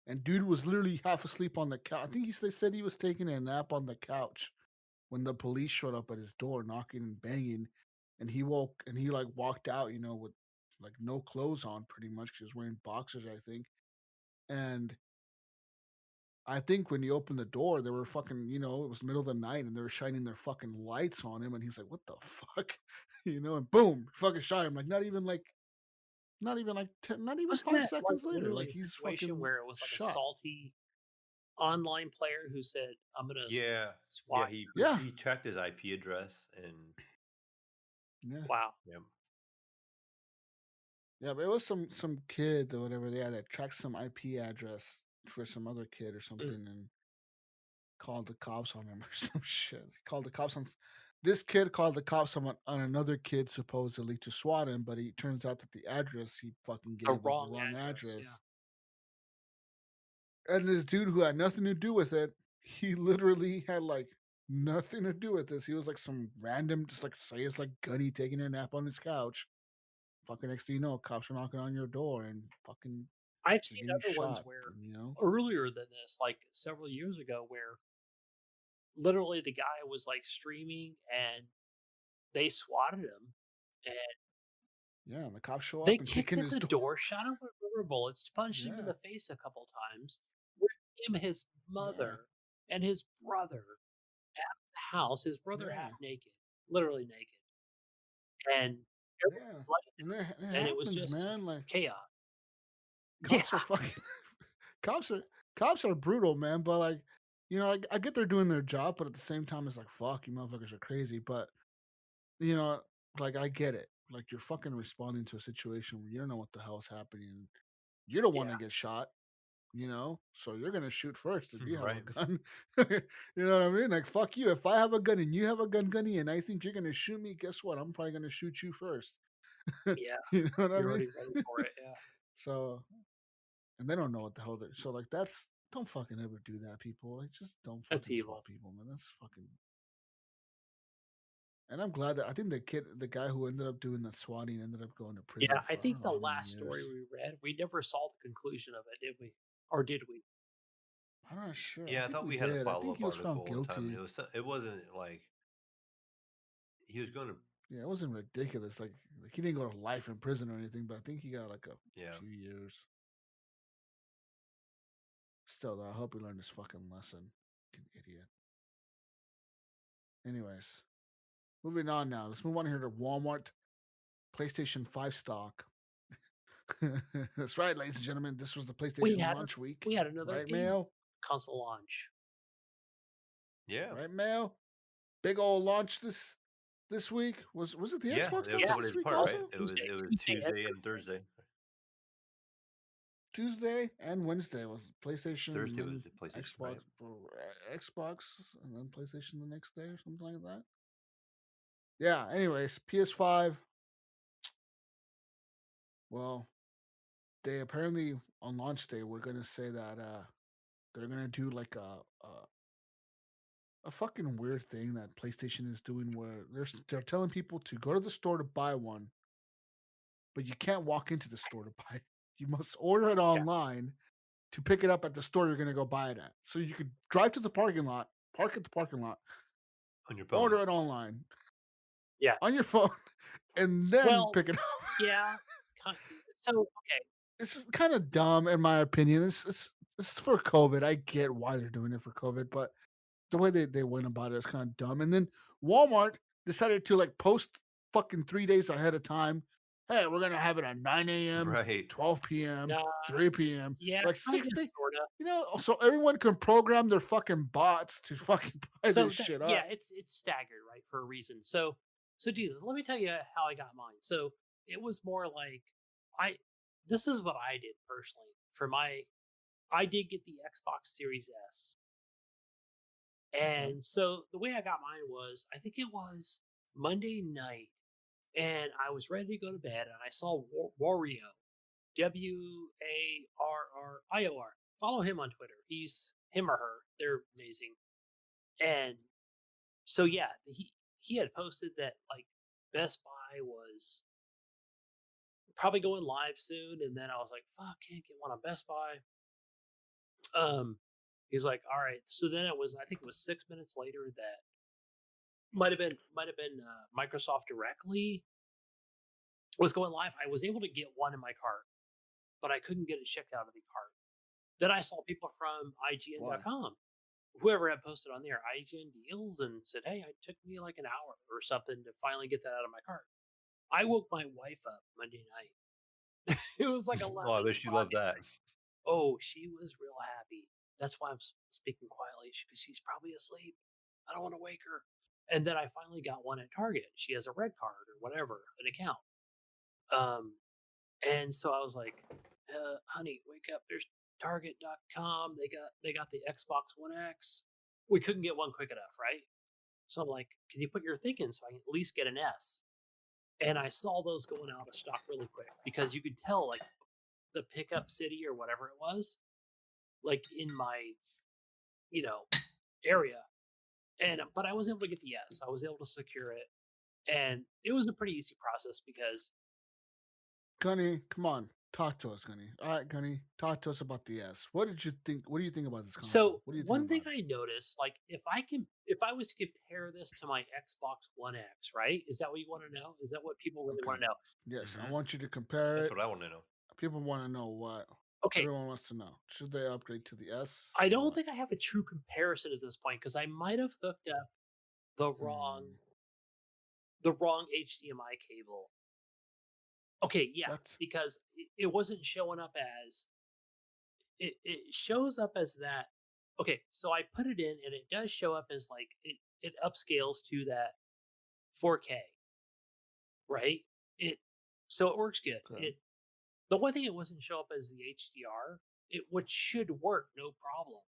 and dude was literally half asleep on the couch. I think they said he was taking a nap on the couch when the police showed up at his door, knocking and banging, and he woke and he like walked out, you know, with like no clothes on, pretty much. 'Cause he was wearing boxers, I think, and I think when he opened the door, they were fucking, you know, it was middle of the night and they were shining their fucking lights on him. And he's like, what the fuck? You know, and boom, fucking shot him. Like, not even like 10, not even Wasn't 5 that like seconds later. literally Like, a he's situation fucking where it was like a shot. salty online player who said, "I'm gonna Yeah, swat"? He Yeah. he checked his IP address and Yeah. Wow. yeah. Yeah. But it was some kid or whatever. Yeah. That tracked some IP address for some other kid or something and called the cops on him or some shit. Called the cops on. This kid called the cops on another kid supposedly to swat him, but it turns out that the address he fucking The gave was the wrong wrong address. Yeah. address. And this dude who had nothing to do with it, he literally had like nothing to do with this. He was like some random, just like say it's like Gunny taking a nap on his couch. Fucking next thing you know, cops are knocking on your door and fucking I've you're seen getting other ones shot. where You know? earlier than this, like several years ago, where literally the guy was like streaming and they swatted him and Yeah, and the cops show they up and kick kicked in in his the door. door, shot him with rubber bullets, punched him in Yeah, the face a couple times, with him, his yeah, mother, and his brother at the house, his brother half yeah, naked, literally naked, and everyone yeah. bloody in And the it house, and it was happens, just man. Like chaos. Yeah, cops are fucking cops are cops are brutal, man. But like, you know, I get they're doing their job, but at the same time, it's like fuck, you motherfuckers are crazy. But you know, like I get it. Like you're fucking responding to a situation where you don't know what the hell's happening. You don't want yeah, to get shot, you know, so you're gonna shoot first if you have a Right. gun. You know what I mean? Like fuck you. If I have a gun and you have a gun, Gunny, and I think you're gonna shoot me, guess what? I'm probably gonna shoot you first. yeah. You know what I You're mean? already ready for it. Yeah, So, and they don't know what the hell they're. So like that's don't fucking ever do that, people. Like just don't that's fucking swat evil. people, man. That's fucking. And I'm glad that I think the guy who ended up doing the swatting ended up going to prison Yeah, I for I think don't know the how many last story years. we read, we never saw the conclusion of it, did we? Or did we? I'm not sure. I Yeah, I think thought we we had a did. I follow think up he was found article one time, and guilty. it wasn't like he was going to. Yeah, it wasn't ridiculous. Like he didn't go to life in prison or anything, but I think he got like a Yeah, few years. Still, though, I hope he learned his fucking lesson. Fucking idiot. Anyways, moving on now. Let's move on here to Walmart PlayStation 5 stock. That's right, ladies and gentlemen. This was the We PlayStation had launch week. we had another Right, game Mayo? console launch. yeah, Right, Mayo? Big old launch this week. Was it the yeah. Xbox It was launch Yeah, 4 this days week apart, right? also? Tuesday, It was Tuesday and Tuesday and Thursday. Thursday. Tuesday and Wednesday was PlayStation and Thursday then was the PlayStation, Xbox right? Xbox and then PlayStation the next day or something like that. Yeah, anyways, PS5. Well, they apparently on launch day we're gonna say that they're gonna do like a fucking weird thing that PlayStation is doing where they're telling people to go to the store to buy one, but you can't walk into the store to buy it. You must order it Yeah, online to pick it up at the store you're gonna go buy it at. So you could drive to the parking lot, park at the parking lot, On your phone. order it online. Yeah. on your phone and then Well, pick it up. yeah. So okay. It's kind of dumb in my opinion. It's for COVID. I get why they're doing it for COVID, but the way they went about it is kind of dumb. And then Walmart decided to like post fucking 3 days ahead of time. Hey, we're gonna have it at 9 a.m., Right. 12 p.m., Nah, 3 p.m. yeah, Like kind 6 of, days. sorta. So everyone can program their fucking bots to fucking buy So this shit up. yeah, it's staggered, right, for a reason. So dude, let me tell you how I got mine. So it was more like I this is what I did personally for my I did get the Xbox Series S. Okay. And so the way I got mine was I think it was Monday night and I was ready to go to bed and I saw Wario, Warrior. Follow him on Twitter. He's him or her. They're amazing. And so yeah, he had posted that like Best Buy was probably going live soon, and then I was like, "Fuck, can't get one on Best Buy." Um, he's like, "All right." So then it was, I think it was 6 minutes later that might have been Microsoft directly was going live. I was able to get one in my cart, but I couldn't get it shipped out of the cart. Then I saw people from Why? IGN.com, whoever had posted on there, IGN deals, and said, "Hey, it took me like an hour or something to finally get that out of my cart." I woke my wife up Monday night. It was like Oh, I 11 wish you o'clock loved at that. night. Oh, she was real happy. That's why I'm speaking quietly because she's probably asleep. I don't want to wake her. And then I finally got one at Target. She has a red card or whatever, an account. Um, and so I was like, honey, wake up. There's Target.com. They got the Xbox One X. We couldn't get one quick enough, right? So I'm like, can you put your thing in so I can at least get an S? And I saw those going out of stock really quick because you could tell like the pickup city or whatever it was, like in my, you know, area. And but I was able to get the yes. I was able to secure it. And it was a pretty easy process because Gunny, come on. Talk to us, Gunny. All right, Gunny, talk to us about the S. What did you think? What do you think about this console? so What do you think one thing about it? I noticed, like if I was to compare this to my Xbox One X, right? Is that what you want to know? Is that what people really Okay. want to know? Yes, I Hmm. want you to compare That's it. what I want to know. People want to know what. Okay, Everyone wants to know. Should they upgrade to the S I or don't what? think I have a true comparison at this point because I might have hooked up the wrong Hmm. the wrong HDMI cable. Okay, yeah, What? because it wasn't showing up as it shows up as that. Okay, so I put it in and it does show up as like it upscales to that 4K, right? It so it works good. Okay. It The one thing it wasn't show up as the HDR, it which should work no problem.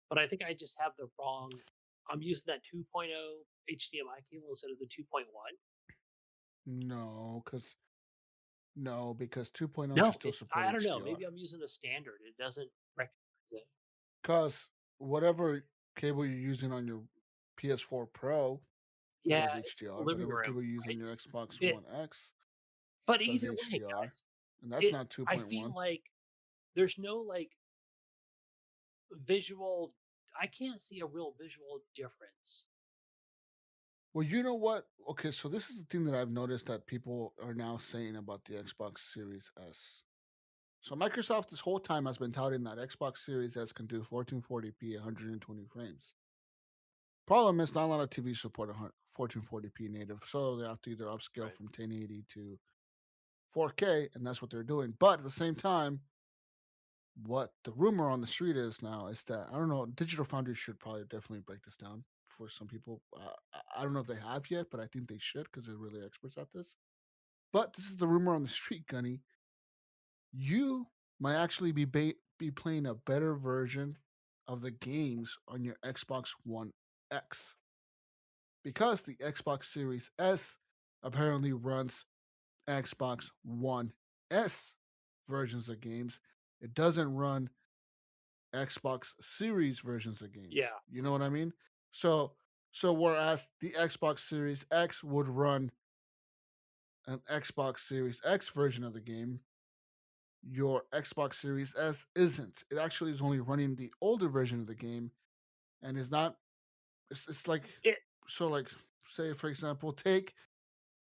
But I think I just have the wrong. I'm using that 2.0 HDMI cable instead of the 2.1. No, because 2.0 should No, still support I don't know. HDR. Maybe I'm using a standard. It doesn't recognize it. Because whatever cable you're using on your PS4 Pro Yeah, does it's HDR. living Whatever room, cable you use on right? your Xbox It, One X but does either way, HDR, guys, and that's it. not I feel 2.1. like there's no like visual. I can't see a real visual difference. Well, you know what? Okay, so this is the thing that I've noticed that people are now saying about the Xbox Series S. So Microsoft this whole time has been touting that Xbox Series S can do 1440p 120 frames. Problem is, not a lot of TV support 1440p native, so they have to either upscale Right. from 1080 to 4K, and that's what they're doing. But at the same time, what the rumor on the street is now is that I don't know. Digital Foundry should probably definitely break this down for some people. I don't know if they have yet, but I think they should because they're really experts at this. But this is the rumor on the street, Gunny. You might actually be playing a better version of the games on your Xbox One X because the Xbox Series S apparently runs Xbox One S versions of games. It doesn't run Xbox Series versions of games. Yeah, You know what I mean? So whereas the Xbox Series X would run an Xbox Series X version of the game, your Xbox Series S isn't. It actually is only running the older version of the game and is not it's like it so like say for example, take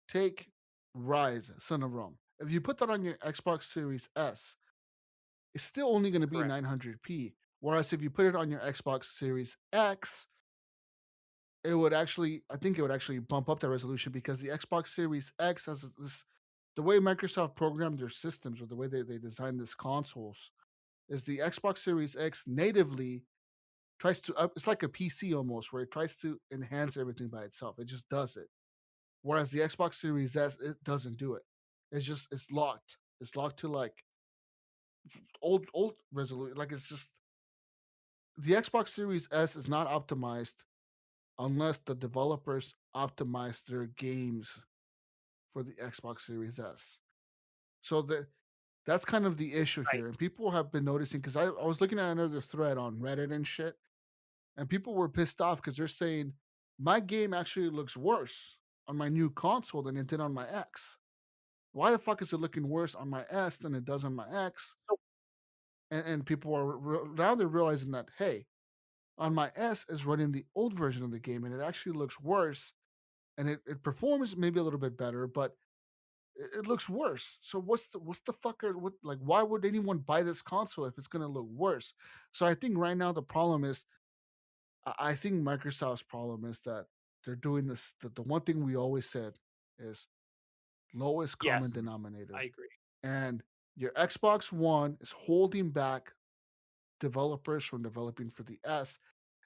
take Rise, Son of Rome. If you put that on your Xbox Series S, it's still only going to be Correct. 900p. Whereas if you put it on your Xbox Series X, it would actually, I think it would actually bump up the resolution because the Xbox Series X has this, the way Microsoft programmed their systems or the way they designed these consoles is the Xbox Series X natively tries to, it's like a PC almost, where it tries to enhance everything by itself. It just does it. Whereas the Xbox Series S, it doesn't do it. It's just, it's locked. It's locked to like old resolution. Like it's just, the Xbox Series S is not optimized unless the developers optimize their games for the Xbox Series S. So that's kind of the issue Right. here. And people have been noticing because I was looking at another thread on Reddit and shit, and people were pissed off because they're saying my game actually looks worse on my new console than it did on my X. Why the fuck is it looking worse on my S than it does on my X? So And people are now they're realizing that hey, on my S is running the old version of the game and it actually looks worse and it performs maybe a little bit better, but it looks worse. So what's the fucker? What, like, why would anyone buy this console if it's gonna look worse? So I think right now the problem is, I think Microsoft's problem is that they're doing this. The one thing we always said is lowest common yes, denominator, I agree. and your Xbox One is holding back developers from developing for the S.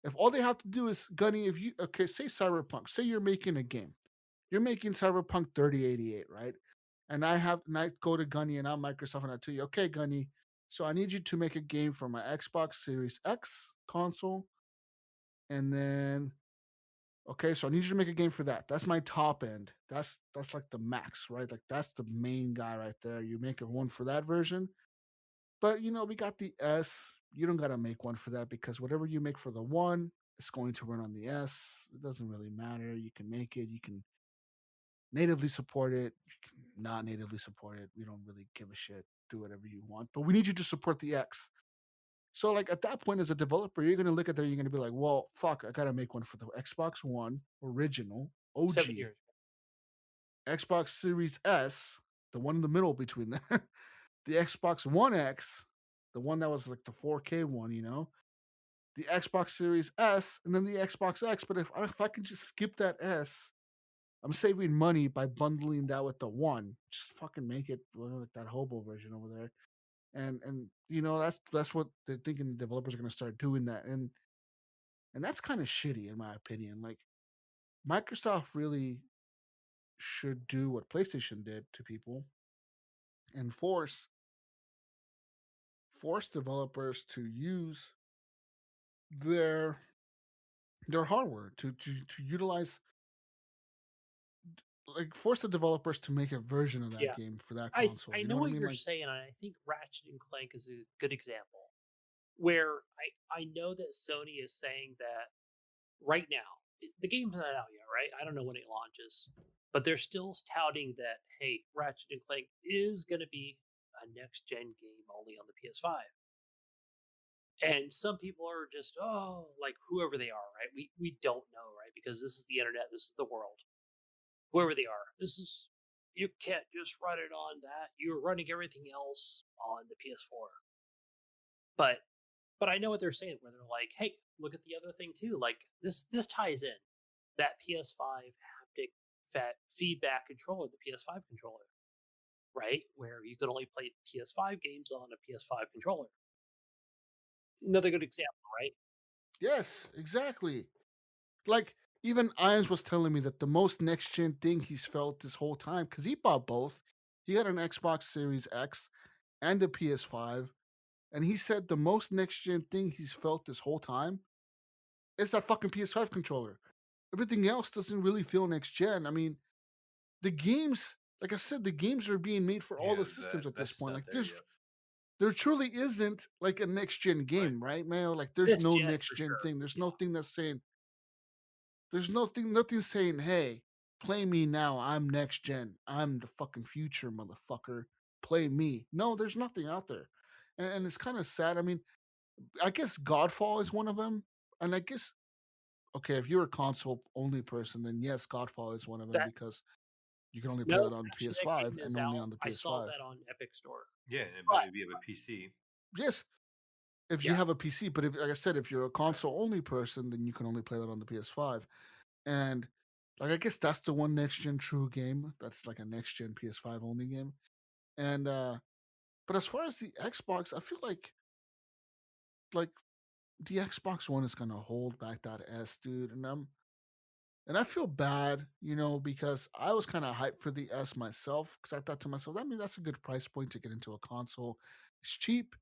If all they have to do is Gunny, if you okay, say Cyberpunk, say you're making a game, you're making Cyberpunk 3088, right? And I go to Gunny and I'm Microsoft and I tell you, okay, Gunny, so I need you to make a game for my Xbox Series X console, and then okay, so I need you to make a game for that. That's my top end. That's like the max, right? Like that's the main guy right there. You make a one for that version. But we got the S. You don't gotta make one for that because whatever you make for the one, it's going to run on the S. It doesn't really matter. You can make it, you can natively support it, you can not natively support it. We don't really give a shit. Do whatever you want. But we need you to support the X. So like at that point as a developer, you're gonna look at that, you're gonna be like, well, fuck, I gotta make one for the Xbox One original, 7 OG, years. Xbox Series S, the one in the middle between there, the Xbox One X, the one that was like the 4K one, the Xbox Series S, and then the Xbox X. But if I can just skip that S, I'm saving money by bundling that with the one. Just fucking make it like that hobo version over there. And that's what they're thinking. The developers are gonna start doing that, and that's kind of shitty in my opinion. Like Microsoft really should do what PlayStation did to people and force developers to use their their hardware to utilize, like force the developers to make a version of that Yeah, game for that I console. I You know know what I what mean? you're Like, saying, and I think Ratchet and Clank is a good example where I know that Sony is saying that right now the game's not out yet, right? I don't know when it launches, but they're still touting that hey, Ratchet and Clank is going to be a next gen game only on the PS5. And some people are just like whoever they are, right? We don't know, right? Because this is the internet, this is the world. Whoever they are, this is you can't just run it on that. You're running everything else on the PS4. But I know what they're saying where they're like, hey, look at the other thing too. Like this ties in that PS5 haptic fat feedback controller, the PS5 controller, right? Where you could only play PS5 games on a PS5 controller. Another good example, right? yes, exactly. Like even Irons was telling me that the most next gen thing he's felt this whole time, because he bought both. He got an Xbox Series X and a PS5, and he said the most next gen thing he's felt this whole time is that fucking PS5 controller. Everything else doesn't really feel next gen. I mean, the games, like I said, the games are being made for all Yeah, the systems at this that's just point. not Like there yet. there truly isn't like a next gen Right. game, right, Mayo? Like there's This no gen next for gen sure. thing. There's Yeah. no thing that's saying there's nothing saying, hey, play me now. I'm next gen. I'm the fucking future, motherfucker. Play me. No, there's nothing out there. And it's kind of sad. I mean, I guess Godfall is one of them. And I guess okay, if you're a console only person, then yes, Godfall is one of them That because You can only play No, that on actually, that PS5 game is and only out. on the I saw PS5. that on Epic Store. Yeah, But but if you have a PC, Yes, if you yeah, have a PC, but if, like I said, if you're a console only person, then you can only play that on the PS5. And like I guess that's the one next gen true game. That's like a next gen PS5 only game. And but as far as the Xbox, I feel like the Xbox One is gonna hold back that S, dude. And I feel bad, because I was kind of hyped for the S myself because I thought to myself, I mean, that's a good price point to get into a console. It's cheap,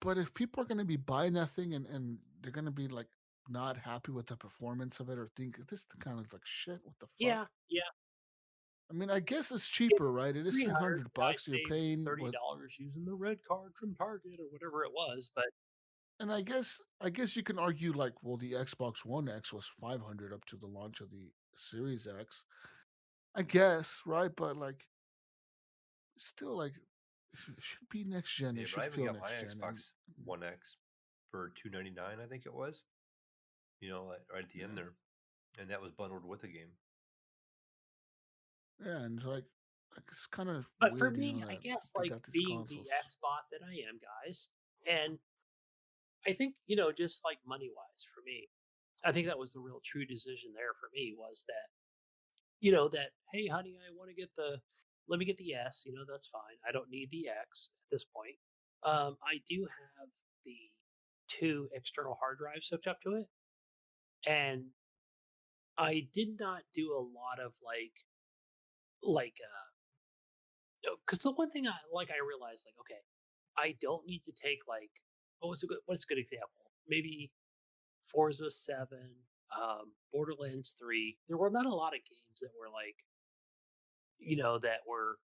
but if people are going to be buying that thing and they're going to be like not happy with the performance of it or think this kind of like shit, what the yeah, fuck? yeah. I mean, I guess it's It's cheaper, right? It is 300. I $300. You're saved paying what? $30 using the red card from Target or whatever it was. But And I guess you can argue like, well, the Xbox One X was 500 up to the launch of the Series X. I guess, right? But like, still, like, it should be next gen. yeah. It But I should even feel got my next gen. And Xbox One X for $299, I think it was. Like right at the end yeah, there, and that was bundled with a game. yeah, and like it's kind of but for weird, me, I that guess they like got these being the consoles. Xbot that I am, guys, and I think just like money wise for me, I think that was the real true decision there for me was that that hey honey, I want to get let me get the S. That's fine. I don't need the X at this point. I do have the two external hard drives hooked up to it, and I did not do a lot of like because the one thing I realized okay, I don't need to take what's a good example? Maybe Forza 7, Borderlands 3. There were not a lot of games that were that were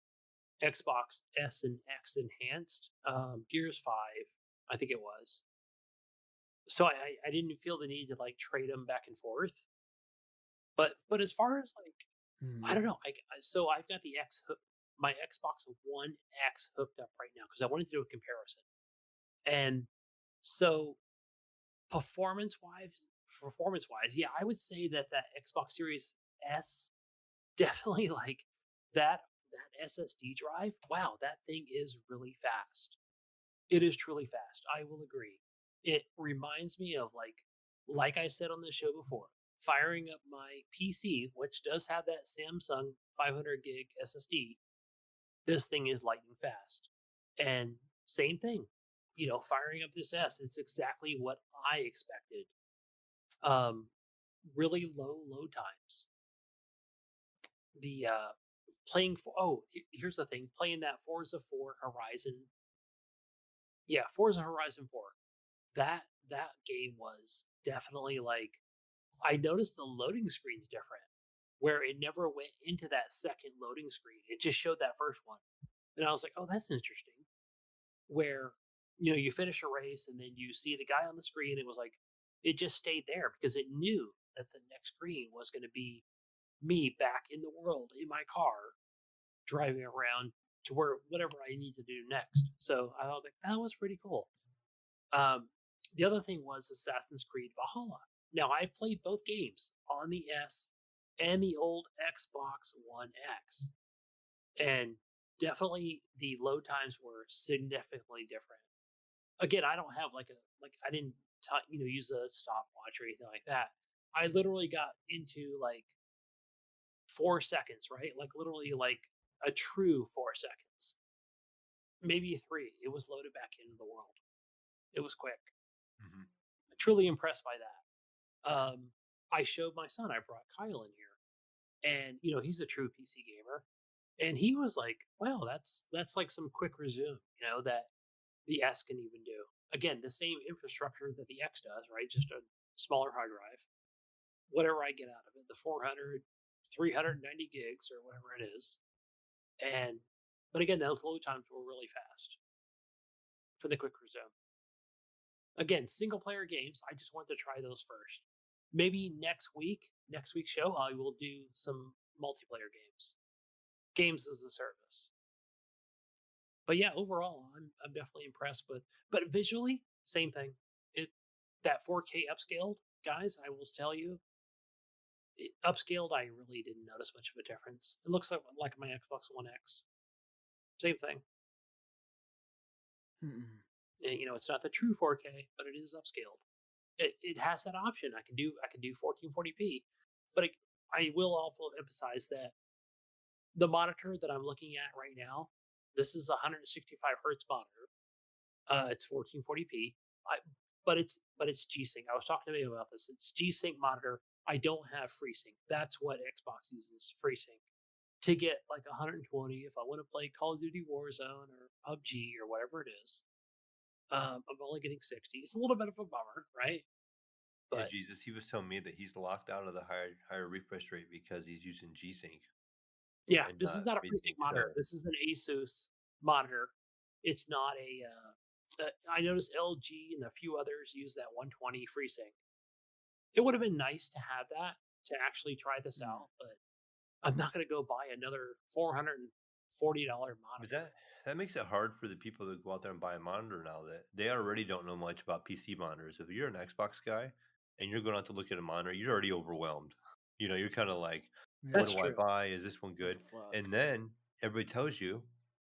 Xbox S and X enhanced. Gears 5, I think it was. So I didn't feel the need to trade them back and forth. But as far as I Mhm. don't know, so I've got my Xbox One X hooked up right now because I wanted to do a comparison. And so performance wise, yeah, I would say that Xbox Series S definitely that SSD drive. Wow, that thing is really fast. It is truly fast. I will agree. It reminds me of like I said on the show before, firing up my PC, which does have that Samsung 500 gig SSD. This thing is lightning fast, and same thing. Firing up this S, it's exactly what I expected. Um, really low load times. The playing for here's the thing, playing that Forza 4 Horizon. Yeah, Forza Horizon 4. That game was definitely I noticed the loading screen's different, where it never went into that second loading screen. It just showed that first one. And I was like, "Oh, that's interesting." Where you finish a race and then you see the guy on the screen, it was it just stayed there because it knew that the next screen was going to be me back in the world in my car driving around to where whatever I need to do next. So I thought that was pretty cool. Um, the other thing was Assassin's Creed Valhalla. Now I've played both games on the S and the old Xbox One X, and definitely the load times were significantly different. Again, I don't have I didn't use a stopwatch or anything like that. I literally got into 4 seconds, right? Literally a true 4 seconds, maybe three. It was loaded back into the world. It was quick. Hmm. Truly impressed by that. I showed my son. I brought Kyle in here, and he's a true PC gamer, and he was like, "Wow, that's like some quick resume." That the S can even do. Again, the same infrastructure that the X does, right? Just a smaller hard drive. Whatever I get out of it, the 400, 390 gigs or whatever it is, and but again, those load times were really fast for the quick resume. Again, single player games. I just wanted to try those first. Maybe next week's show, I will do some multiplayer games as a service. But yeah, overall, I'm definitely impressed. But visually, same thing. That 4K upscaled, guys. I will tell you, Upscaled, I really didn't notice much of a difference. It looks like my Xbox One X. Same thing. Mm-mm. It's not the true 4K, but it is upscaled. It has that option. I can do 1440p, but I will also emphasize that the monitor that I'm looking at right now, this is a 165 hertz monitor. It's 1440p. But it's G-Sync. I was talking to me about this. It's G-Sync monitor. I don't have FreeSync. That's what Xbox uses, FreeSync, to get like 120 if I want to play Call of Duty Warzone or PUBG or whatever it is. I'm only getting 60. It's a little bit of a bummer, right? Yeah, But Jesus, he was telling me that he's locked out of the higher refresh rate because he's using G-Sync yeah, and this is not not a FreeSync FreeSync monitor. 7. This is an Asus monitor. It's not a. I noticed LG and a few others use that 120 FreeSync. It would have been nice to have that to actually try this Mm. out, but I'm not going to go buy another $440 But monitor. that makes it hard for the people that go out there and buy a monitor now that they already don't know much about PC monitors. If you're an Xbox guy and you're going out to look at a monitor, you're already overwhelmed. You're kind of like, what That's do I Yeah. true. buy? Is this one What good? the fuck? And then everybody tells you,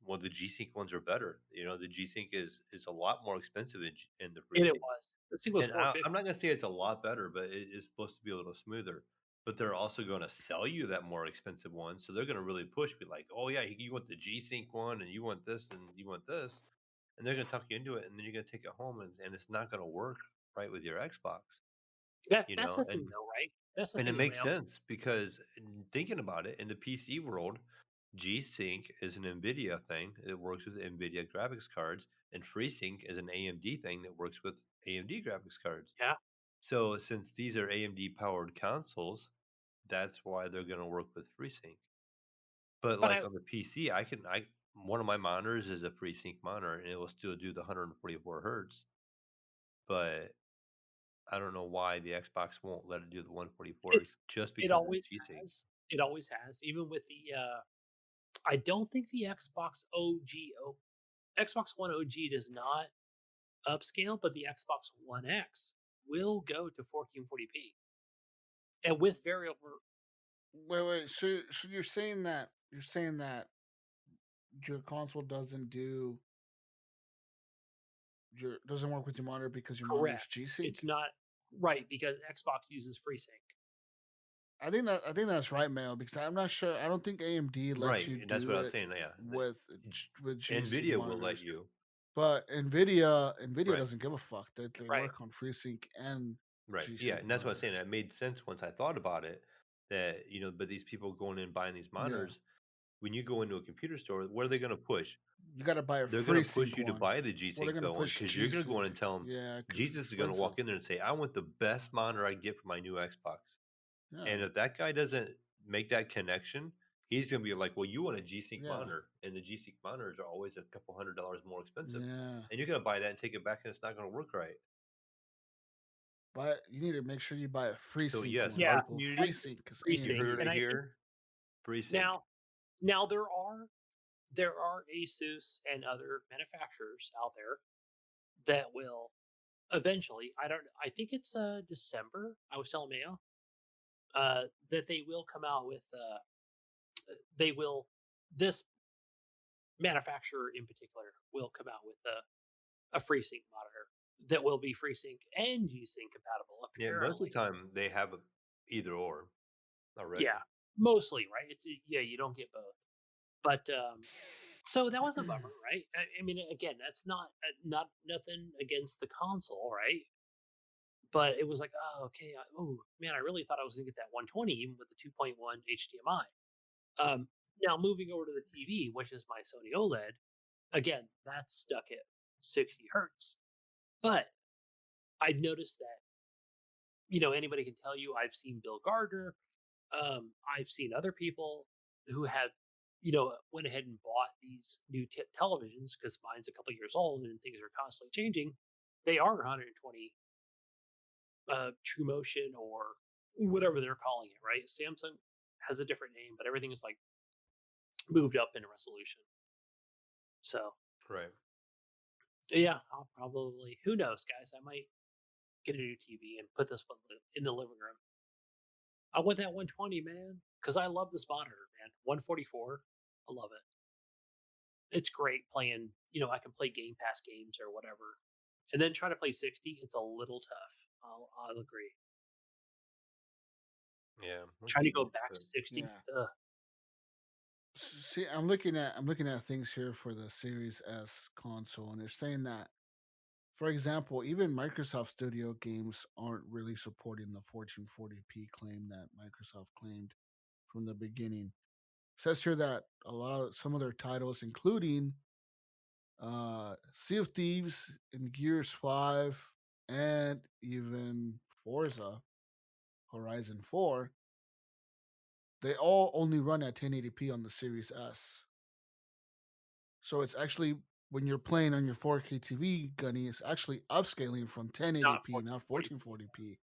well, the G-Sync ones are better. The G-Sync is a lot more expensive in the And it FreeSync. was. This thing was And I'm 450. not gonna say it's a lot better, but it is supposed to be a little smoother. But they're also going to sell you that more expensive one, so they're going to really push, be like, "Oh yeah, you want the G-Sync one, and you want this, and you want this," and they're going to talk you into it, and then you're going to take it home, and it's not going to work right with your Xbox, That's the thing, and though, right? That's the and it thing, makes Mayo. sense because thinking about it in the PC world, G-Sync is an NVIDIA thing. It works with NVIDIA graphics cards, and FreeSync is an AMD thing that works with AMD graphics cards. Yeah, So since these are AMD powered consoles, that's why they're going to work with FreeSync. But but I like on the PC, I one of my monitors is a FreeSync monitor, and it will still do the 144 hertz. But I don't know why the Xbox won't let it do the 144 it's just it because of the always G-Sync. has. It always has. Even with the I don't think the Xbox One OG does not upscale, but the Xbox One X will go to 1440p and with variable. Wait. So you're saying that your console doesn't work with your monitor because your monitor is Correct. G-Sync? It's not right because Xbox uses FreeSync. I think that's right, Mail, because I'm not sure. I don't think AMD lets Right, you and that's do what I was it saying. Yeah, with G-Sync NVIDIA will let monitors. you. But Nvidia Right, doesn't give a fuck. They Right. work on FreeSync and right. Yeah, G-Sync and that's what I was saying. monitors. That made sense once I thought about it. That but these people going in and buying these Yeah, monitors, when you go into a computer store, what are they going to push? you got to buy a They're gonna push FreeSync you to one, buy the or they're G-Sync gonna though, push because you're gonna go in G-Sync. and tell them Yeah, because it's Jesus is gonna expensive. walk in there and say, "I want the best monitor I can get for my new Xbox." Yeah, And if that guy doesn't make that connection, he's gonna be like, "Well, you want a G-Sync yeah, monitor, and the G-Sync monitors are always a couple $100 more expensive, yeah. and you're gonna buy that and take it back, and it's not gonna work right." But you need to make sure you buy a So FreeSync yes, one. our Yeah, Well, I community, think FreeSync is you FreeSync, heard AMD. and it I think here, FreeSync. now there are Asus and other manufacturers out there that will eventually. I think it's December. I was telling Mayo that they will come out with they will this manufacturer in particular will come out with a FreeSync monitor that will be FreeSync and G-Sync compatible. Yeah, most of Apparently, the time they have a either or already. yeah, mostly right. Yeah, you don't get both, but so that was a bummer, right? I mean, again, that's not nothing against the console, right? But it was like, oh, okay, oh man, I really thought I was gonna get that 120 even with the 2.1 HDMI. Now moving over to the TV, which is my Sony OLED, again, that's stuck at 60 hertz. But I've noticed that, anybody can tell you I've seen Bill Gardner, I've seen other people who have, went ahead and bought these new televisions because mine's a couple years old and things are constantly changing. They are 120 True Motion or whatever they're calling it, right? Samsung has a different name, but everything is like moved up in resolution. So Right. yeah, I'll probably. Who knows, guys? I might get a new TV and put this one in the living room. I want that 120, man, because I love this monitor, man. 144, I love it. It's great playing. I can play Game Pass games or whatever, and then try to play 60. It's a little tough. I'll agree. Yeah, Trying to go agreed. back But to 60. Yeah. See, I'm looking at things here for the Series S console, and they're saying that, for example, even Microsoft Studio games aren't really supporting the 1440p claim that Microsoft claimed from the beginning. It says here that some of their titles, including Sea of Thieves and Gears 5, and even Forza Horizon 4, they all only run at 1080p on the Series S. So it's actually, when you're playing on your 4K TV, Gunny, it's actually upscaling from Not 1080p, not 1440. 1440p,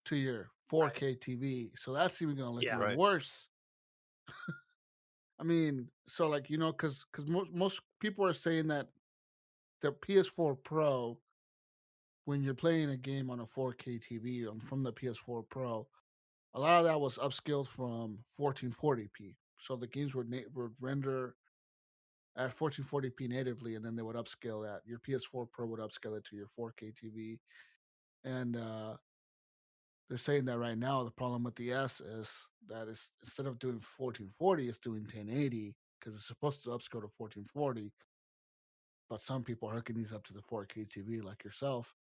to your 4K TV. So that's even gonna look Yeah. even Right. worse. I mean, so like, because most people are saying that the PS4 Pro, when you're playing a game on a 4K TV from the PS4 Pro, a lot of that was upscaled from 1440p. So the games would render at 1440p natively, and then they would upscale that. Your PS4 Pro would upscale it to your 4K TV. And they're saying that right now the problem with the S is that instead of doing 1440, it's doing 1080 because it's supposed to upscale to 1440. But some people are hooking these up to the 4K TV, like yourself.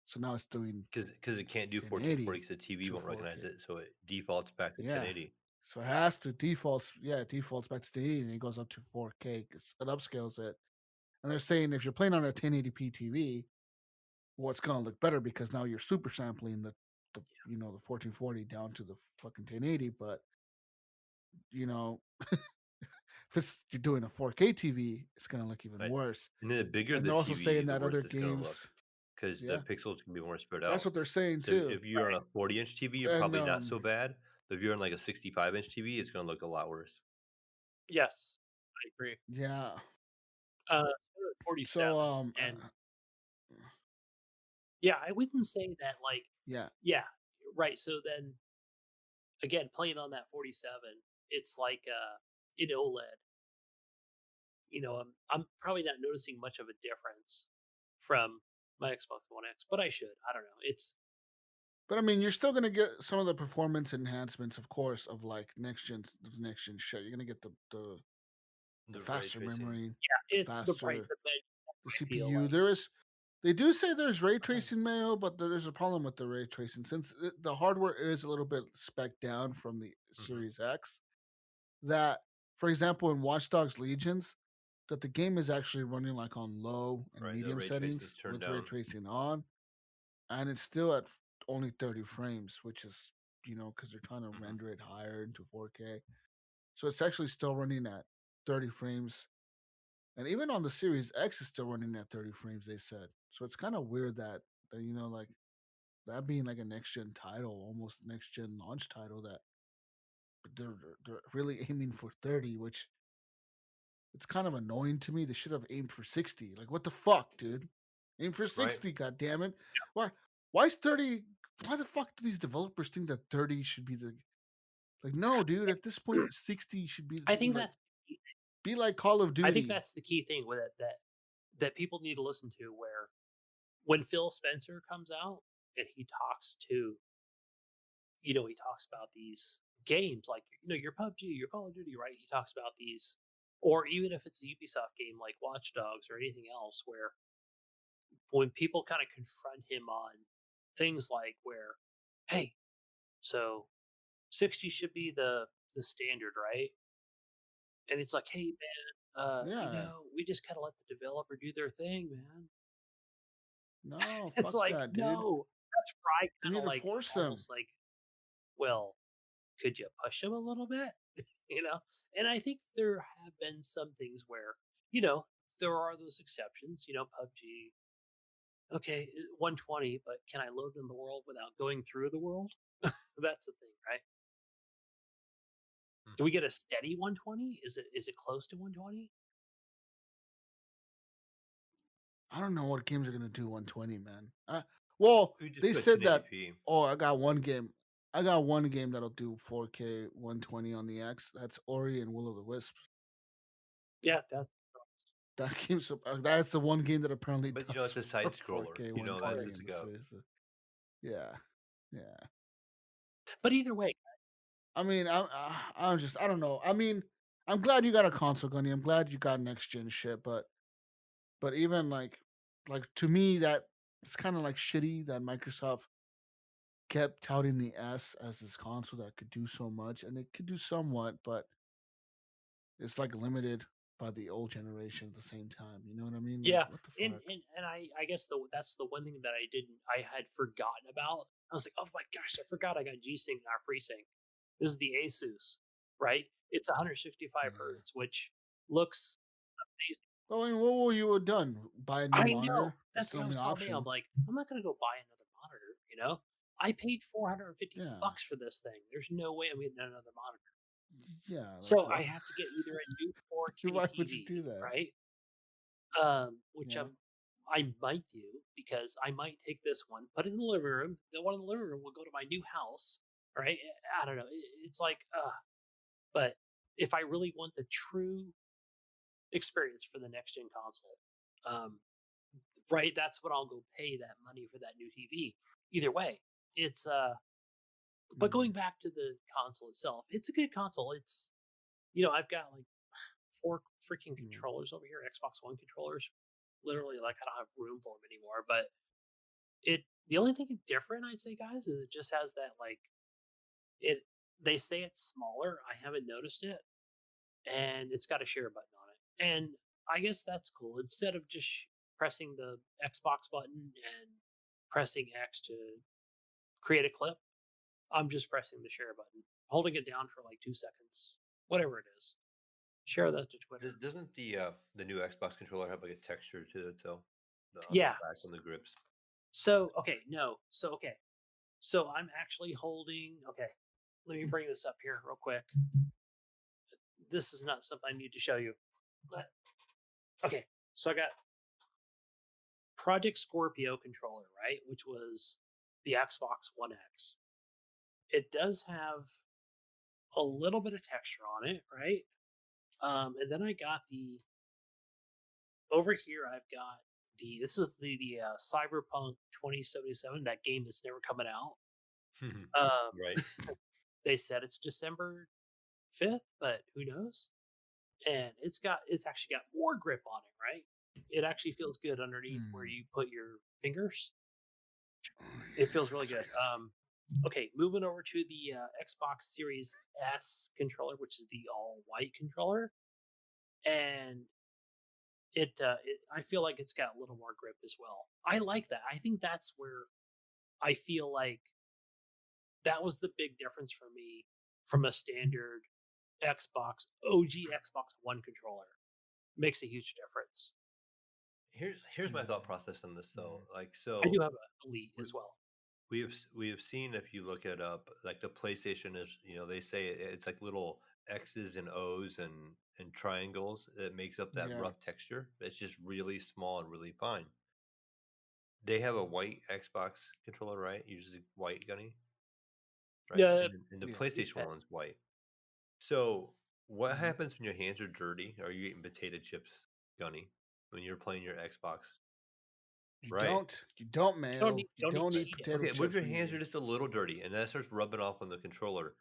So now it's doing Because it can't do 1440 1080 because the TV to won't recognize 4K. it, so it defaults back to Yeah. 1080. So it has to defaults. Yeah, it defaults back to 1080 and it goes up to 4K because it upscales it. And they're saying if you're playing on a 1080p TV, well, it's gonna look better because now you're super sampling the 1440 down to the fucking 1080. But you know, if you're doing a 4K TV, it's gonna look even Right. worse. And then the bigger And the they're also TV, saying the that worse other it's going to look games, because the yeah, pixels can be more spread that's out. what they're saying So too. if you're on a 40-inch TV, you're And probably not so bad. But if you're on like a 65-inch TV, it's going to look a lot worse. Yes, I agree. yeah, So we're at 47, so and yeah, I wouldn't say that like yeah, yeah, right. So then again, playing on that 47, it's like in OLED. I'm probably not noticing much of a difference from my Xbox One X, but I should. I don't know. It's but I mean, you're still gonna get some of the performance enhancements, of course, of like next gen shit. You're gonna get the The ray faster tracing. memory, it's the bright faster the I feel CPU. like They do say there's ray tracing, Mayo, but there's a problem with the ray tracing since the hardware is a little bit spec down from the Mm-hmm. Series X. That, for example, in Watchdogs Legions, that the game is actually running like on low and Right. The medium ray tracing is settings turned with ray down. tracing on, and it's still at only 30 frames, which is because they're trying to Mm-hmm. render it higher into 4K. So it's actually still running at 30 frames. And even on the Series X, it's still running at 30 frames, they said. So it's kind of weird that like that being like a next gen title, almost next gen launch title, that they're really aiming for 30, which it's kind of annoying to me. They should have aimed for 60. Like, what the fuck, dude? Aim for Right. 60, god damn it. Why is 30? Why the fuck do these developers think that 30 should be the like? No, dude. At this point, 60 should be I think like that's the key thing. be like Call of Duty. I think that's the key thing with it that people need to listen to. Where when Phil Spencer comes out and he talks to, he talks about these games like your PUBG, your Call of Duty, right? He talks about these, or even if it's a Ubisoft game like Watch Dogs or anything else, where when people kind of confront him on things like where, hey, so 60 should be the standard, right? And it's like, hey man, Yeah. we just kind of let the developer do their thing, man. No, It's fuck like, that, dude. no, that's where I You kind need of to like force them. almost like, well, could you push them a little bit? And I think there have been some things where, there are those exceptions, PUBG. Okay, 120, but can I load in the world without going through the world? That's the thing, right? Hmm. Do we get a steady 120? Is it close to 120? I don't know what games are gonna do 120, man. Well, We just they put said that. 1080p. Oh, I got one game. I got one game that'll do 4K 120 on the X. That's Ori and Will of the Wisps. Yeah, that's That game's that's the one game that apparently But does it's a side scroller. 4K You know, 120 that's in just a the go. series. Yeah, yeah. But either way, I mean, I'm just I don't know. I mean, I'm glad you got a console, Gunny. I'm glad you got next gen shit, but even like to me that it's kind of like shitty that Microsoft kept touting the S as this console that could do so much, and it could do somewhat, but it's like limited by the old generation at the same time. You know what I mean? Like, yeah, what the fuck? and I guess that's the one thing that I had forgotten about. I was like, oh my gosh, I forgot I got G-Sync, not FreeSync. This is the Asus, right? It's 165 Yeah. hertz, which looks amazing. Well, I mean, what will you have done? Buy a new I monitor? know. It's That's the what I only was telling me. option. I'm like, I'm not gonna go buy another monitor. You know, I paid $450 Yeah. for this thing. There's no way I'm getting another monitor. Yeah. Like, So I have to get either a new 4K why would you TV, do that? right? Which Yeah. I might do because I might take this one, put it in the living room. The one in the living room will go to my new house, right? I don't know. It's like, but if I really want the true experience for the next gen console, right, that's what I'll go pay that money for that new TV. Either way, it's But going back to the console itself, it's a good console. It's I've got like 4 freaking controllers over here, Xbox One controllers. Literally, like I don't have room for them anymore. But the only thing different, I'd say, guys, is it just has that like it. They say it's smaller. I haven't noticed it, and it's got a share button on it. And I guess that's cool. Instead of just pressing the Xbox button and pressing X to create a clip, I'm just pressing the share button, holding it down for like 2 seconds, whatever it is. Share that to Twitter. Doesn't the new Xbox controller have like a texture to it though? Yeah. Back on the grips. So So I'm actually holding. Okay, let me bring this up here real quick. This is not something I need to show you. But okay, so I got Project Scorpio controller, right, which was the Xbox One X. It does have a little bit of texture on it, right? And then I got over here. I've got this is the Cyberpunk 2077. That game is never coming out. Right. They said it's December 5th, but who knows? And it's actually got more grip on it, right? It actually feels good underneath where you put your fingers. It feels really good. Okay, moving over to the Xbox Series S controller, which is the all white controller, and I feel like it's got a little more grip as well. I like that. I think that's where I feel like that was the big difference for me from a standard Xbox One controller. Makes a huge difference. Here's my thought process on this though. Like, so I do have an Elite as well. we have seen, if you look it up, like the PlayStation is, they say it's like little X's and O's and triangles that makes up that Yeah. rough texture. It's just really small and really fine. They have a white Xbox controller, right? Usually white, Gunny. Right. Yeah. And the Yeah. PlayStation one's white. So what happens when your hands are dirty? Are you eating potato chips, Gunny, when you're playing your Xbox? You Right. don't, Mayo. You don't need eat Cheetos. potato Okay, chips. what if your when you hands eat. are just a little dirty and that starts rubbing off on the controller?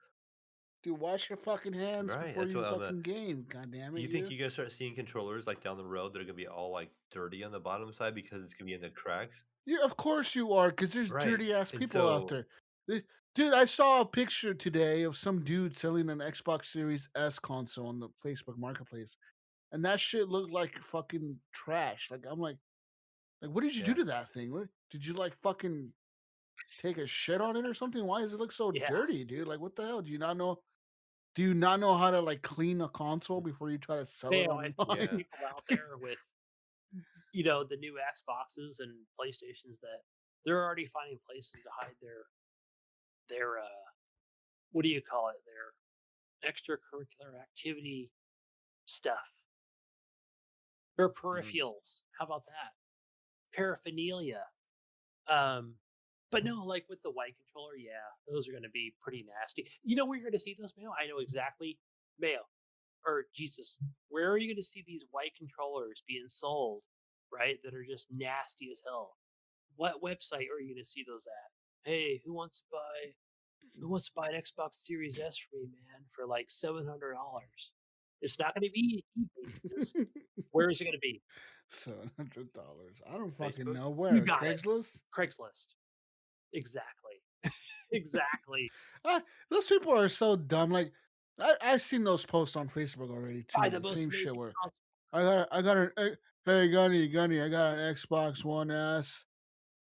Dude, wash your fucking hands Right, before that's you what I'm fucking game. God damn it. You think you're gonna start seeing controllers like down the road that are gonna be all like dirty on the bottom side because it's gonna be in the cracks? Yeah, of course you are, because there's Right. dirty ass And people out so there. Dude, I saw a picture today of some dude selling an Xbox Series S console on the Facebook Marketplace, and that shit looked like fucking trash. Like, I'm like, what did you do Yeah. to that thing? What did you like fucking take a shit on it or something? Why does it look so Yeah. dirty, dude? Like, what the hell? Do you not know? Do you not know how to like clean a console before you try to sell it Mayo, and online? there's people out there with the new Xboxes and PlayStations that they're already finding places to hide their what do you call it? Their extracurricular activity stuff. Or peripherals. How about that? Paraphernalia. But no, like with the white controller, yeah, those are going to be pretty nasty. You know where you're going to see those, Mayo? I know exactly, Mayo, or Jesus, where are you going to see these white controllers being sold, right? That are just nasty as hell. What website are you going to see those at? Hey, who wants to buy an Xbox Series S for me, man, for like $700? It's not going to be eBay, Jesus. Where is it going to be? $700. I don't fucking Facebook? know You where. got it. Craigslist? Craigslist. Exactly. Exactly. Those people are so dumb. Like, I've seen those posts on Facebook already too. Buy the The most same shit amazing where console. I got an hey Gunny, I got an Xbox One S.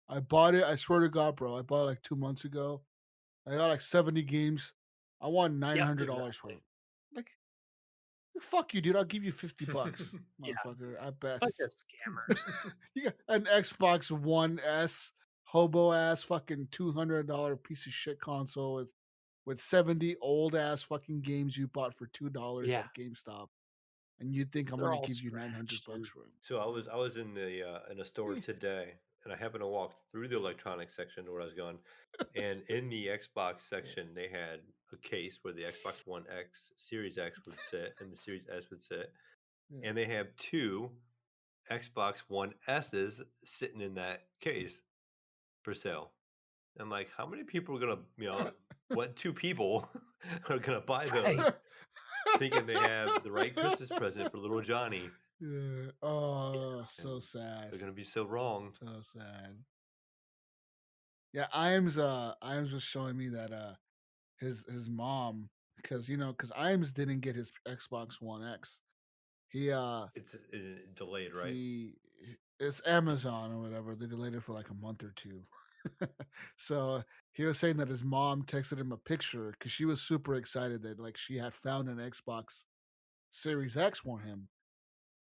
I bought it. I swear to God, bro, I bought it like 2 months ago. I got like 70 games. I want $900 for Exactly. it. Like, fuck you, dude. I'll give you $50, Yeah. motherfucker. At Bunch best. of scammers. You got an Xbox One S, hobo ass, fucking $200 piece of shit console with 70 old ass fucking games you bought for $2 Yeah. at GameStop, and you think I'm They're gonna all give you 900 scratched bucks and for it? So I was in a store Eh. today, and I happened to walk through the electronics section where I was going, and in the Xbox section they had a case where the Xbox One X, Series X would sit, and the Series S would sit, Yeah. and they have two Xbox One S's sitting in that case for sale. I'm like, how many people are gonna, what two people are gonna buy those, right. thinking they have the right Christmas present for little Johnny? Yeah. Oh, And so sad. they're gonna be so wrong. So sad. Yeah, Iams was showing me that his mom, because because Iams didn't get his Xbox One X. He It's delayed, right? he it's Amazon or whatever. They delayed it for like a month or two. So he was saying that his mom texted him a picture because she was super excited that like she had found an Xbox Series X for him,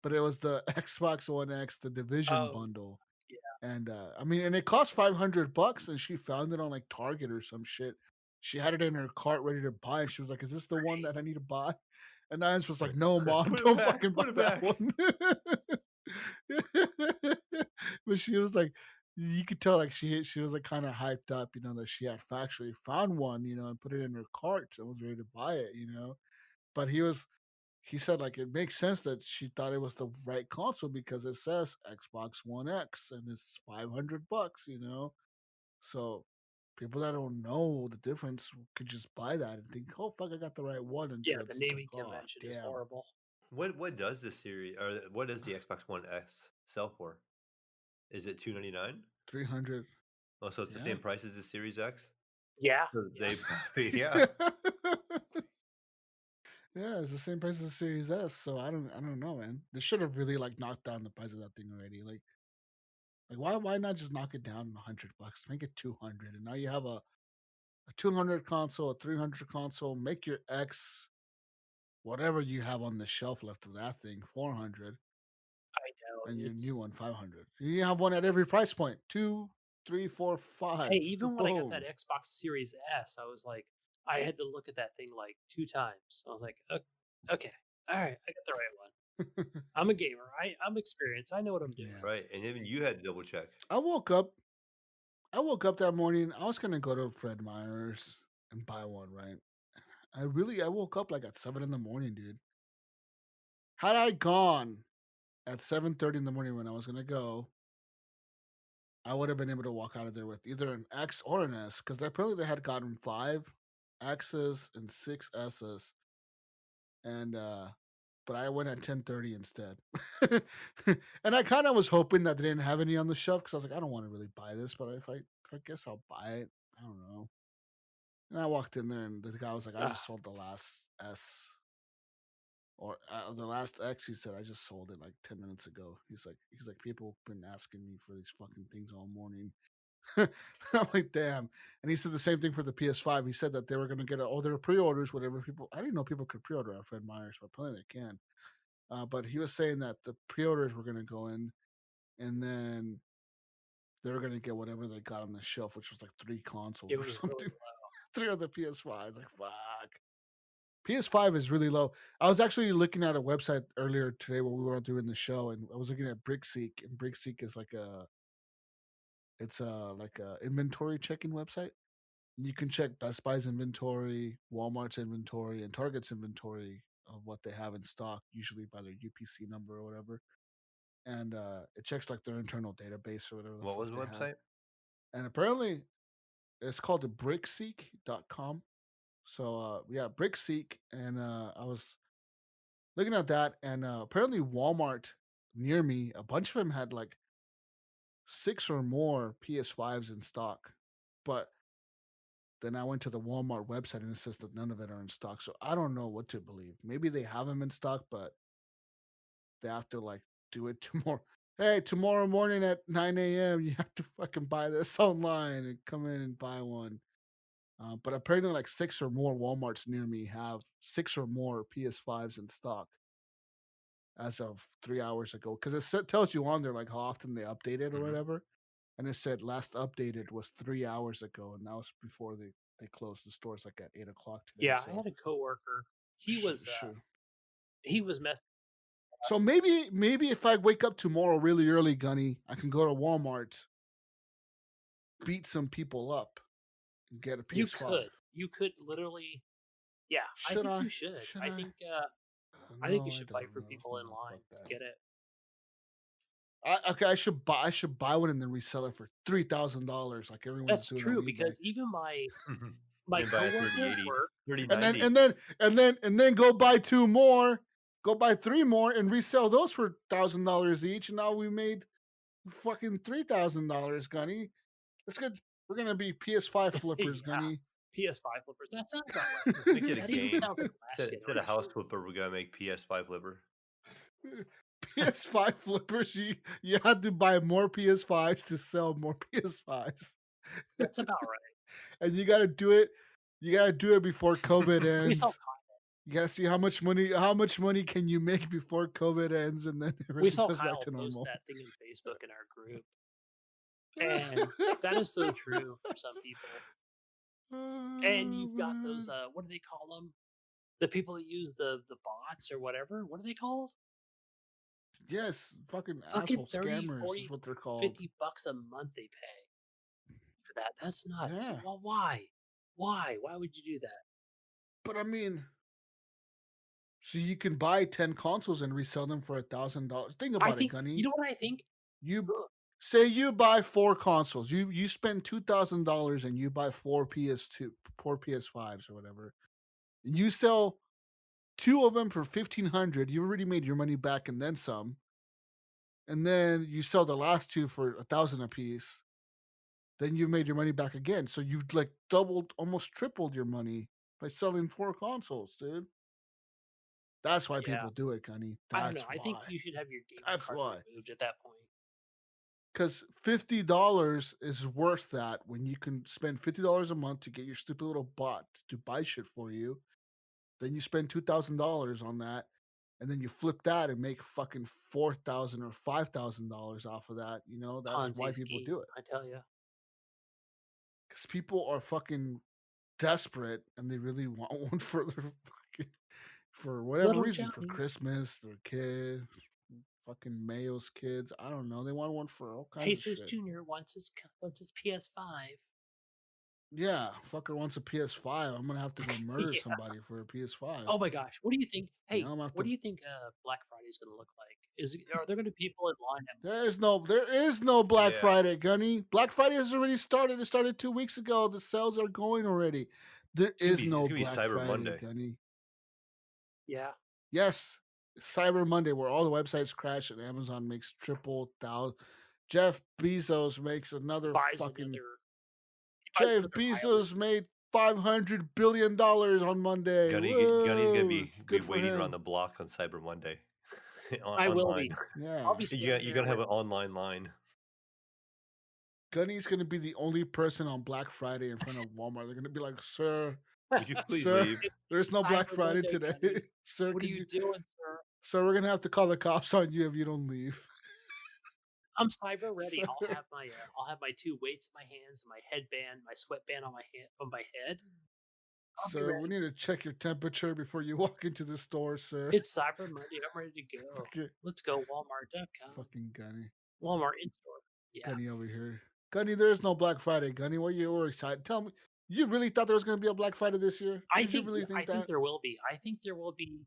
but it was the Xbox One X, the Division Oh, bundle. yeah. And I mean, and it cost $500, and she found it on like Target or some shit. She had it in her cart ready to buy, and she was like, "Is this the one that I need to buy?" And I was like, "No, mom, Put it don't back. fucking buy Put it that back. one." But she was like, you could tell like she was like kind of hyped up, that she had actually found one, and put it in her cart and was ready to buy it, But he said like it makes sense that she thought it was the right console because it says Xbox One X and it's $500, So people that don't know the difference could just buy that and think, oh fuck, I got the right one Yeah, until the it's like, naming oh convention is damn, horrible. What does the series, or what does the Xbox One X sell for? Is it $299? 300. Oh, so it's the Yeah. same price as the Series X. Yeah. So Yeah. yeah. Yeah, it's the same price as the Series S, so I don't know, man. They should have really like knocked down the price of that thing already. Like why not just knock it down $100? Make it 200, and now you have a 200 console, a 300 console. Make your X whatever you have on the shelf left of that thing 400, I know. and your new It's one 500. You have one at every price point. 2, 3, 4, hey, 5. even when I got that Boom. Xbox Series S, I was like, I had to look at that thing like 2 times. I was like, okay, all right, I got the right one. I'm a gamer. I'm experienced. I know what I'm doing. Yeah. Right. And even you had to double check. I woke up. I woke up that morning. I was gonna go to Fred Meyer's and buy one, right? I woke up like at 7 in the morning, dude. Had I gone at 7:30 in the morning when I was gonna go, I would have been able to walk out of there with either an X or an S, because apparently they had gotten 5 X's and 6 S's, and but I went at 10:30 instead. And I kind of was hoping that they didn't have any on the shelf because I was like, I don't want to really buy this, but if I guess I'll buy it. I don't know. And I walked in there, and the guy was like, I just Ah, sold the last S. Or the last X, he said, I just sold it like 10 minutes ago. He's like, people have been asking me for these fucking things all morning. I'm like, damn. And he said the same thing for the PS5. He said that they were going to get all their pre-orders, whatever people. I didn't know people could pre-order at Fred Meyer's, but apparently they can. But he was saying that the pre-orders were going to go in, and then they were going to get whatever they got on the shelf, which was like 3 consoles it or was really something. low. 3 of the PS5. I was like, fuck. PS5 is really low. I was actually looking at a website earlier today when we were doing the show, and I was looking at BrickSeek, and BrickSeek is like It's like a inventory checking website. You can check Best Buy's inventory, Walmart's inventory, and Target's inventory of what they have in stock, usually by their UPC number or whatever. And it checks like their internal database or whatever the What was fuck the they have. website? And apparently, it's called the brickseek.com. So yeah, brickseek, and I was looking at that, and apparently Walmart near me, a bunch of them had like 6 or more PS5s in stock. But then I went to the Walmart website and it says that none of it are in stock. So I don't know what to believe. Maybe they have them in stock, but they have to like do it tomorrow. Hey, tomorrow morning at 9 a.m., you have to fucking buy this online and come in and buy one. But apparently, like 6 or more Walmarts near me have 6 or more PS5s in stock as of 3 hours ago. Because it tells you on there like how often they update it or whatever. And it said last updated was 3 hours ago, and that was before they closed the stores like at 8 o'clock today. Yeah, So I had a coworker. He was sure. he was messing. So maybe if I wake up tomorrow really early, Gunny, I can go to Walmart, beat some people up, and get a PS5. You could literally. Yeah, I Should think I? you should. Should I I? think I think you No, I should don't fight for know. people in No, line. fuck that. Get it? Okay, I should buy one and then resell it for $3,000 like everyone's That's doing true on eBay. because even my Then buy a coworker at 3080, work, 3090. and then go buy 2 more, go buy 3 more and resell those for $1,000 each. And now we made fucking $3,000, Gunny. That's good. We're gonna be PS5 flippers, yeah, Gunny. PS5 flippers. That sounds about right. Make it a That even game. sounds like last Instead of house generation. flipper, we're gonna make PS5 flipper. PS5 flippers. You had to buy more PS5s to sell more PS5s. That's about right. And you gotta do it. You gotta do it before COVID We saw ends. You gotta see how much money can you make before COVID ends, and then we everything saw goes back Kyle to post normal. that thing in Facebook in our group, and that is so true for some people. And you've got those what do they call them? The people that use the bots or whatever. What are they called? Yes, fucking Fucking asshole 30, scammers 40, is what they're called. $50 a month they pay for that. That's nuts. Yeah. Well, why? Why would you do that? But I mean, so you can buy 10 consoles and resell them for $1,000. Think I about think it, Gunny. you know what I think. You Ugh. say you buy 4 consoles. You spend $2,000 and you buy 4 PS5s or whatever. And you sell 2 of them for $1,500. You already made your money back and then some. And then you sell the last 2 for $1,000 a piece. Then you've made your money back again. So you've like doubled, almost tripled your money by selling 4 consoles, dude. That's why Yeah. people do it, Gunny. I don't That's know. why. I think you should have your gaming That's card why. removed at that point. Because $50 is worth that when you can spend $50 a month to get your stupid little bot to buy shit for you. Then you spend $2,000 on that, and then you flip that and make fucking $4,000 or $5,000 off of that. You know, that's why Ponzi people scheme, do it. I tell you. Because people are fucking desperate and they really want one for their fucking, for whatever Little reason, for Johnny. Christmas, their kids, fucking Mayo's kids. I don't know. They want one for all kinds of Jesus shit. Jr. wants his PS5. Yeah, fucker wants a PS5. I'm gonna have to go murder Yeah. somebody for a PS5. Oh my gosh, what do you think? Hey, I'm gonna have what to- do you think Black Friday is going to look like? Are there going to be people in line? There is no Black Yeah. Friday, Gunny. Black Friday has already started. It started 2 weeks ago. The sales are going already. There is no It's gonna be Black Cyber Friday, Monday. Gunny. Yeah, Yes, Cyber Monday, where all the websites crash and Amazon makes triple thousand. Jeff Bezos makes another buys fucking. another. He buys Jeff another Bezos made $500 billion on Monday. Gunny's gonna be Good for waiting him. around the block on Cyber Monday. I will online. be. Yeah, I'll be standing You're there gonna have with- an online line. Gunny's gonna be the only person on Black Friday in front of Walmart. They're gonna be like, "Sir, Would you please sir, leave? there's no Black Cyber Friday Monday, today, Gunny. sir. What are can you doing, sir? So we're gonna have to call the cops on you if you don't leave." I'm cyber ready. Sir. I'll have my 2 weights in my hands, my headband, my sweatband on my head. I'll be Sir, we ready. need to check your temperature before you walk into the store, sir. It's Cyber Monday. I'm ready to go. Okay. Let's go Walmart.com. Fucking Gunny. Walmart in store. Yeah. Gunny over here. Gunny, there is no Black Friday. Gunny, what you were excited? Tell me, you really thought there was going to be a Black Friday this year? Did you really I think think that? there will be. I think there will be.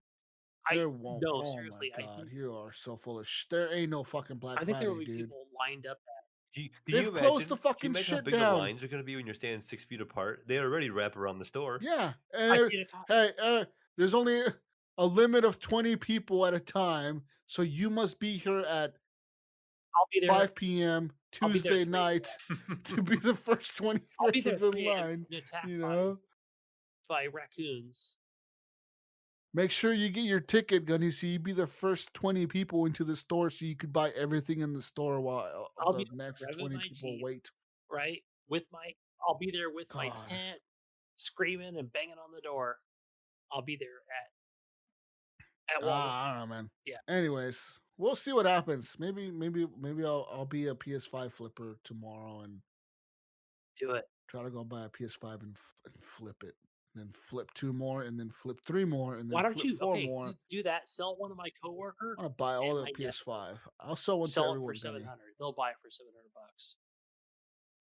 There won't. No, Oh my seriously. God, you are so full of There ain't no fucking Black I think there will Friday, be dude. people lined up. They've closed the Can you fucking imagine how shit big the down. lines are going to be when you're standing 6 feet apart? They already wrap around the store. Yeah. I And, seen a cop. hey, there's only a limit of 20 people at a time, so you must be here at I'll be there. 5 p.m. I'll be there Tuesday 3 night to be the first 20 I'll be there persons in 3 a.m. line. getting attacked You know, by raccoons. make sure you get your ticket, Gunny, so you be the first 20 people into the store, so you could buy everything in the store while I'll the be next driving 20 my people Jeep, wait. right? I'll be there with my God. tent, screaming and banging on the door. I'll be there at Walmart. I don't know, man. Yeah. Anyways, we'll see what happens. Maybe I'll be a PS5 flipper tomorrow and Do it. try to go buy a PS5 and flip it, and then flip 2 more, and then flip 3 more, and then Why don't flip you 4 more. do that? Sell one of my coworker. I want to buy all and the my PS5. I'll sell one to Sell it everyone, for Gunny. $700. They'll buy it for $700.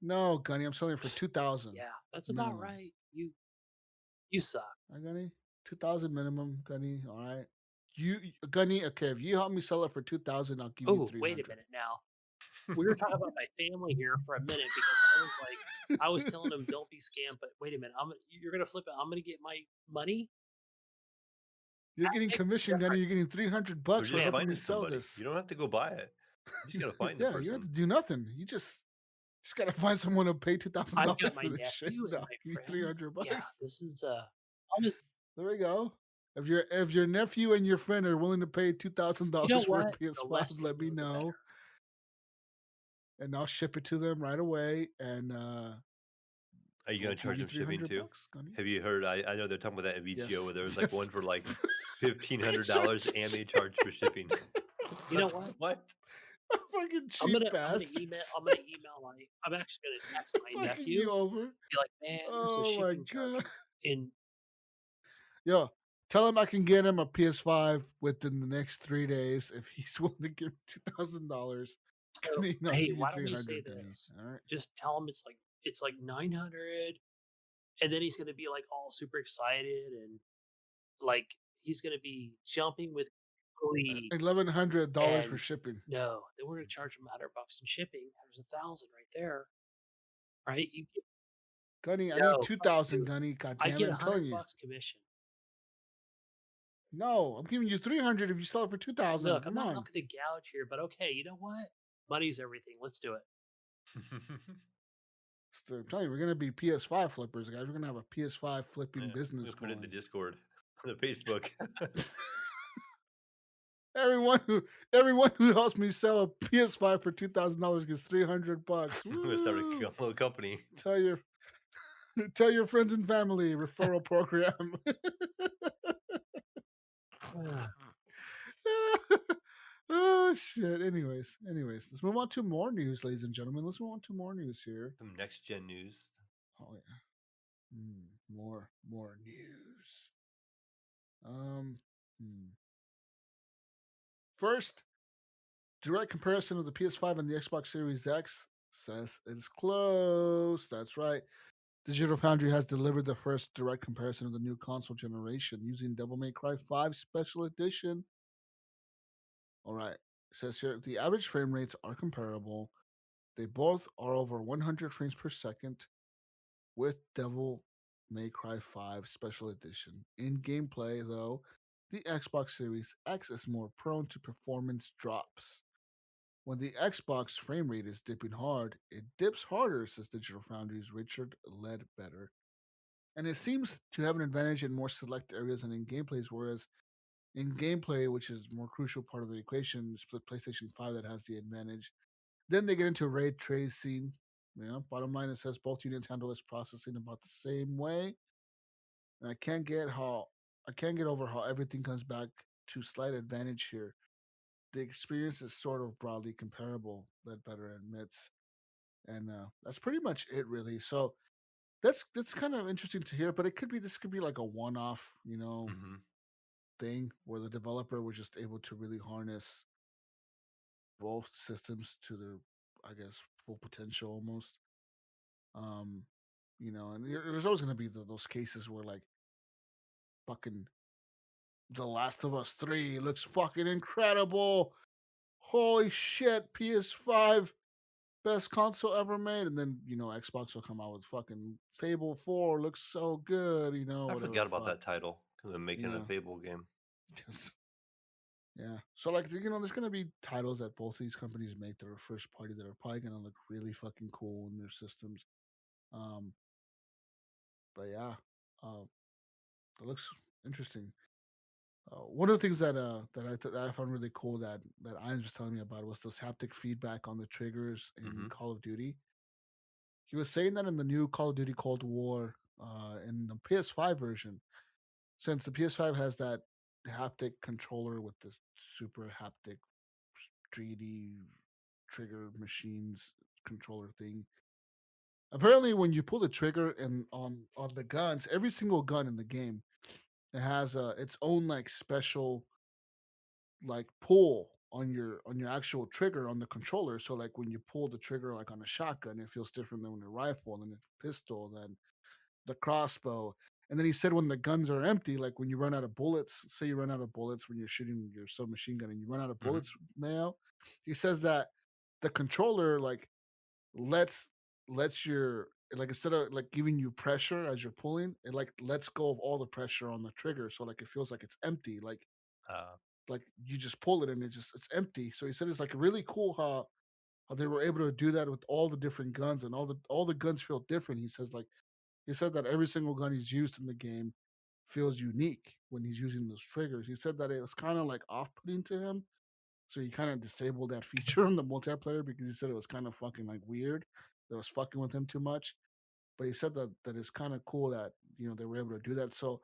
No, Gunny, I'm selling it for 2,000. Yeah, that's about minimum. right. You suck. Right, Gunny? 2,000 minimum, Gunny. All right. Gunny. Okay, if you help me sell it for 2,000, I'll give you Oh, 300. wait a minute now. We were talking about my family here for a minute because I was telling them don't be scammed, but wait a minute, you're gonna flip it. I'm gonna get my money. You're That getting makes a commission, Gunny. You're difference. getting $300 Or for just helping me finding sell somebody. this. You don't have to go buy it. You just got to find the Yeah, you don't have person. to do nothing. You just gotta find someone to pay $2,000 I've got my for this shit. nephew and No, my give me friend. $300. Yeah, this is I'm just There we go. If your nephew and your friend are willing to pay $2,000 you know for a what? The less PS5, they let me know, the know, better. and I'll ship it to them right away. And Are you we'll going to charge give them you shipping too? $300, Gunny. Have you heard? I know they're talking about that at VGO Yes. where there was like one Yes. for like $1,500 and they charge for shipping. You know what? What? Fucking cheap I'm gonna bastards. email my. I'm actually gonna text my Fucking nephew. you over. Be like, man, there's a Oh my shipping charge God. in. Yo, tell him I can get him a PS5 within the next 3 days if he's willing to give me $2,000. So, Gunny, and I'll hey, give you why don't we say 300, Gunny. this? All right. Just tell him it's like 900, and then he's gonna be like all super excited and like he's gonna be jumping with glee. $1,100 for And shipping. no, then we're gonna charge him $100 in shipping. There's 1,000 right there, right? You get, Gunny, I no, need fuck 2,000, you. Gunny. God I damn get it, I'm telling you. $100 commission. No, I'm giving you 300 if you sell it for 2,000. Look, I'm Come not on. looking to gouge here, but okay, you know what? Money's everything. Let's do it. I'm telling you, we're gonna be PS5 flippers, guys. We're gonna have a PS5 flipping Yeah, business we'll put it in the going. Discord, on the Facebook. Everyone who helps me sell a PS5 for $2,000 gets $300. I'm gonna start a Woo! little company. Tell your friends and family referral program. Oh shit. Anyways, let's move on to more news, ladies and gentlemen. Let's move on to more news here. Some next gen news. Oh yeah. More news. Hmm. First, direct comparison of the PS5 and the Xbox Series X says it's close. That's right. Digital Foundry has delivered the first direct comparison of the new console generation using Devil May Cry 5 Special Edition. All right. It says here the average frame rates are comparable. They both are over 100 frames per second with Devil May Cry 5 Special Edition. In gameplay, though, the Xbox Series X is more prone to performance drops. When the Xbox frame rate is dipping hard, it dips harder, says Digital Foundry's Richard Ledbetter. And it seems to have an advantage in more select areas and in gameplays, whereas in gameplay, which is a more crucial part of the equation, it's the PlayStation 5 that has the advantage. Then they get into ray tracing. Bottom line, it says both units handle this processing about the same way. And I can't get over how everything comes back to slight advantage here. The experience is sort of broadly comparable, Ledbetter admits. And that's pretty much it, really. So that's kind of interesting to hear, but this could be like a one-off, Mm-hmm. thing where the developer was just able to really harness both systems to their I guess, full potential almost. Um, and there's always gonna be those cases where like fucking The Last of Us 3 looks fucking incredible. Holy shit, PS5 best console ever made, and then Xbox will come out with fucking Fable 4 looks so good, I whatever forgot the about fuck. that title because I'm making a Yeah. Fable game. Yes. Yeah. So like there's gonna be titles that both of these companies make that are first party that are probably gonna look really fucking cool in their systems. Um, but yeah, uh, it looks interesting. One of the things that I found really cool that I was telling me about was this haptic feedback on the triggers in Hmm. Call of Duty. He was saying that in the new Call of Duty Cold War, in the PS5 version, since the PS5 has that haptic controller with the super haptic 3D trigger machines controller thing. Apparently, when you pull the trigger and on the guns, every single gun in the game, it has its own like special like pull on your actual trigger on the controller. So like when you pull the trigger like on a shotgun, it feels different than when a rifle, than a pistol, than the crossbow. And then he said when the guns are empty, like when you run out of bullets, say you run out of bullets when you're shooting your submachine gun and you run out of Hmm. bullets, Mayo, he says that the controller like lets lets your like instead of like giving you pressure as you're pulling, it like lets go of all the pressure on the trigger. So like it feels like it's empty. Uh, Like you just pull it and it's empty. So he said it's like really cool how they were able to do that with all the different guns and all the guns feel different. He said that every single gun he's used in the game feels unique when he's using those triggers. He said that it was kind of like off-putting to him, so he kind of disabled that feature on the multiplayer because he said it was kind of fucking like weird. It was fucking with him too much. But he said that it's kind of cool that they were able to do that. So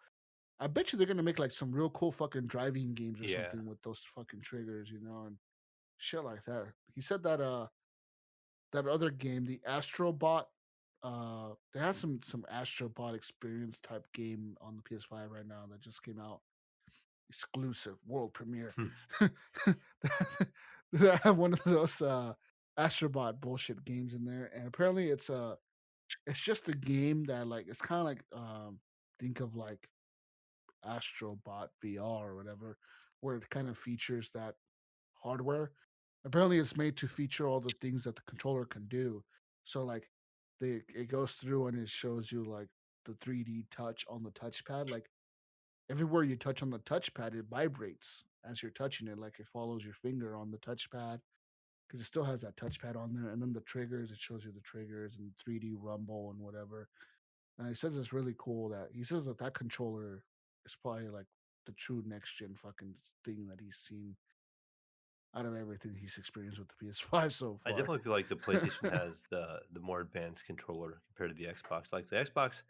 I bet you they're gonna make like some real cool fucking driving games or yeah. something with those fucking triggers, and shit like that. He said that that other game, the Astrobot, they have some Astrobot experience type game on the PS5 right now that just came out, exclusive world premiere. Hmm. They have one of those Astrobot bullshit games in there, and apparently it's just a game that like it's kind of like think of like Astrobot VR or whatever, where it kind of features that hardware. Apparently, it's made to feature all the things that the controller can do. So, like, it goes through and it shows you like the 3D touch on the touchpad. Like everywhere you touch on the touchpad, it vibrates as you're touching it. Like it follows your finger on the touchpad because it still has that touchpad on there. And then the triggers, it shows you the triggers and 3D rumble and whatever. And he says it's really cool that he says that controller is probably like the true next gen fucking thing that he's seen out of everything he's experienced with the PS5 so I far. definitely feel like the PlayStation has the more advanced controller compared to the Xbox. Like the Xbox,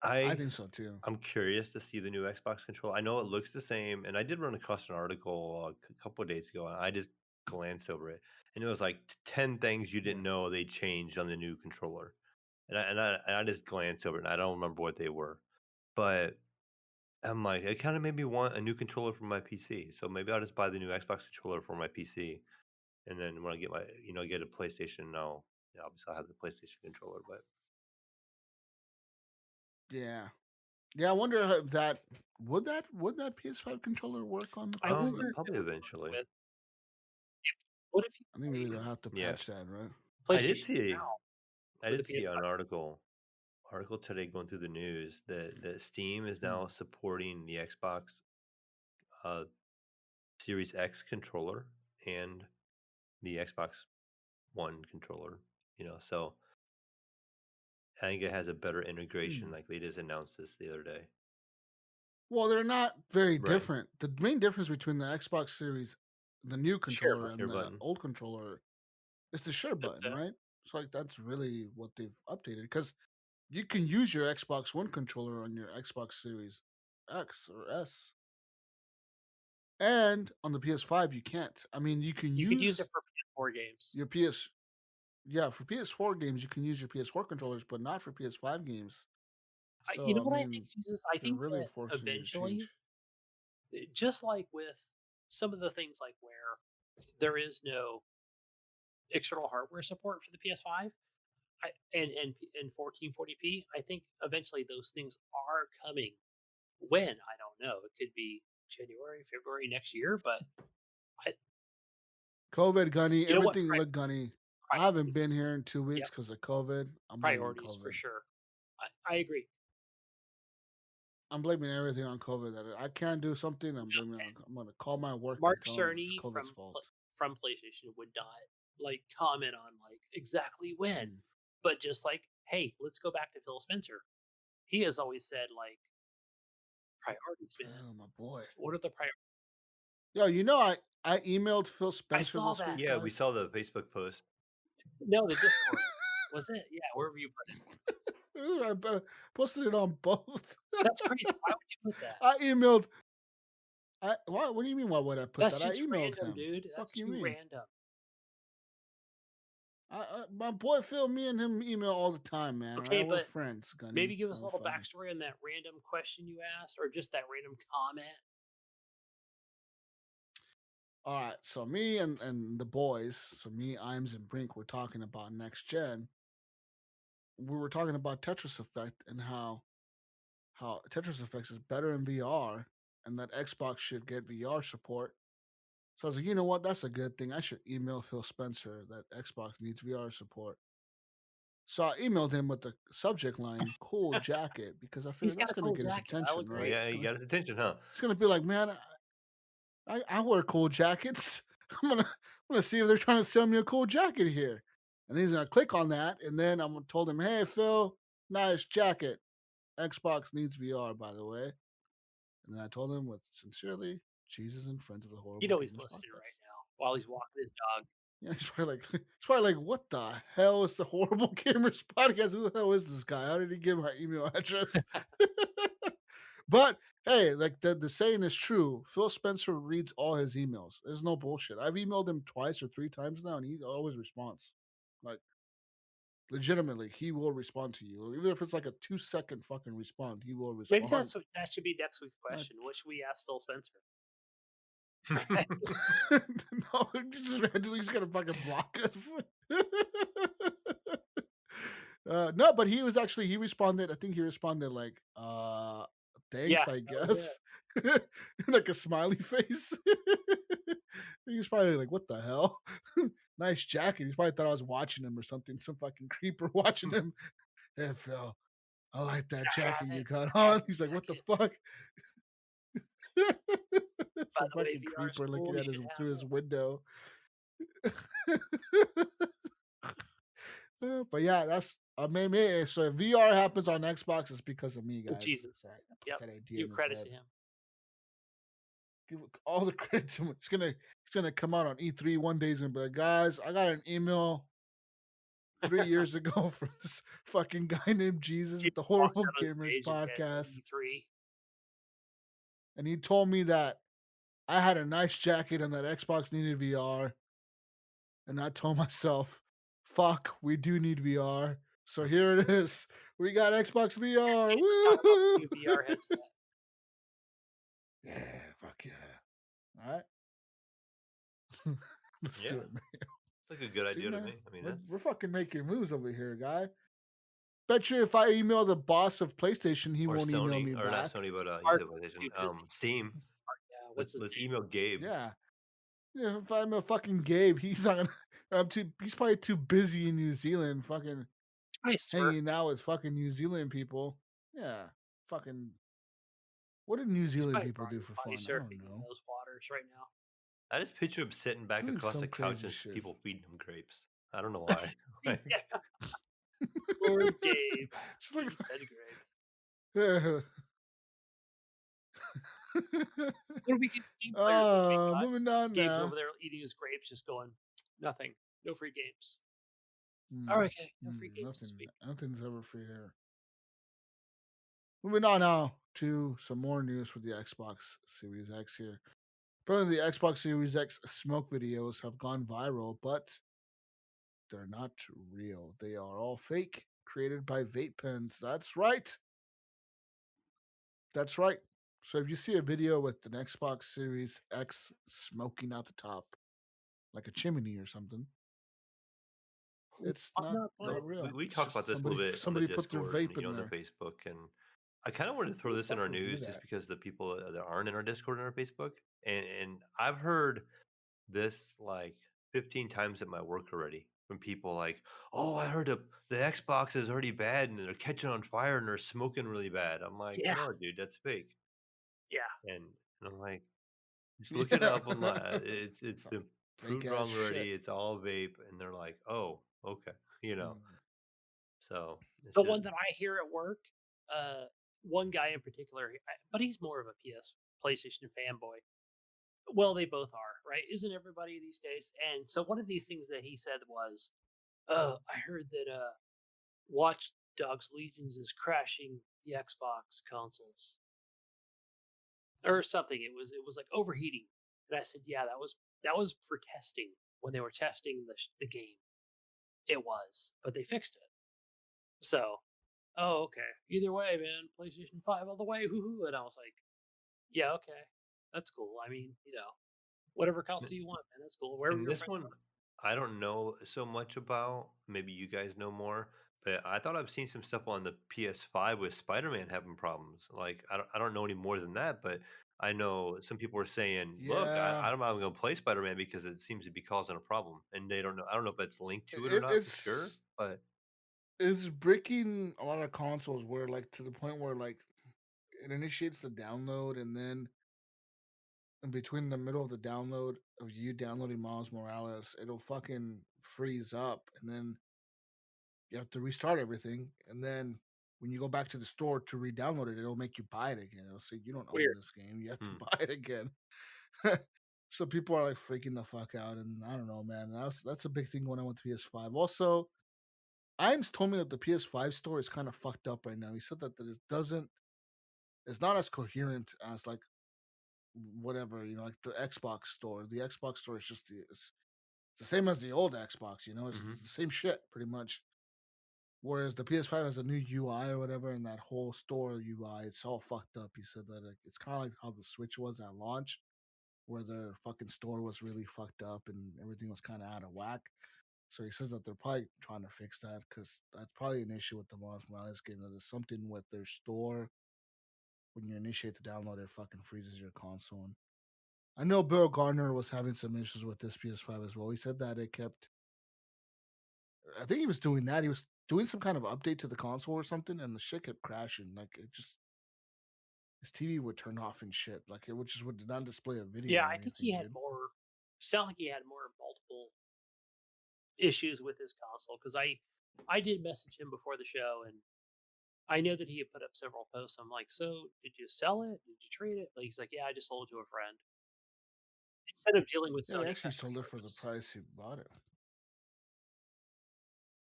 I I think so too. I'm curious to see the new Xbox controller. I know it looks the same, and I did run across an article a couple of days ago, and I just glanced over it, and it was like 10 things you Yeah. didn't know they changed on the new controller, and I just glanced over it, and I don't remember what they were, but I'm like, it kind of made me want a new controller for my PC. So maybe I'll just buy the new Xbox controller for my PC, and then when I get get a PlayStation, no, yeah, obviously I'll have the PlayStation controller, but Yeah. Yeah, I wonder if that would that PS5 controller work on the I PC? wonder if it probably would work eventually. with if what if you I think maybe played they'll have to Yeah, patch that, right? I did PlayStation see Now I for the did see an PS5? article today going through the news that Steam is Mm. now supporting the Xbox uh, Series X controller and the Xbox One controller. So I think it has a better integration. Hmm. Like they just announced this the other day. Well, they're not very Right. different. The main difference between the Xbox Series, the new Share controller, button. and Share the button. old controller is the share That's button, it. right? So like that's really what they've updated because you can use your Xbox One controller on your Xbox Series X or S, and on the PS5 you can't. I mean, you can You could use use it for PS4 games. your PS. Yeah, for PS4 games you can use your PS4 controllers, but not for PS5 games. You So know I what I think, mean, Jesus? I they're think really that forcing you to eventually, change. just like with some of the things like where there is no external hardware support for the PS5, and 1440p. I think eventually those things are coming. When, I don't know. It could be January, February next year, but I, COVID, Gunny, you know what? everything looked Gunny. I Pri- haven't been here in 2 weeks Yep, because of COVID. I'm blaming priorities for COVID. sure. I agree. I'm blaming everything on COVID. That I can't do something. I'm Yeah, blaming. I'm gonna call my work and Mark tell them it's Cerny COVID's fault. from PlayStation would not like comment on like exactly when, Mm. but just like, hey, let's go back to Phil Spencer. He has always said like priorities, man. Oh, my boy. What are the priorities? Yo, I emailed Phil Spencer saw this that. week, Yeah, we guys. saw the Facebook post. No, the Discord. Was it? Yeah, wherever you put it. I posted it on both. That's crazy. Why would you put that? I emailed. What do you mean? Why would I put That's that? I just emailed random, him. dude. Fuck That's you too mean? random. My boy Phil, me and him email all the time, man. Okay, Right? We're but friends, Gunny. maybe give us a little motherfucker. backstory on that random question you asked, or just that random comment. All right, so me and the boys, so me, Imes, and Brink, were talking about next gen. We were talking about Tetris Effect and how Tetris Effects is better in VR, and that Xbox should get VR support. So I was like, you know what? That's a good thing. I should email Phil Spencer that Xbox needs VR support. So I emailed him with the subject line "cool jacket" because I He's figured got that's a gonna cool get his jacket. I attention, look Oh, right? great. yeah, you got his attention, huh? It's gonna be like, man, I wear cool jackets. I'm gonna see if they're trying to sell me a cool jacket here. And he's gonna click on that, and then I'm gonna told him, hey Phil, nice jacket. Xbox needs VR, by the way. And then I told him with sincerely, Jesus and Friends of the You Horrible know he's Gamers listening right podcast. now while he's walking his dog. Yeah, he's probably like, what the hell is the Horrible Gamers podcast? Who the hell is this guy? How did he get my email address? But hey, like the saying is true. Phil Spencer reads all his emails. There's no bullshit. I've emailed him twice or 3 times now, and he always responds. Like legitimately, he will respond to you. Even if it's like a 2-second fucking respond, he will Maybe respond. that should be next week's Uh, question. What should we ask Phil Spencer? no, just randomly he's gonna fucking block us. No, but he responded. I think he responded like, thanks, Yeah, I that was it. guess. Like a smiley face. He's probably like, what the hell? Nice jacket. He probably thought I was watching him or something. Some fucking creeper watching him. Hey Phil, I like that I jacket have you it. got I have on. the He's like, what the jacket. fuck? By Some the way, fucking VR is creeper looking cool. You at his should through have his it. window. But yeah, that's maybe so. If VR happens on Xbox, it's because of me, guys. Jesus. Sorry, I put Yep. that idea Give in his credit head. to him. Give all the credit to him. It's gonna come out on E3 one day. He's gonna be like, guys, I got an email 3 years ago from this fucking guy named Jesus He at the walks Horrible out on Gamers stage at podcast, E3. and he told me that I had a nice jacket and that Xbox needed VR. And I told myself, fuck, we do need VR. So here it is. We got Xbox VR. Let's talk about the new Woo! VR headset. Yeah, fuck yeah. All right. Let's do Yeah. it, man. It's like a good See, idea to man, me. I mean, we're fucking making moves over here, guy. Bet you if I email the boss of PlayStation, he or won't email Sony, me or not back. Sony, but you Mark said is PlayStation. too busy. Steam. Yeah, what's his Let's name? email Gabe. Yeah. Yeah, if I'm a fucking Gabe, he's not gonna he's probably too busy in New Zealand fucking I swear. hanging out with fucking New Zealand people. Yeah. Fucking what do New He's Zealand probably people do for body fun? I don't surfing in know. those waters right now. I just picture him sitting back Doing across some the couch crazy and shit. people feeding him grapes. I don't know why. Like, Yeah. Poor Gabe. Just like Being fed grapes. yeah. What do we get team players this week, guys? Moving on Gabe's now. over there eating his grapes, just going, nothing. No free games. Mm, All right, okay. No free games this nothing. week. Nothing's ever free here. Moving on now to some more news with the Xbox Series X here. Apparently, the Xbox Series X smoke videos have gone viral, but they're not real. They are all fake, created by vape pens. That's right. That's right. So if you see a video with an Xbox Series X smoking out the top, like a chimney or something, It's I'm not playing. not real. We It's talked about just this a little bit on the somebody put their Discord and vape in on the there. Facebook, and I kind of wanted to throw Who the this in fuck our would do news just that? because the people that aren't in our Discord and our Facebook, and I've heard this like 15 times at my work already from people like, "Oh, I heard the Xbox is already bad and they're catching on fire and they're smoking really bad." I'm like, Yeah, "No, dude, that's fake." yeah. And I'm like, just look it up online. It's Some been fake proved ass wrong shit. already. It's all vape, and they're like, "Oh, okay," you know. Mm. So it's The one just that I hear at work, one guy in particular, but he's more of a PlayStation fanboy. Well, they both are, right? Isn't everybody these days? And so one of these things that he said was, "Oh, I heard that Watchdogs Legions is crashing the Xbox consoles or something." It was like overheating, and I said, "Yeah, that was for testing when they were testing the game. It was, but they fixed it." So, oh, okay. Either way, man, PlayStation 5 all the way, hoo. And I was like, yeah, okay. That's cool. I mean, whatever console you want, man, that's cool. Wherever and your this friends one are. I don't know so much about. Maybe you guys know more, but I thought I've seen some stuff on the PS5 with Spider-Man having problems. Like I don't know any more than that, but I know some people were saying, "Look, Yeah, I'm not going to play Spider-Man because it seems to be causing a problem," and they don't know. I don't know if it's linked to it or not for sure, it's but breaking a lot of consoles where like to the point where like it initiates the download and then in between the middle of the download of you downloading Miles Morales, it'll fucking freeze up and then you have to restart everything. And then when you go back to the store to re-download it, it'll make you buy it again. It'll say you don't own Weird. this game, you have to hmm. buy it again. So people are like freaking the fuck out, and I don't know, man. That's a big thing when I went to PS5. Also, Imes told me that the PS5 store is kind of fucked up right now. He said that it doesn't, it's not as coherent as like whatever like the Xbox store. The Xbox store is just it's the same as the old Xbox. It's Hmm. the same shit pretty much. Whereas the PS5 has a new UI or whatever, and that whole store UI, it's all fucked up. He said that it's kind of like how the Switch was at launch, where their fucking store was really fucked up and everything was kind of out of whack. So he says that they're probably trying to fix that because that's probably an issue with the Miles Morales game. That there's something with their store when you initiate the download, it fucking freezes your console. And I know Bill Gardner was having some issues with this PS5 as well. He said that it kept. I think he was doing that. He was doing some kind of update to the console or something, and the shit kept crashing. Like it just his TV would turn off and shit. Like it would not display a video Yeah, or I think anything, he had dude. sound like he had more multiple issues with his console because I did message him before the show and I know that he had put up several posts. I'm like, so did you sell it? Did you trade it? Like, he's like, yeah, I just sold it to a friend. Instead of dealing with Yeah, he Sony actually customer sold it for the service, price he bought it.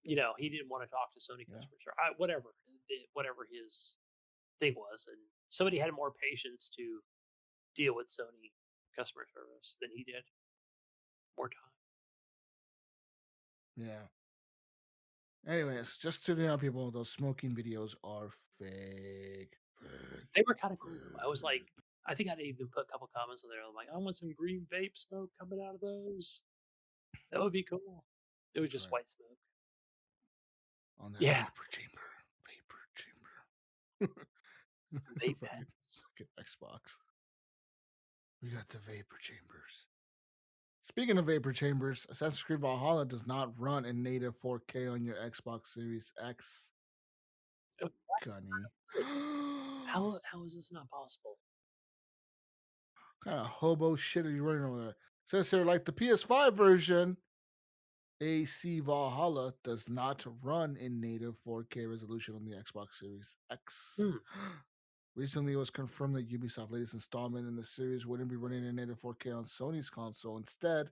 he didn't want to talk to Sony Yeah. customer service, whatever his thing was, and somebody had more patience to deal with Sony customer service than he did. More time. Yeah. Anyways, just to people, those smoking videos are fake. Fake. They were kind of cool though. I was like, I think I'd even put a couple comments on there. I'm like, I want some green vape smoke coming out of those. That would be cool. It was That's just right. white smoke. On that Yeah, vapor chamber. Vapor chamber. vape fucking, pens. fucking Xbox. We got the vapor chambers. Speaking of vapor chambers, Assassin's Creed Valhalla does not run in native 4K on your Xbox Series X. Oh, Gunny. how is this not possible? Kind of hobo shit are you running over there? Says here, like the PS5 version, AC Valhalla does not run in native 4K resolution on the Xbox Series X. Hmm. Recently, it was confirmed that Ubisoft's latest installment in the series wouldn't be running in native 4K on Sony's console. Instead,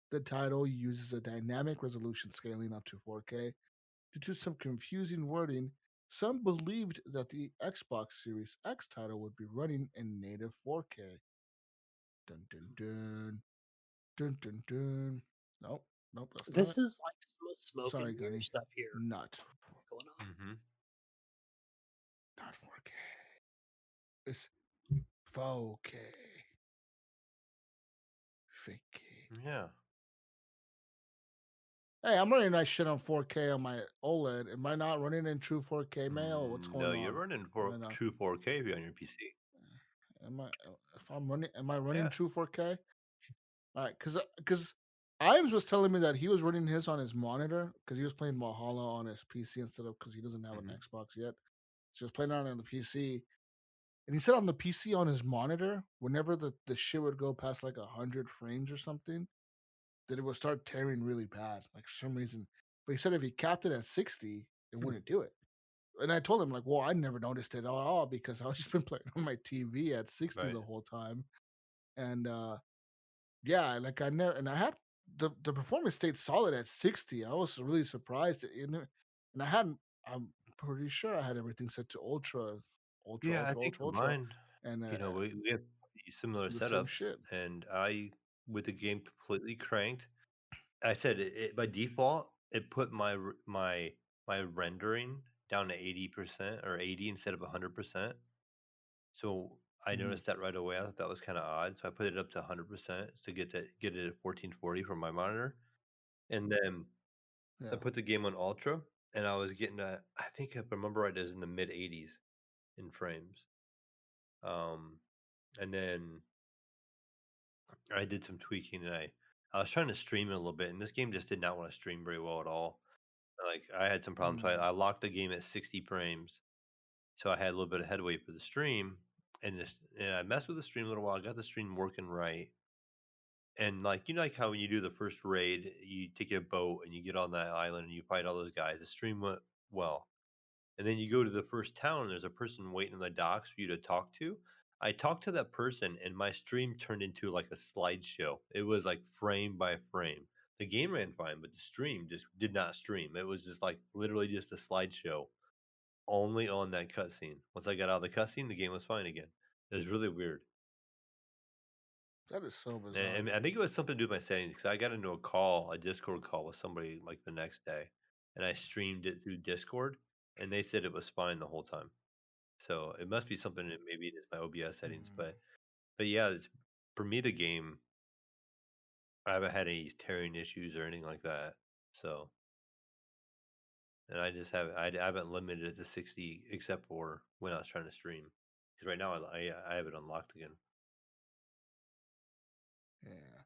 the title uses a dynamic resolution scaling up to 4K. Due to some confusing wording, some believed that the Xbox Series X title would be running in native 4K. Dun dun dun. Dun dun dun. Nope. Nope, that's not This it. is like some smoke and Sorry, mirror Gunny. stuff here Not going on. Hmm. not 4K. It's 4K. Fake. Yeah. Hey, I'm running that shit on 4K on my OLED. Am I not running in true 4K, Mayo? What's No, going you're on? running Am I not? true 4K if you're on your PC. Am I? If I'm running, am I running Yeah. true 4K? All right, because Iams was telling me that he was running his on his monitor because he was playing Valhalla on his PC instead of because he doesn't have an Mhm. Xbox yet. So he was playing on the PC, and he said on the PC on his monitor, whenever the shit would go past like 100 frames or something, that it would start tearing really bad, like for some reason. But he said if he capped it at 60, it Hmm. wouldn't do it. And I told him like, well, I never noticed it at all because I was just been playing on my TV at 60 Right. the whole time, and yeah, like I never, and I had the performance stayed solid at 60. I was really surprised, and I hadn't. I'm pretty sure I had everything set to ultra, ultra, Yeah, I ultra, think ultra, ultra, combined, and we have these similar the same setups, shit. and I, with the game completely cranked, I said it by default, it put my rendering down to 80% or 80 instead of 100%. So I Mhm. noticed that right away. I thought that was kind of odd. So I put it up to 100% to get it at 1440 from my monitor. And then I Yeah, put the game on ultra and I was getting I think if I remember right, it was in the mid 80s in frames. Um and then I did some tweaking and I was trying to stream it a little bit and this game just did not want to stream very well at all. Like I had some problems. So mm, I locked the game at 60 frames. So I had a little bit of headway for the stream, and I messed with the stream a little while. I got the stream working right, and like like how when you do the first raid, you take a boat and you get on that island and you fight all those guys. The stream went well, and then you go to the first town and there's a person waiting on the docks for you to talk to. I talked to that person, and my stream turned into like a slideshow. It was like frame by frame. The game ran fine, but the stream just did not stream. It was just like literally just a slideshow only on that cutscene. Once I got out of the cutscene, the game was fine again. It was really weird, that is so and, bizarre. and I think it was something to do with my settings because I got into a Discord call with somebody like the next day, and I streamed it through Discord, and they said it was fine the whole time. So it must be something that maybe it is my OBS settings, Mm, but yeah, for me the game. I haven't had any tearing issues or anything like that. So, and I just I haven't limited it to 60 except for when I was trying to stream because right now I have it unlocked again. yeah,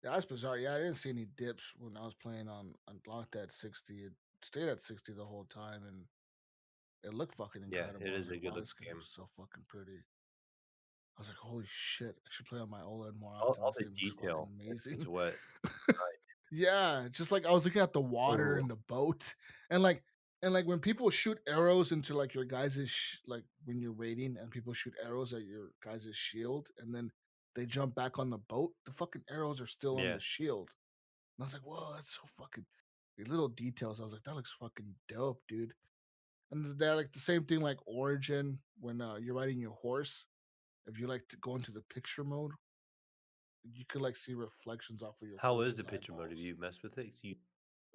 yeah, that's bizarre. Yeah, I didn't see any dips when I was playing on unlocked at 60. It stayed at 60 the whole time, and it looked fucking Yeah, it incredible. I was is a like, good wow, looking this game game. is so fucking pretty. I was like, holy shit, I should play on my OLED more often. All This the thing looks fucking detail is amazing. what Yeah, just like I was looking at the water oh, and the boat, and like when people shoot arrows into like your guys' like when you're raiding and people shoot arrows at your guys' shield, and then they jump back on the boat, the fucking arrows are still on yeah. the shield. And I was like, whoa, that's so fucking these little details. I was like, that looks fucking dope, dude. And they're like the same thing like Origin when you're riding your horse. If you like to go into the picture mode, you could like see reflections off of your How is the horse's picture mode? Have eyeballs. you messed with it? Do you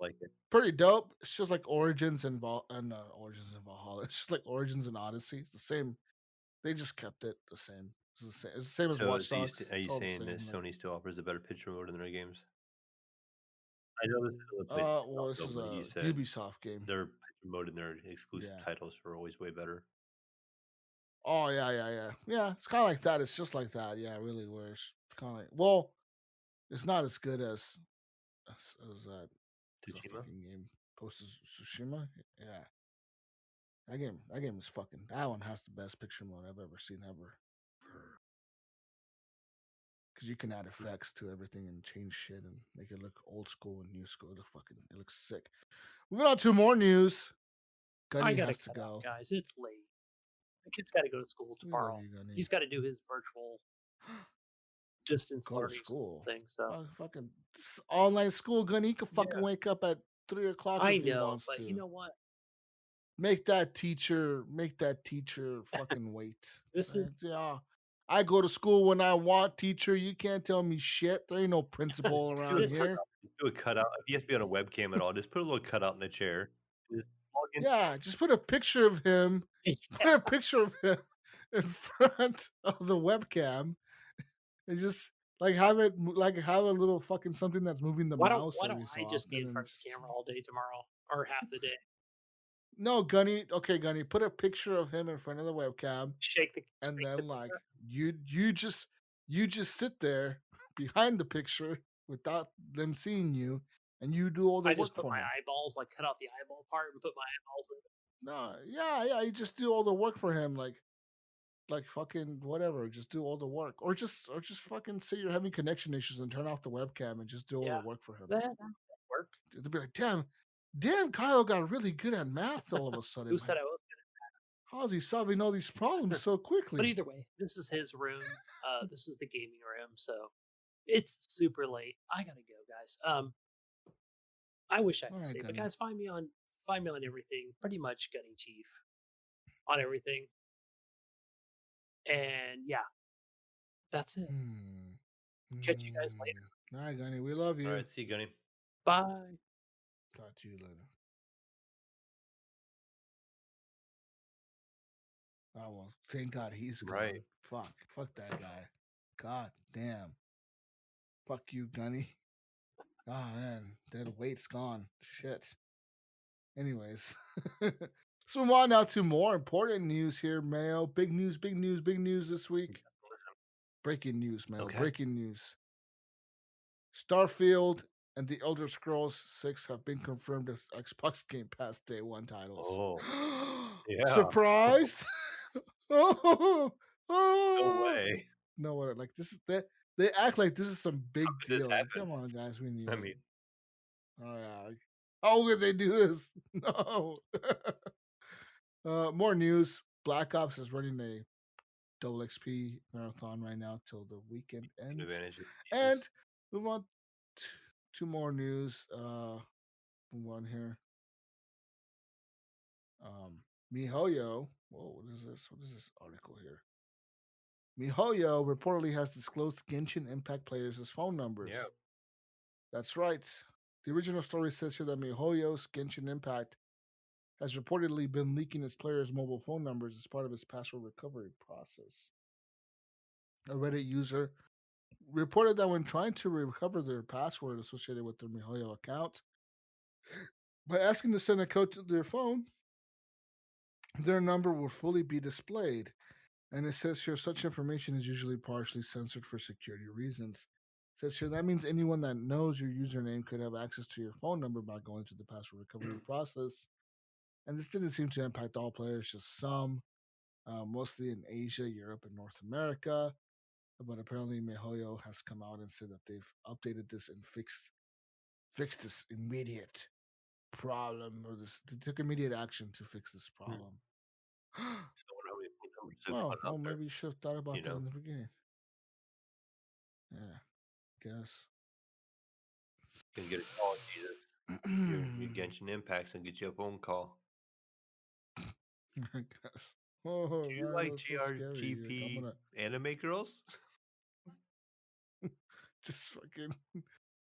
like it? Pretty dope. It's just like Origins and Origins and Valhalla. It's just like Origins and Odyssey. It's the same. They just kept it the same. It's the same. It's the same as Watchdogs. Are It's you all the saying that same. Like, Sony still offers a better picture mode in their games? I know this is a PlayStation well, this console, is but you a said Ubisoft game. their picture mode and their exclusive Yeah. titles are always way better. Oh yeah, yeah, yeah, yeah. It's kind of like that. It's just like that. Yeah, really. Where it's kind of like, well, it's not as good as that. As a Tsushima? fucking game. Ghost of Tsushima. Yeah, that game is fucking. That one has the best picture mode I've ever seen ever. Because you can add Hmm. effects to everything and change shit and make it look old school and new school. It looks sick. Moving on to more news. I Gunny gotta has to cut out, go. guys. It's late. The kid's got to go to school We love tomorrow. you, Gunny. He's got to do his virtual distance Go to learning school school. thing. So Fucking online school, Gunny. He could fucking Yeah. wake up at 3 o'clock I if he know, wants but you to. know what? Make that teacher fucking wait. This is Yeah. I go to school when I want, teacher. You can't tell me shit. There ain't no principal Just do a around this here. is cutout. Just do a cutout. If he has to be on a webcam at all, just put a little cutout in the chair. Just plug in. Yeah, just put a picture of him. yeah. Put a picture of him in front of the webcam and just like have it like have a little fucking something that's moving the mouse Why every don't so I just be often in and front of the camera all day tomorrow or half the day? no, Gunny. Okay, Gunny, put a picture of him in front of the webcam, Shake the and shake the then like picture. you just sit there behind the picture without them seeing you, and you do all the I just work put for my him. eyeballs, like cut out the eyeball part and put my eyeballs in. No, yeah, you just do all the work for him, like fucking whatever. Just do all the work, or just fucking say you're having connection issues and turn off the webcam and just do all the Yeah, work for him. that work. They'll be like, damn, Kyle got really good at math all of a sudden. Who Like, said I was? how is he solving all these problems so But quickly? either way, this is his room. This is the gaming room, so it's super late. I gotta go, guys. I wish I All could right, say, but Gunny. guys, find me on everything. Pretty much Gunny Chief on everything. And yeah, that's it. Catch you guys later. All right, Gunny, we love All you. right, see you, Gunny. Bye. Talk to you later. Oh well, thank God he's gone. Right. Fuck that guy. God damn. Fuck you, Gunny. Oh man, that weight's gone. Shit. Anyways, let's move on now to more important news here, Mayo. Big news this week. Breaking news, Mayo. Okay. Breaking news. Starfield and The Elder Scrolls 6 have been confirmed as Xbox Game Pass Day 1 titles. Oh, yeah. Surprise! Oh, No oh. way. No, what? Like this is that they act like this is some big How could this deal. Like, happen? come on, guys, we knew I it. mean, Oh yeah. How could they do this? No. More news. Black Ops is running a double XP marathon right now till the weekend taking ends. advantage of And Jesus. move on to more news. Move on here. MiHoYo. Whoa, what is this? What is this article here? MiHoYo reportedly has disclosed Genshin Impact players' phone numbers. Yeah. That's right. The original story says here that MiHoYo's Genshin Impact has reportedly been leaking its players' mobile phone numbers as part of its password recovery process. A Reddit user reported that when trying to recover their password associated with their MiHoYo account, by asking to send a code to their phone, their number will fully be displayed. And it says here such information is usually partially censored for security reasons. It says here that means anyone that knows your username could have access to your phone number by going through the password recovery process. And this didn't seem to impact all players, just some, mostly in Asia, Europe, and North America. But apparently, MiHoYo has come out and said that they've updated this and fixed this immediate problem, or this they took immediate action to fix this Hmm. problem. So I wonder how many phone numbers they've Oh, put well, out there. maybe you should have thought about You that know, in the beginning. Yeah, guess. can get a call, Jesus. Your Genshin Impact's gonna get you a phone call. I guess. Oh, Do you man, like that's so scary. Like, I'm GRGP gonna anime girls? just fucking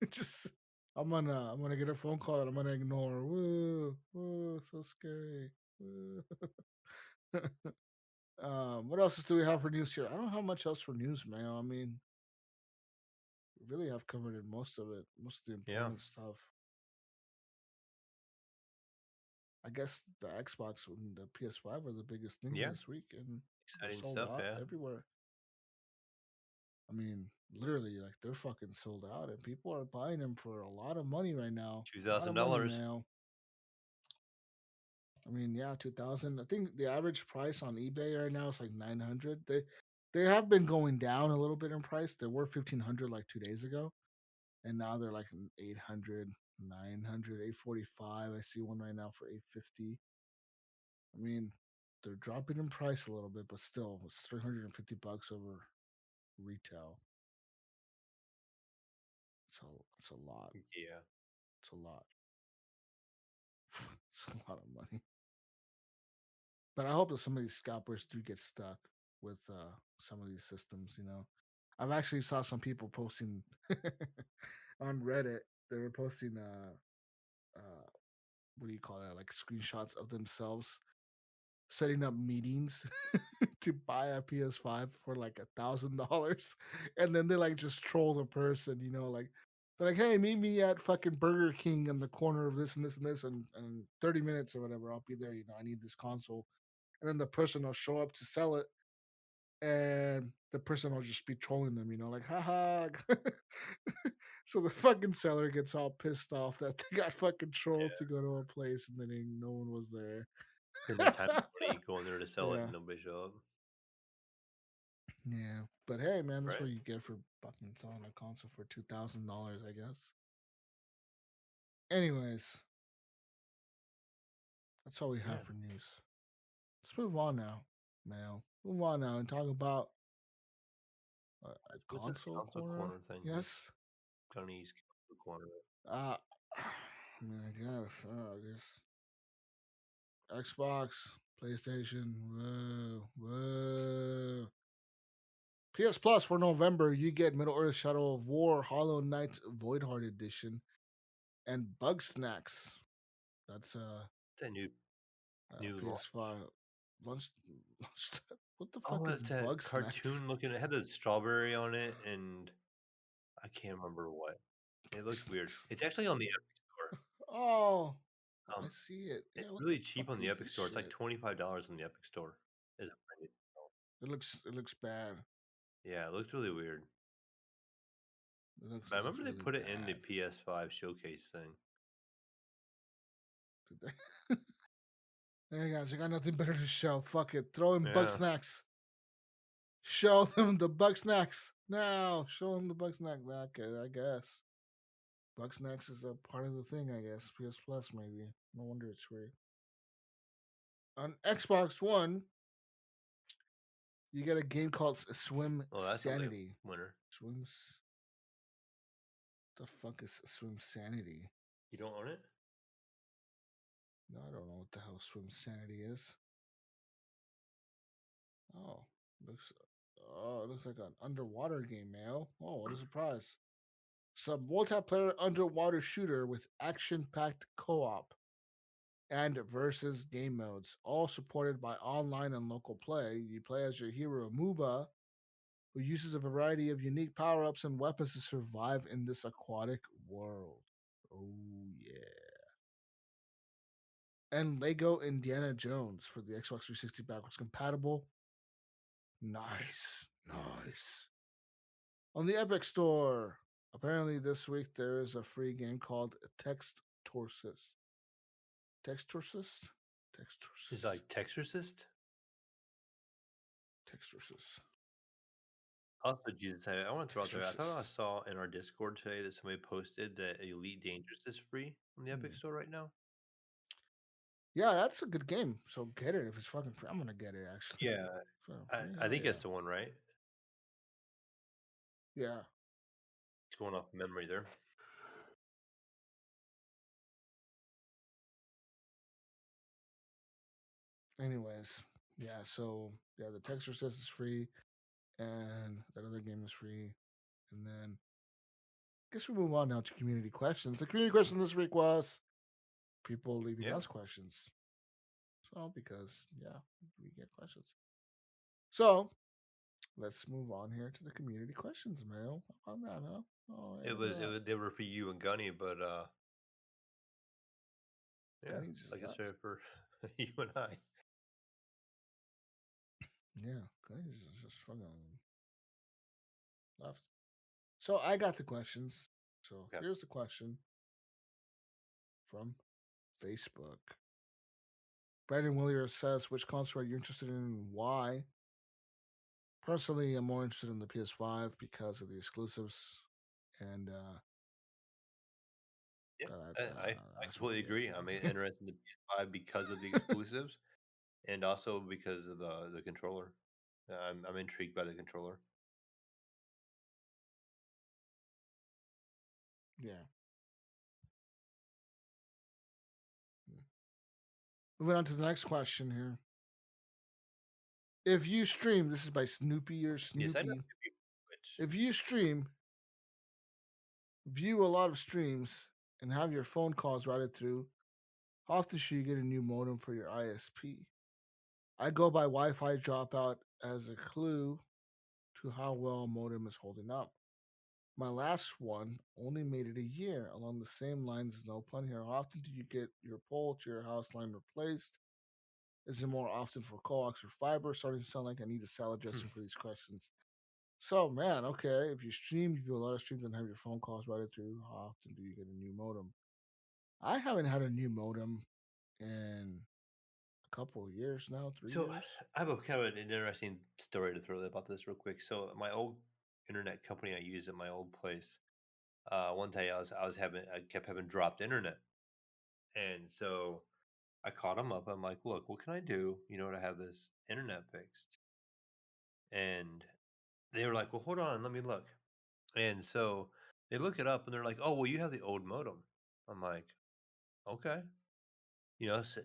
just. I'm gonna get a phone call and I'm gonna ignore. Whoa, whoa, so scary. Whoa. What else do we have for news here? I don't have much else for news, man. I mean, we really have covered it, most of it, most of the Yeah. important stuff. I guess the Xbox and the PS5 are the biggest things Yeah. this week, and they're Exciting sold stuff, out yeah. everywhere. I mean, literally, like they're fucking sold out, and people are buying them for a lot of money right now. A lot of money $2,000. now. I mean, yeah, 2000. I think the average price on eBay right now is like 900. They have been going down a little bit in price. They were 1500 like 2 days ago, and now they're like 800, 900, 845. I see one right now for 850. I mean, they're dropping in price a little bit, but still, it's $350 over retail. So it's a lot. Yeah. It's a lot. It's a lot of money. But I hope that some of these scalpers do get stuck with some of these systems. You know, I've actually saw some people posting on Reddit. They were posting what do you call that? Like screenshots of themselves setting up meetings to buy a PS5 for like $1,000, and then they like just troll the person, like they're like, "Hey, meet me at fucking Burger King in the corner of this and this and this, and 30 minutes or whatever. I'll be there. I need this console." And then the person will show up to sell it, and the person will just be trolling them, like, haha. So the fucking seller gets all pissed off that they got fucking trolled to go to a place and then no one was there. And their time and money going there to sell it Yeah. and nobody show up. Yeah. But hey, man, that's Right. what you get for fucking selling a console for $2,000, I guess. Anyways, that's all we have Yeah. for news. Let's move on now, Mayo. Move on now and talk about a What's this console corner. thing? Yes. Gunny's console corner. I mean, I guess. I guess Xbox, PlayStation. Whoa. PS Plus for November, you get Middle Earth Shadow of War, Hollow Knight Voidheart Edition, and Bug Snacks. That's It's a new PS5 launch. What the fuck Oh, is it's that Bug Snacks? cartoon looking. It had the strawberry on it, and I can't remember what. It looks weird. It's actually on the Epic Store. Oh, I Um, see it. Yeah, it's what really the cheap fuck on the is Epic this Store. It's like shit? $25 on the Epic Store. Is it branded? It looks bad. Yeah, it looks really weird. It looks But I remember they really put it in the bad. PS5 showcase thing. Did they? Hey guys, I got nothing better to show. Fuck it. Throw in Bug Yeah. Snacks. Show them the Bug Snacks. Now, show them the Bug Snack. Okay, I guess. Bug Snacks is a part of the thing, I guess. PS Plus, maybe. No wonder it's free. On Xbox One, you get a game called Swim Oh, that sounds like Sanity. a winner. Swims. The fuck is Swim Sanity? You don't own it? No, I don't know what the hell Swim Sanity is. Oh, looks. Oh, it looks like an underwater game, Mayo. Oh, what a surprise! It's a multiplayer underwater shooter with action-packed co-op and versus game modes, all supported by online and local play. You play as your hero Muba, who uses a variety of unique power-ups and weapons to survive in this aquatic world. Oh yeah. And Lego Indiana Jones for the Xbox 360 backwards compatible. Nice. On the Epic Store, apparently this week there is a free game called Text Torsus. Textorsus? It's like Texorcist? Textorsus. Also, Jesus, I want to throw out there. I thought I Texorcist. saw in our Discord today that somebody posted that Elite Dangerous is free on the Epic Store right now. Yeah, that's a good game. So get it if it's fucking free. I'm gonna get it actually. Yeah, I think that's the one, right? Yeah. It's going off memory there. Anyways, yeah. So yeah, the Textorcist is free, and that other game is free, and then I guess we move on now to community questions. The community question this week was people leaving us questions. So because we get questions. So let's move on here to the community questions, Mail. How about that, huh? Oh, It was they were for you and Gunny, but yeah, Gunny just like I left. said, for you and I. Yeah, Gunny just fucking left. So I got the questions. So here's the question from Facebook. Brandon Williers says, which console are you interested in and why? Personally, I'm more interested in the PS5 because of the exclusives. And I completely agree. I'm interested in the PS5 because of the exclusives, and also because of the controller. I'm intrigued by the controller. Yeah. Moving on to the next question here. If you stream, this is by Snoopy or Snoopy. Yes, I know. If you stream, view a lot of streams, and have your phone calls routed through, how often should you get a new modem for your ISP? I go by Wi-Fi dropout as a clue to how well a modem is holding up. My last one only made it a year. Along the same lines, no pun here. How often do you get your pole to your house line replaced? Is it more often for coax or fiber? Starting to sound like I need a salad dressing for these questions. So, man, okay, if you stream, you do a lot of streams and have your phone calls routed through, how often do you get a new modem? I haven't had a new modem in a couple of years now, 3 So years. I have a kind of an interesting story to throw about this real quick. So my old internet company I used at my old place, one day I kept having dropped internet, and so I called them up. I'm like, look, what can I do, to have this internet fixed? And they were like, well, hold on, let me look. And so they look it up, and they're like, oh, well, you have the old modem. I'm like, okay,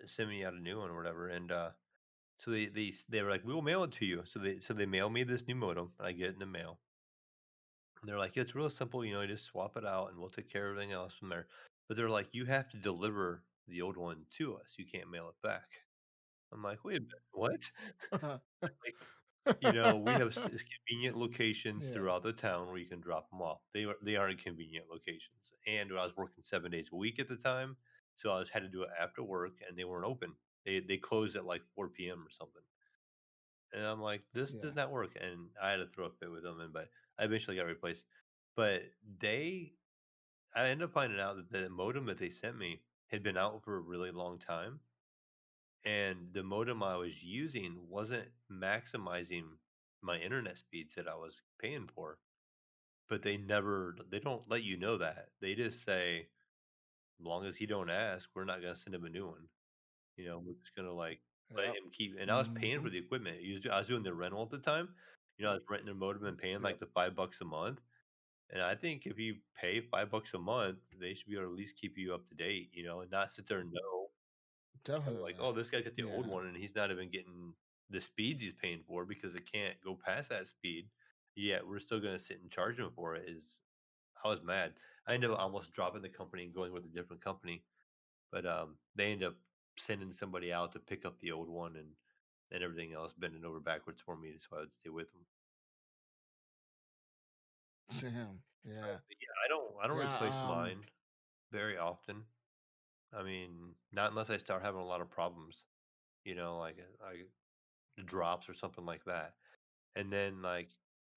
send me out a new one or whatever. And so they were like, we will mail it to you. So they mail me this new modem, and I get it in the mail. And they're like, yeah, it's real simple, you just swap it out, and we'll take care of everything else from there. But they're like, you have to deliver the old one to us. You can't mail it back. I'm like, wait a minute, what? Like, we have convenient locations Yeah. throughout the town where you can drop them off. They aren't convenient locations. And I was working 7 days a week at the time, so I had to do it after work, and they weren't open. They closed at like 4 p.m. or something. And I'm like, this Yeah. does not work. And I had to throw a fit with them, but I eventually got replaced. But I ended up finding out that the modem that they sent me had been out for a really long time, and the modem I was using wasn't maximizing my internet speeds that I was paying for. But they don't let you know that. They just say, as long as he don't ask, we're not gonna send him a new one. We're just gonna like let Yep. him keep. And I was paying Mm-hmm. for the equipment. I was doing the rental at the time. I was renting their modem and paying Yep. like the $5 a month. And I think if you pay $5 a month, they should be able to at least keep you up to date, and not sit there and know like, Definitely. oh, this guy got the old Yeah. one and he's not even getting the speeds he's paying for because it can't go past that speed. Yet we're still gonna sit and charge him for it. Is I was mad. I ended up almost dropping the company and going with a different company, but they ended up sending somebody out to pick up the old one and everything else, bending over backwards for me so I would stay with them. Damn. Yeah. But yeah, I don't Yeah. replace mine very often. I mean, not unless I start having a lot of problems, like drops or something like that. And then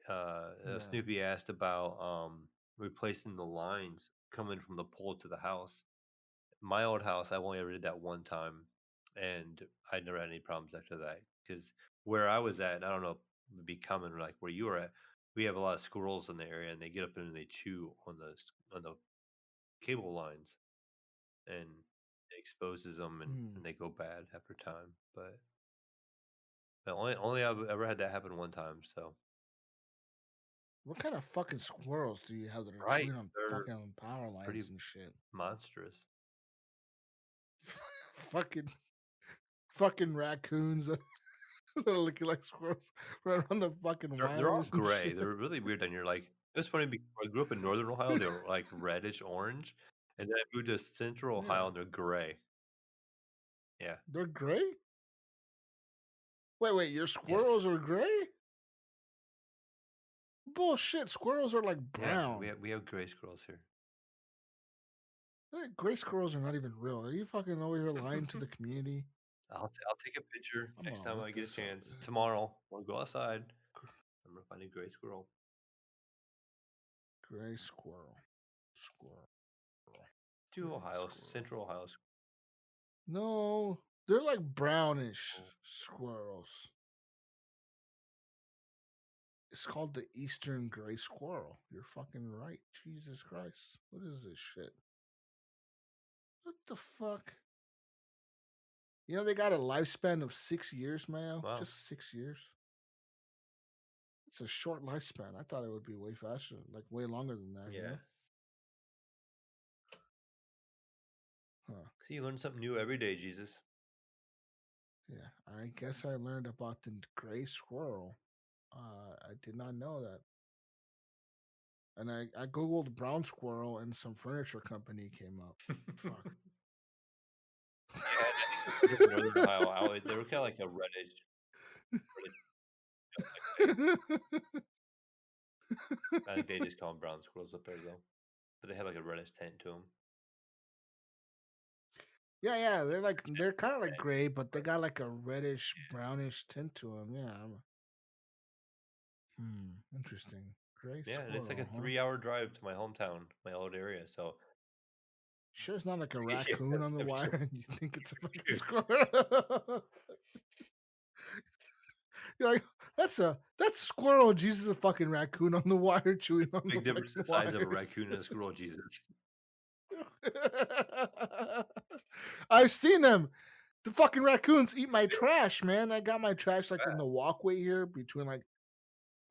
Yeah. Snoopy asked about replacing the lines coming from the pole to the house. My old house, I only ever did that one time, and I never had any problems after that. Because where I was at, I don't know, if it'd be common like where you were at. We have a lot of squirrels in the area, and they get up and they chew on the cable lines, and it exposes them, and Hmm. they go bad after time. But only I've ever had that happen one time. So What kind of fucking squirrels do you have that are right, chewing on they're fucking power pretty lines and shit? monstrous. fucking fucking raccoons that are looking like squirrels right on the fucking They're all wires and gray. shit. They're really weird, and you're like, it's funny because I grew up in Northern Ohio, they were like reddish orange, and then I moved to Central Ohio, Yeah. and they're gray. Yeah. They're gray? Wait, your Yes. squirrels are gray? Bullshit, squirrels are like Yeah. We brown. have we have gray squirrels here. Gray squirrels are not even real. Are you fucking over here lying to the community? I'll take a picture I'm next gonna time look I get a this up. chance. Tomorrow, we'll go outside. I'm gonna find a gray squirrel. Gray squirrel. Squirrel. Two Gray Ohio, squirrel. Central Ohio No, they're like brownish squirrel. squirrels. It's called the Eastern Gray Squirrel. You're fucking right. Jesus Christ. What is this shit? What the fuck? They got a lifespan of 6 years, Mayo. Wow. Just 6 years. It's a short lifespan. I thought it would be way faster, like way longer than that. Yeah. Huh. See, you learn something new every day, Jesus. Yeah. I guess I learned about the gray squirrel. I did not know that. And I googled brown squirrel and some furniture company came up. Fuck. Yeah, and I think it was up in Northern Ohio. They were kind of like a reddish I think they just call them brown squirrels up there though, but they have like a reddish tint to them. Yeah, they're kind of like gray, but they got like a reddish brownish tint to them. Yeah. Interesting. Gray Yeah, and it's like a squirrel, huh? 3-hour drive to my hometown, my old area. So Sure, it's not like a yeah, raccoon on the I'm wire, sure. and you think it's a fucking squirrel. You're like, that's squirrel. Jesus, a fucking raccoon on the wire, chewing on the Big difference in fucking size of a wires. raccoon and a squirrel, Jesus. I've seen them. The fucking raccoons eat my trash, man. I got my trash like in the walkway here between like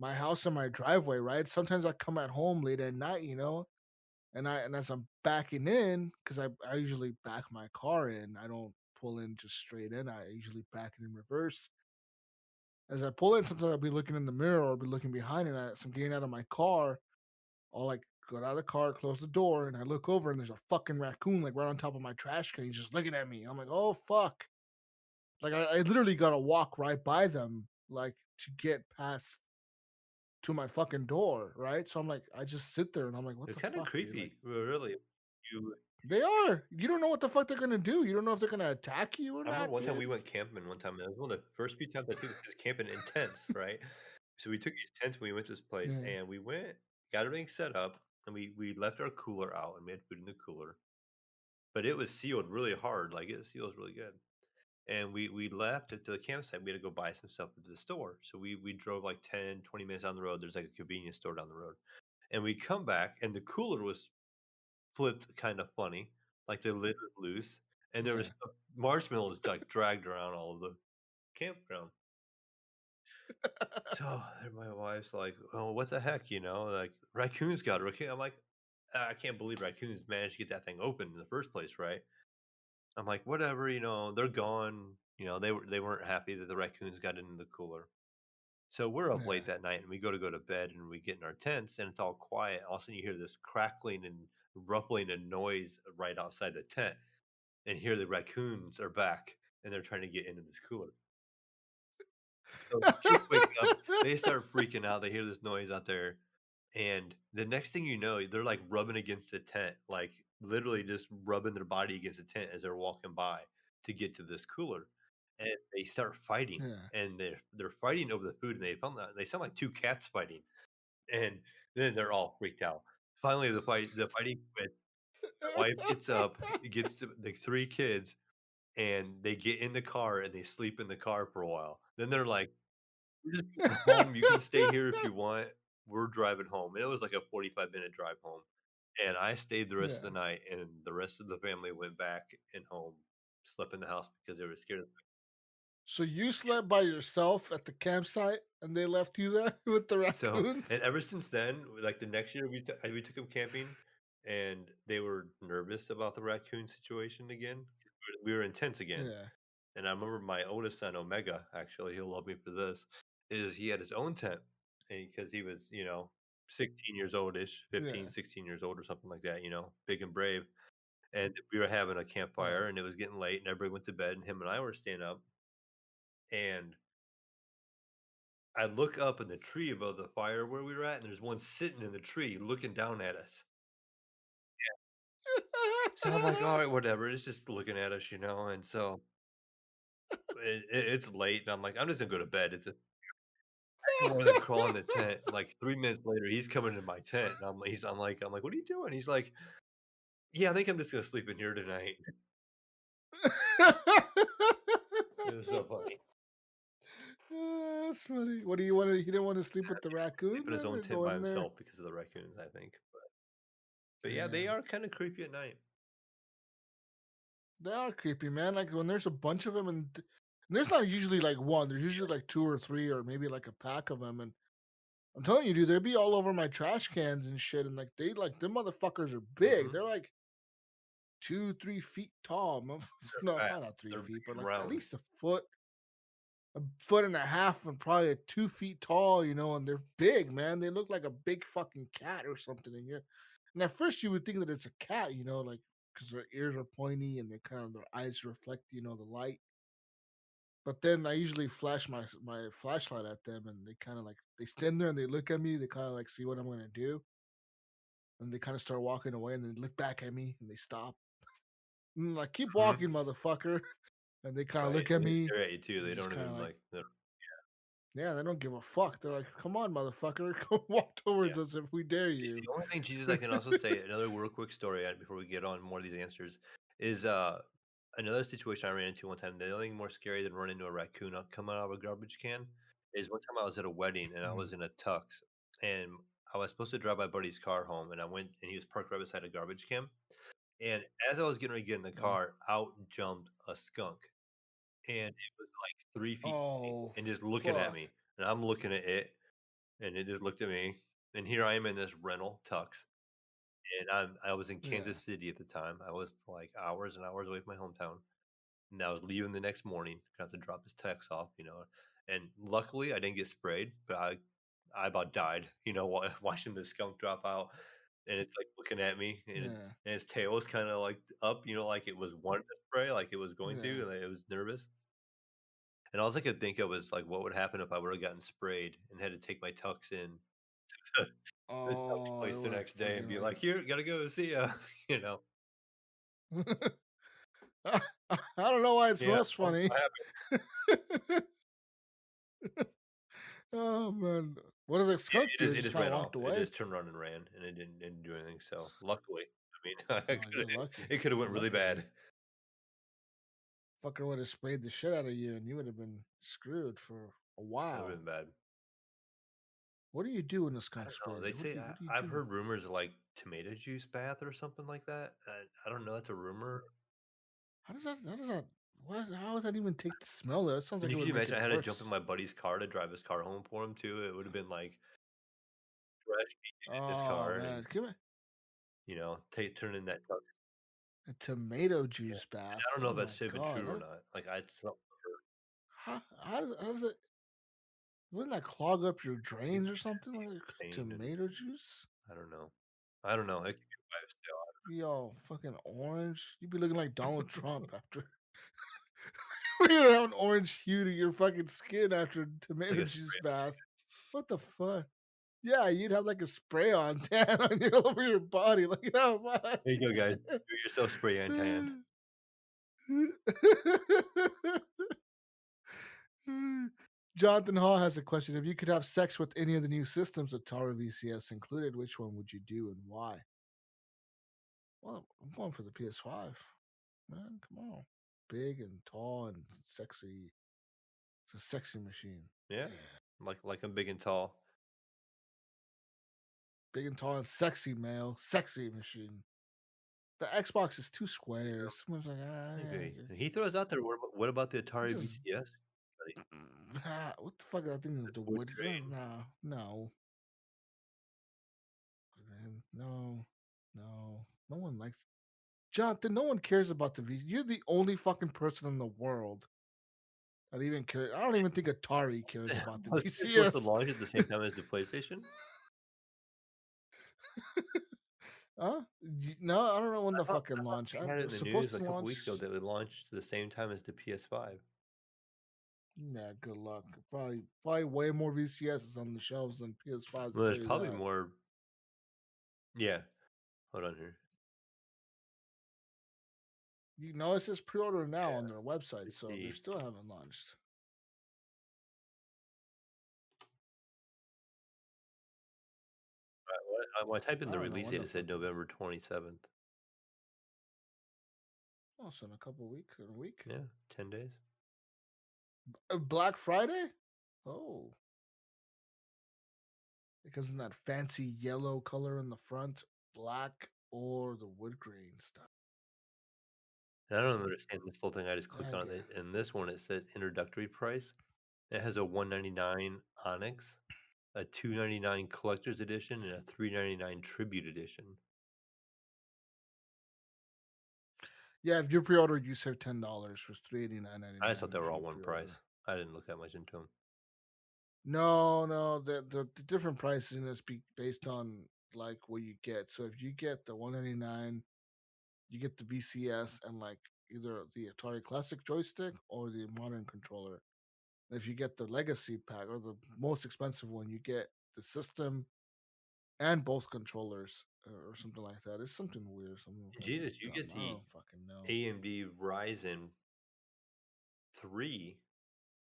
my house and my driveway, right? Sometimes I come at home late at night, and as I'm backing in, because I usually back my car in. I don't pull in just straight in. I usually back it in reverse. As I pull in, sometimes I'll be looking in the mirror or be looking behind, and as I'm getting out of my car, I'll like go out of the car, close the door, and I look over, and there's a fucking raccoon like right on top of my trash can. He's just looking at me. I'm like, oh fuck! Like I literally gotta walk right by them, like to get past to my fucking door, right? So I'm like, I just sit there, and I'm like, what They're the kind of fuck, dude? Like creepy, really. You, they are. You don't know what the fuck they're gonna do. You don't know if they're gonna attack you or I remember not, one time dude. we went camping. One time, it was one of the first few times I took just camping in tents, right? So we took these tents when we went to this place, Yeah, and we went, got everything set up, and we left our cooler out, and we had food in the cooler, but it was sealed really hard, like it seals really good. And we left it to the campsite. We had to go buy some stuff at the store. So we drove like 10, 20 minutes down the road. There's like a convenience store down the road. And we come back and the cooler was flipped kind of funny. Like the lid was loose. And there yeah. was marshmallows like dragged around all of the campground. So then my wife's like, "Oh, what the heck?" Like raccoons got a raccoon. I'm like, I can't believe raccoons managed to get that thing open in the first place, right? I'm like, whatever, they're gone. They weren't happy that the raccoons got into the cooler. So we're up Yeah. late that night and we go to bed and we get in our tents and it's all quiet. All of a sudden you hear this crackling and ruffling and noise right outside the tent. And here the raccoons are back and they're trying to get into this cooler. So the kids wake up, they start freaking out. They hear this noise out there. And the next thing you know, they're like rubbing against the tent, like literally just rubbing their body against the tent as they're walking by to get to this cooler. And they start fighting, Yeah. and they're fighting over the food, and they sound like two cats fighting, and then they're all freaked out. Finally, the fighting quits. My wife gets up, gets the three kids, and they get in the car and they sleep in the car for a while. Then they're like, "We're just going home. You can stay here if you want. We're driving home." And it was like a 45-minute drive home. And I stayed the rest of the Yeah. night, and the rest of the family went back and home, slept in the house because they were scared of the So you kids. slept by yourself at the campsite, and they left you there with the So, and raccoons? ever since then, like the next year, we took them camping, and they were nervous about the raccoon situation again. We were intense again. Yeah. And I remember my oldest son, Omega, actually, he'll love me for this, is he had his own tent because he was, 16 years oldish, Yeah. 15, 16 years old or something like that, big and brave. And we were having a Yeah. campfire and it was getting late and everybody went to bed and him and I were staying up. And I look up in the tree above the fire where we were at and there's one sitting in the tree looking down at us. So I'm like, all right, whatever. It's just looking at us, And so it's late and I'm like, I'm just going to go to bed. It's more than crawl in the tent. Like 3 minutes later, he's coming to my tent, and I'm like, "What are you doing?" He's like, "Yeah, I think I'm just gonna sleep in here tonight." It was so funny. That's funny. What do you want to? He didn't want to sleep with the Sleep raccoon, in his then? own They tent go by in there. himself because of the raccoons, I think. But yeah, they Damn. are kind of creepy at night. They are creepy, man. Like when there's a bunch of them, and there's not usually like one. There's usually like two or three, or maybe like a pack of them. And I'm telling you, dude, they'd be all over my trash cans and shit. And like them motherfuckers are big. Mhm. They're like 2, 3 feet tall. They're No, fat. probably not three They're big feet, but and like at round. least a foot and a half, and probably 2 feet tall. And they're big, man. They look like a big fucking cat or something. And at first you would think that it's a cat, like because their ears are pointy and their eyes reflect, the light. But then I usually flash my flashlight at them, and they kind of like they stand there and they look at me. They kind of like see what I'm gonna do, and they kind of start walking away, and they look back at me and they stop. And I'm like, keep Mhm. walking, motherfucker. And they kind of Right, look at and they me. stare at you too. And They just don't kind of even like, like. They're- yeah, they don't give a fuck. They're like, come on, motherfucker, come walk Yeah. towards us if we dare The you. the only thing, Jesus, I can also say another real quick story before we get on more of these answers is another situation I ran into one time. The only thing more scary than running into a raccoon coming out of a garbage can is one time I was at a wedding and I Mhm. was in a tux and I was supposed to drive my buddy's car home and I went and he was parked right beside a garbage can. And as I was getting ready to get in the Yeah. car, out jumped a skunk and it was like 3 feet from me Oh, and just looking at fuck. me. And I'm looking at it and it just looked at me. And here I am in this rental tux and I was in Yeah. Kansas City at the time. I was like hours and hours away from my hometown, and I was leaving the next morning. Gonna have to drop this text off, And luckily, I didn't get sprayed, but I about died, watching the skunk drop out, and it's like looking at me, Yeah. and its tail was kind of like up, like it was wanting to spray, like it was going to, Yeah. and like, it was nervous. And all I could think of was like, what would happen if I would have gotten sprayed and had to take my tux in the tux Oh, it place the would have next day and fucking be like. like, here, gotta go, see ya, you know. I don't know why it Yeah, smells well, funny. I have Oh man, what did the yeah, skunk do? It it just just kind of ran off. walked It away. just turned around and ran, and it didn't do anything. So luckily, I mean, Oh, you're lucky. it could have You're went really lucky then. bad. Fucker would have sprayed the shit out of you, and you would have been screwed for a That would while. have been bad. What do you do when the I skunk don't know. sprays They you? What say do you What do you I've do? heard rumors of like tomato juice bath or something like that. I don't know. That's a rumor. How does that? How does that? What? How would that even take the smell? There, it sounds And like you it can would make imagine it I had to jump in worse. my buddy's car to drive his car home for him too. It would have been like fresh meat in his Oh car, and man, give me turn in that truck. a tomato Yeah, juice and bath. I don't know Oh if my that's even god, true or not. Like I smell. how does it? Wouldn't that clog up your Maybe drains or something? Like stained and tomato juice? I don't know. I don't know. It could be a lifestyle. Be all fucking orange. You'd be looking like Donald Trump after you have an orange hue to your fucking skin after It's tomato like a juice spray. bath. What the fuck? Yeah, you'd have like a spray on tan on your over your body. Like, oh fuck. There you go, guys. Do yourself spray and tan. Jonathan Hall has a question. If you could have sex with any of the new systems with Tower VCS included, which one would you do and why? Well, I'm going for the PS5. Man, come on. Big and tall and sexy. It's a sexy machine. Yeah, like I'm big and tall. Big and tall and sexy, male. Sexy machine. The Xbox is two Yeah, squares. Someone's like, I agree. And he throws out there. What about the it Atari just VCS? Buddy? what the fuck is that thing? This The wood wood? grain. No, no, no, no. No one likes Jonathan. No one cares about the V. You're the only fucking person in the world that even cares. I don't even think Atari cares about the Was this supposed to VCS. launch at the same time as the PlayStation? Huh? No, I don't know when the I fucking thought launch. we had it in It's the supposed news to a couple weeks ago launch. that it launched at the same time as the PS5. Yeah, good luck. Probably way more VCSs on the shelves than PS5s. I'll Well, tell there's you probably that. more. Yeah, hold on here. You know, it says pre-order now on Yeah, their website, let's so they see. still haven't launched. When I typed in I the don't know release when date, the it said fucking. November 27th. Oh, so in a couple weeks, in a week. Yeah, 10 days. Black Friday. Oh, it comes in that fancy yellow color in the front, black or the wood grain stuff. And I don't understand this whole thing. I just clicked I on get. it. And this one, it says introductory price. It has a 199 Onyx, a 299 collector's edition, and a 399 tribute edition. Yeah, if you pre-ordered, you save $10 for $389.99. I just thought they If were all you one pre-order. price. I didn't look that much into them. No, the different pricing is based on like what you get. So if you get the 199, you get the VCS and like either the Atari Classic joystick or the modern controller. And if you get the Legacy pack or the most expensive one, you get the system and both controllers or something like that. It's something weird, something fucking Jesus, you dumb. get I the don't fucking know. AMD Ryzen 3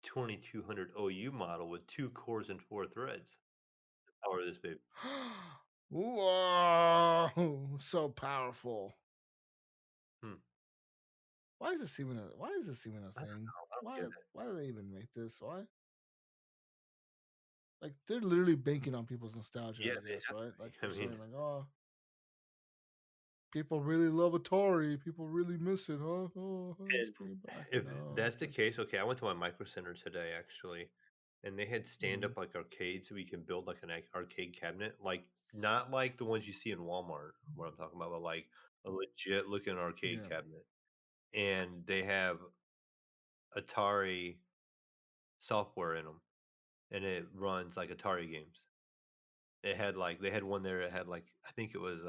2200 OU model with 2 cores and 4 threads. Power this baby. Whoa, so powerful. Hmm. Why is this even a I don't thing? know. I don't get it. Why do they even make this? Why? Like they're literally banking on people's nostalgia, Yeah, I they guess, have right? to Like be. they're I mean, saying, like, oh, people really love Atari. People really miss it, huh? Oh, let's and bring it back. if No, that's the case, okay, I went to my Micro Center today actually, and they had stand Mhm. up like arcades so we can build like an arcade cabinet, like not like the ones you see in Walmart, what I'm talking about, but like a legit looking arcade Yeah. cabinet. And they have Atari software in them, and it runs like Atari games. It had like they had one there. It had like I think it was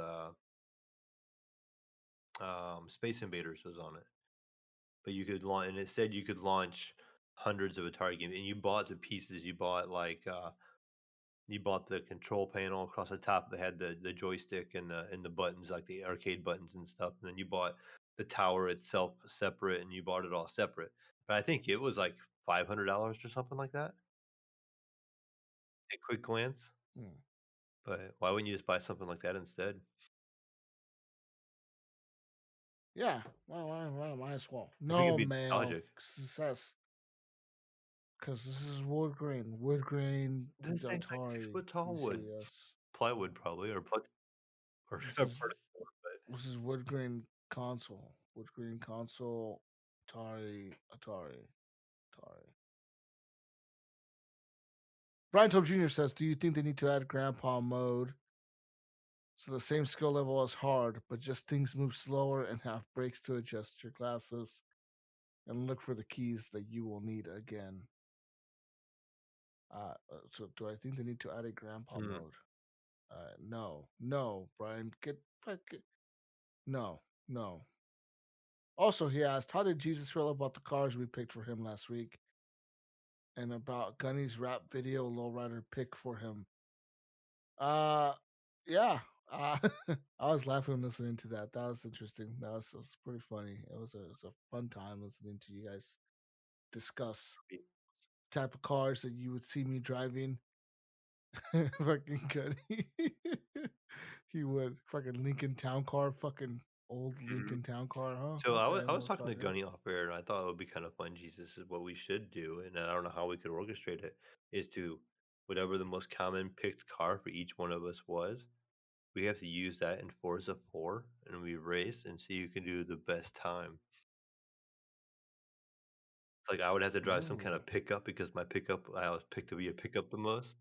Space Invaders was on it, but you could launch, and it said you could launch hundreds of Atari games, and you bought the pieces. You bought the control panel across the top that had the joystick and the buttons, like the arcade buttons and stuff. And then you bought the tower itself separate, and you bought it all separate. But I think it was like $500 or something like that at quick glance. Hmm. But why wouldn't you just buy something like that instead? Yeah. Well, might as well. I think it'd No, be Mayo. nostalgic. Success. Because this is wood grain. Wood grain, the This thing's like Atari 6 foot tall wood, ECS. plywood probably, or or This is particle board, but this is wood grain console. Wood grain console. Atari. Brian Tope Jr. says, "Do you think they need to add Grandpa mode so the same skill level as hard, but just things move slower and have breaks to adjust your glasses and look for the keys that you will need again?" So do I think they need to add a Grandpa hmm. mode? No, Brian, no, no. Also, he asked, "How did Jesus feel about the cars we picked for him last week, and about Gunny's rap video lowrider pick for him?" Uh, yeah. Uh, I was laughing listening to that. That was interesting. That was pretty funny. It was a fun time listening to you guys discuss type of cars that you would see me driving. Fucking Gunny. He would fucking Lincoln Town Car, fucking old Mhm. Lincoln Town Car, huh? So Okay, I was talking to motherfucker. Gunny off air, and I thought it would be kind of fun. Jesus is what we should do, and I don't know how we could orchestrate it. Is to whatever the most common picked car for each one of us was, we have to use that in Forza 4, and we race and see who can do the best time. Like I would have to drive some kind Ooh. of pickup because my pickup I was picked to be a pickup the most.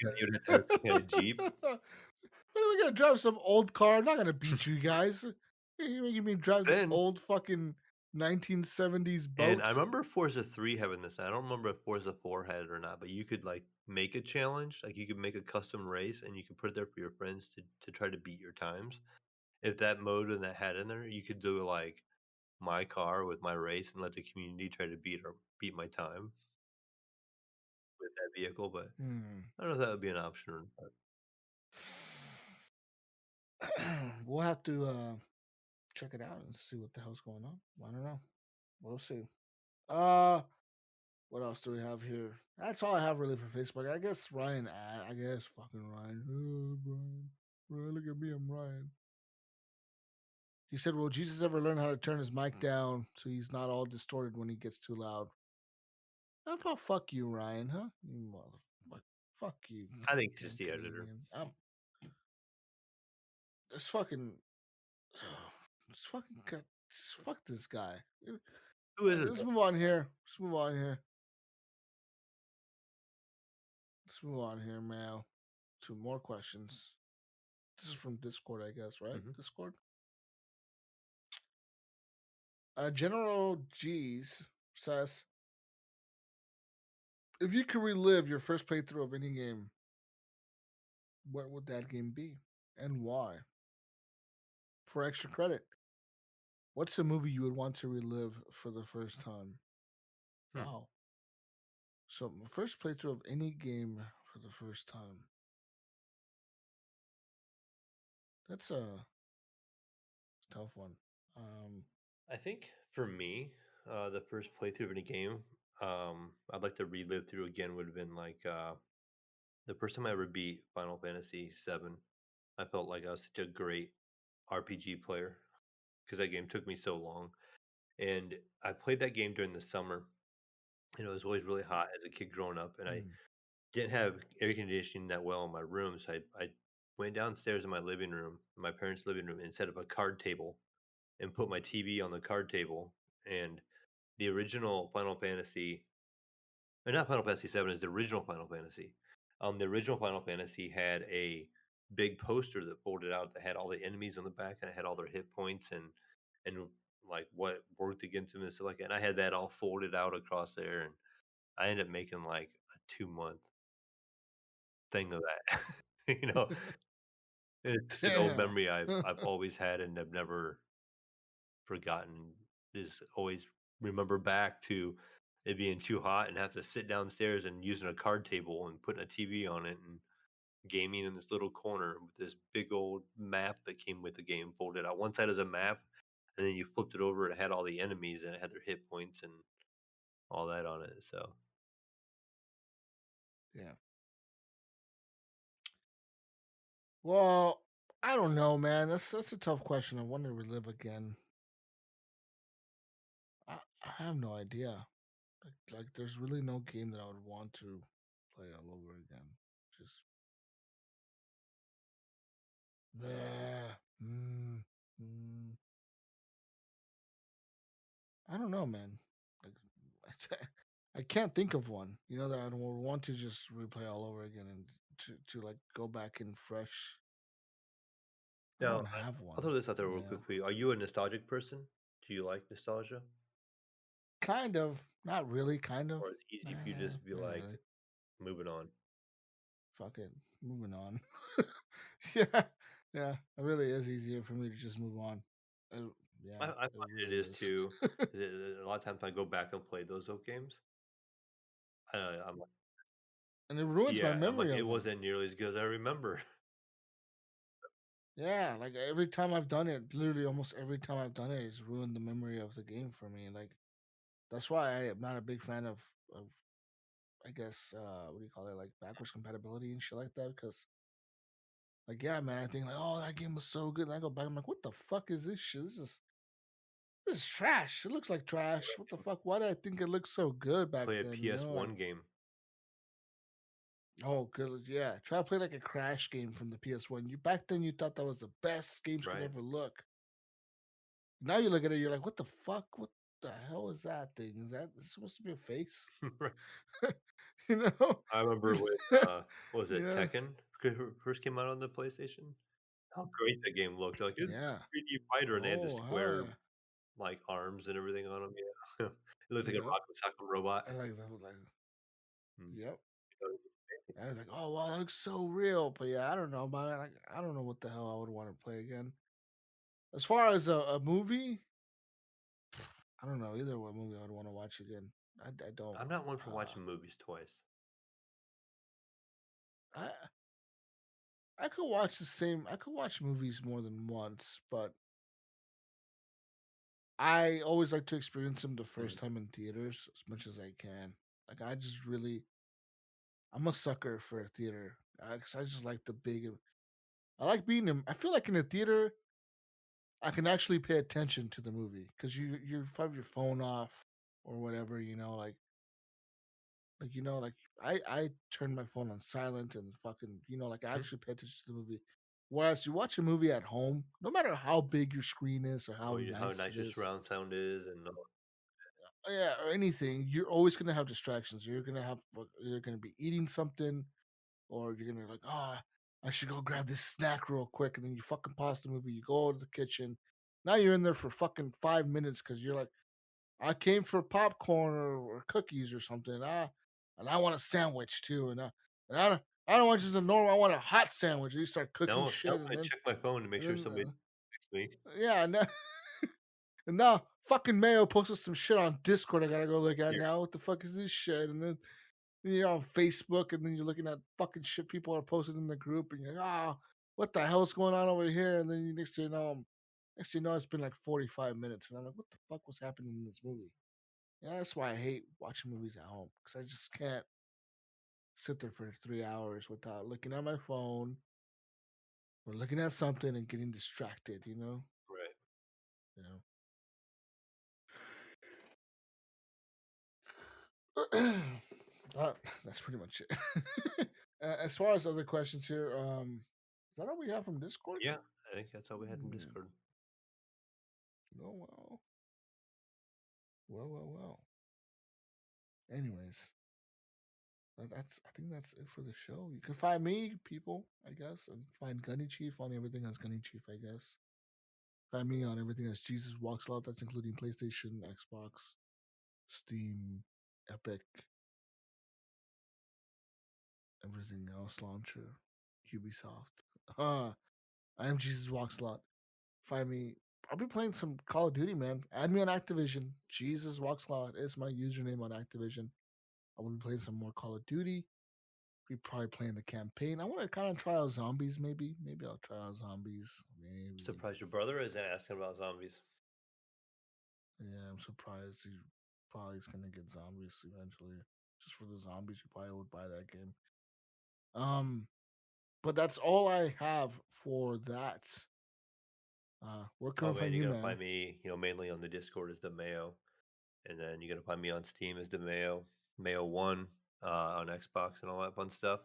Gunny would have to have some kind of Jeep. What are we gonna drive some old car? I'm not gonna beat you guys. You mean drive some Then old fucking 1970s And I boats? remember Forza 3 having this. I don't remember if Forza 4 had it or not, but you could like make a challenge, like you could make a custom race and you could put it there for your friends to try to beat your times. If that mode and that had in there, you could do like my car with my race and let the community try to beat my time with that vehicle. But Hmm. I don't know if that would be an option or not. We'll have to check it out and see what the hell's going on. I don't know. We'll see. Uh, what else do we have here? That's all I have really for Facebook. I guess Ryan. I guess fucking Ryan. Brian. Ryan, look at me. I'm Ryan. He said, "Will Jesus ever learn how to turn his mic down so he's not all distorted when he gets too loud?" How about fuck you, Ryan? Huh? You motherfucker. Fuck you, I think it's damn just the editor. Canadian. It's fucking. It's fucking. Just fuck this guy. Who is it Let's though? move on here. Let's move on here. Let's move on here, Mal. To more questions. This is from Discord, I guess, right? Mhm. Discord. General G's says, if you could relive your first playthrough of any game, what would that game be and why? For extra credit, What's a movie you would want to relive for the first time? Hmm. Wow. So first playthrough of any game for the first time. That's a tough one. Um, I think for me, the first playthrough of any game, I'd like to relive through again would have been like the first time I ever beat Final Fantasy VII. I felt like I was such a great RPG player because that game took me so long. And I played that game during the summer, and it was always really hot as a kid growing up, and I mm, didn't have air conditioning that well in my room, so I went downstairs in my living room, my parents' living room, and set up a card table and put my TV on the card table. And the original Final Fantasy, or not Final Fantasy 7, is the original Final Fantasy. The original Final Fantasy had a big poster that folded out that had all the enemies on the back, and it had all their hit points and like what worked against them and stuff like that. And I had that all folded out across there, and I ended up making like a 2 month thing of that. you know, it's just an old damn. memory I've always had and have never forgotten. Just always remember back to it being too hot and have to sit downstairs and using a card table and putting a TV on it and gaming in this little corner with this big old map that came with the game folded out. One side is a map, and then you flipped it over. It had all the enemies and it had their hit points and all that on it. So Yeah. Well, I don't know, man. That's a tough question. I want to relive again. I have no idea. Like, there's really no game that I would want to play all over again. Just yeah. Mm, mm, I don't know, man. Like, I can't think of one. You know that I would want to just replay all over again and to like go back and fresh. I now don't have I'll one. throw this out there real Yeah, quick for you. Are you a nostalgic person? Do you like nostalgia? kind of. Not really. Kind of. Or is it easy for you to just be Not like really. moving on? Fuck it. Moving on. Yeah, yeah. It really is easier for me to just move on. It, I yeah, it find it really is is. too. 'Cause a lot of times I go back and play those old games. I'm like, And it ruins my yeah, I'm like, memory it of them. wasn't nearly as good as I remember. Yeah, like every time I've done it, literally almost every time I've done it, it's ruined the memory of the game for me. Like that's why I am not a big fan of I guess what do you call it, like backwards compatibility and shit like that. Because like yeah, man, I think like oh that game was so good, and I go back, I'm like, what the fuck is this shit? This is trash. It looks like trash. What the fuck? Why did I think it looked so good back Play a then? You know, like PS1 game, oh good, yeah. Try to play like a crash game from the PS1. You back then you thought that was the best games could right? ever look. Now you look at it, you're like, what the fuck? What the hell is that thing? Is that supposed to be a face? Right. you know? I remember when what was it yeah. Tekken first came out on the PlayStation? How great that game looked. Like it was Yeah. 3D fighter, and they had the Oh, hell square yeah. like arms and everything on them. Yeah, it looked like a Yep. rock sock'em robot. I like that. Like, Mm. yep. I was like, oh wow, that looks so real. But yeah, I don't know, man. Like, I don't know what the hell I would want to play again. As far as a movie, I don't know either what movie I would want to watch again. I don't. I'm not one for Uh, watching movies twice. I I could watch the same. I could watch movies more than once, but I always like to experience them the Mm. first time in theaters as much as I can. Like I just really, I'm a sucker for theater. 'Cause I just like the big. I like being in. I feel like in a theater, I can actually pay attention to the movie because you have your phone off or whatever. Like I turn my phone on silent and fucking like I Mhm. actually pay attention to the movie. Whereas you watch a movie at home, no matter how big your screen is or how How nice it nice your is, surround sound is, and yeah, or anything, you're always gonna have distractions. You're gonna have you're gonna be eating something, or you're gonna like, oh, I should go grab this snack real quick, and then you fucking pause the movie. You go to the kitchen. Now you're in there for fucking 5 minutes because you're like, I came for popcorn or cookies or something. And I want a sandwich too, and I don't want just a normal. I want a hot sandwich. And you start cooking now shit, when and I then check my phone to make and sure then somebody texts me. yeah, and then, And now fucking Mayo posted some shit on Discord I gotta go look at Yeah. now. What the fuck is this shit? And then you're on Facebook and then you're looking at fucking shit people are posting in the group and you're like, what the hell's going on over here? And then next thing you know, it's been like 45 minutes. And I'm like, what the fuck was happening in this movie? Yeah, that's why I hate watching movies at home. Because I just can't sit there for 3 hours without looking at my phone or looking at something and getting distracted, you know? Right. You know? That's pretty much it. As far as other questions here, is that all we have from Discord? Yeah, I think that's all we had from Hmm. Discord. Oh well. Well. Anyways, I think that's it for the show. You can find me, people, I guess, and find Gunny Chief on everything as Gunny Chief, I guess. Find me on everything as Jesus Walks Out. That's including PlayStation, Xbox, Steam, Epic, everything else launcher, Ubisoft. I am Jesus Walks a lot. Find me. I'll be playing some Call of Duty, man. Add me on Activision. Jesus Walks a lot is my username on Activision. I will be playing some more Call of Duty. Be probably playing the campaign. I want to kind of try out zombies, maybe. Maybe I'll try out zombies. Maybe. Surprised your brother isn't asking about zombies. Yeah, I'm surprised he probably is gonna get zombies eventually. Just for the zombies, you probably would buy that game. But that's all I have for that. Where can Oh I find man, you, you're gonna man? find me, mainly on the Discord as the Mayo, and then you're gonna find me on Steam as the Mayo, Mayo1, on Xbox and all that fun stuff.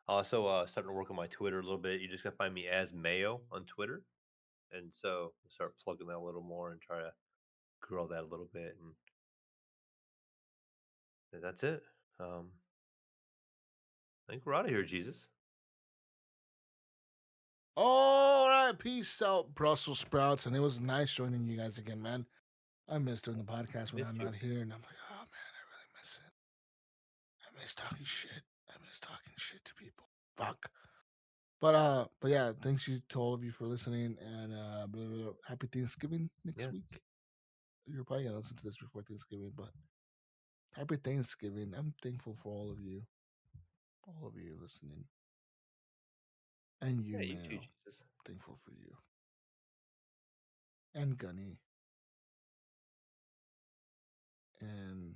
Also, starting to work on my Twitter a little bit. You just gotta find me as Mayo on Twitter, and so start plugging that a little more and try to grow that a little bit, and that's it. I think we're out of here, Jesus. All right, peace out, Brussels sprouts. And it was nice joining you guys again, man. I miss doing the podcast when Missed I'm you. not here, and I'm like, oh man, I really miss it. I miss talking shit. I miss talking shit to people. Fuck. But yeah, thanks you to all of you for listening, and blah, blah, blah. Happy Thanksgiving next Yes. week. You're probably gonna listen to this before Thanksgiving, but happy Thanksgiving. I'm thankful for all of you listening, and you, Yeah, you too, Mayo. Jesus. Thankful for you, and Gunny, and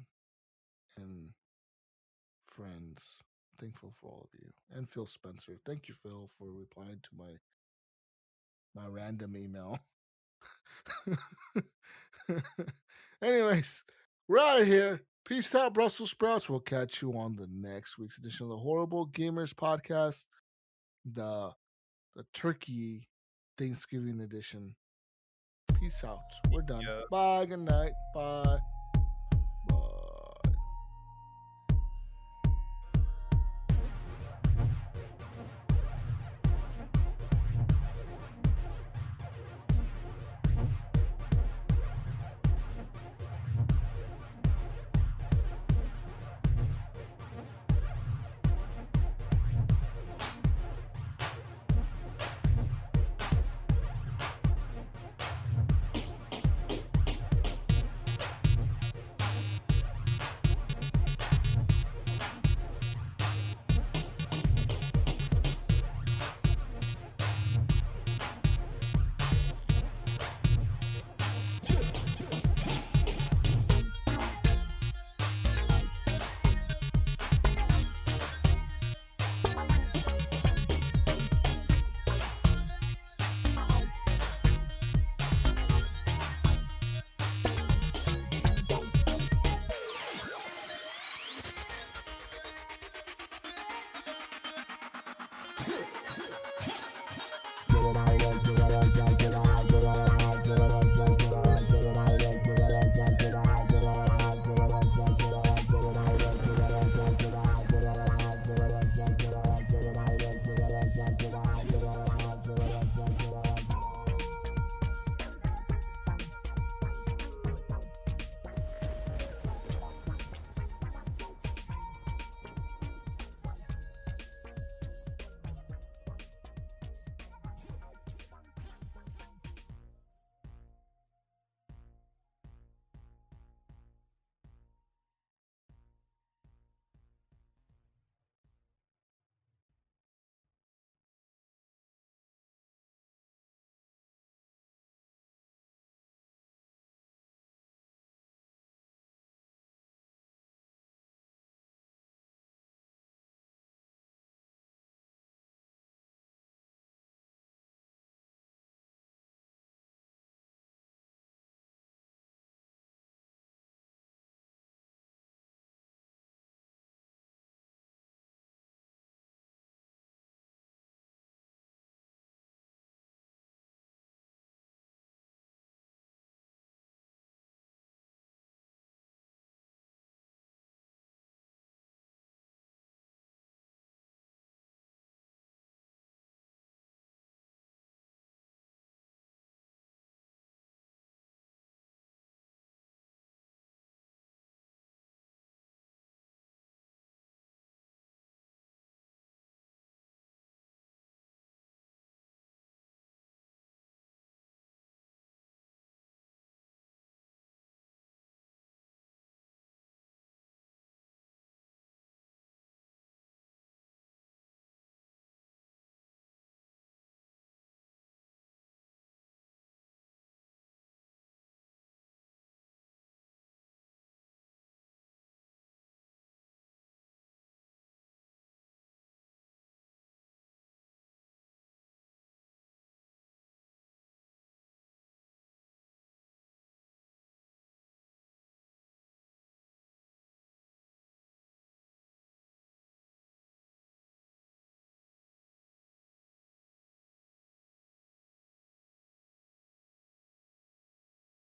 friends. Thankful for all of you, and Phil Spencer. Thank you, Phil, for replying to my random email. Anyways, we're out of here. Peace out, Brussels sprouts. We'll catch you on the next week's edition of the Horrible Gamers Podcast, the Turkey Thanksgiving edition. Peace out. We're done. Yeah. Bye. Good night. Bye.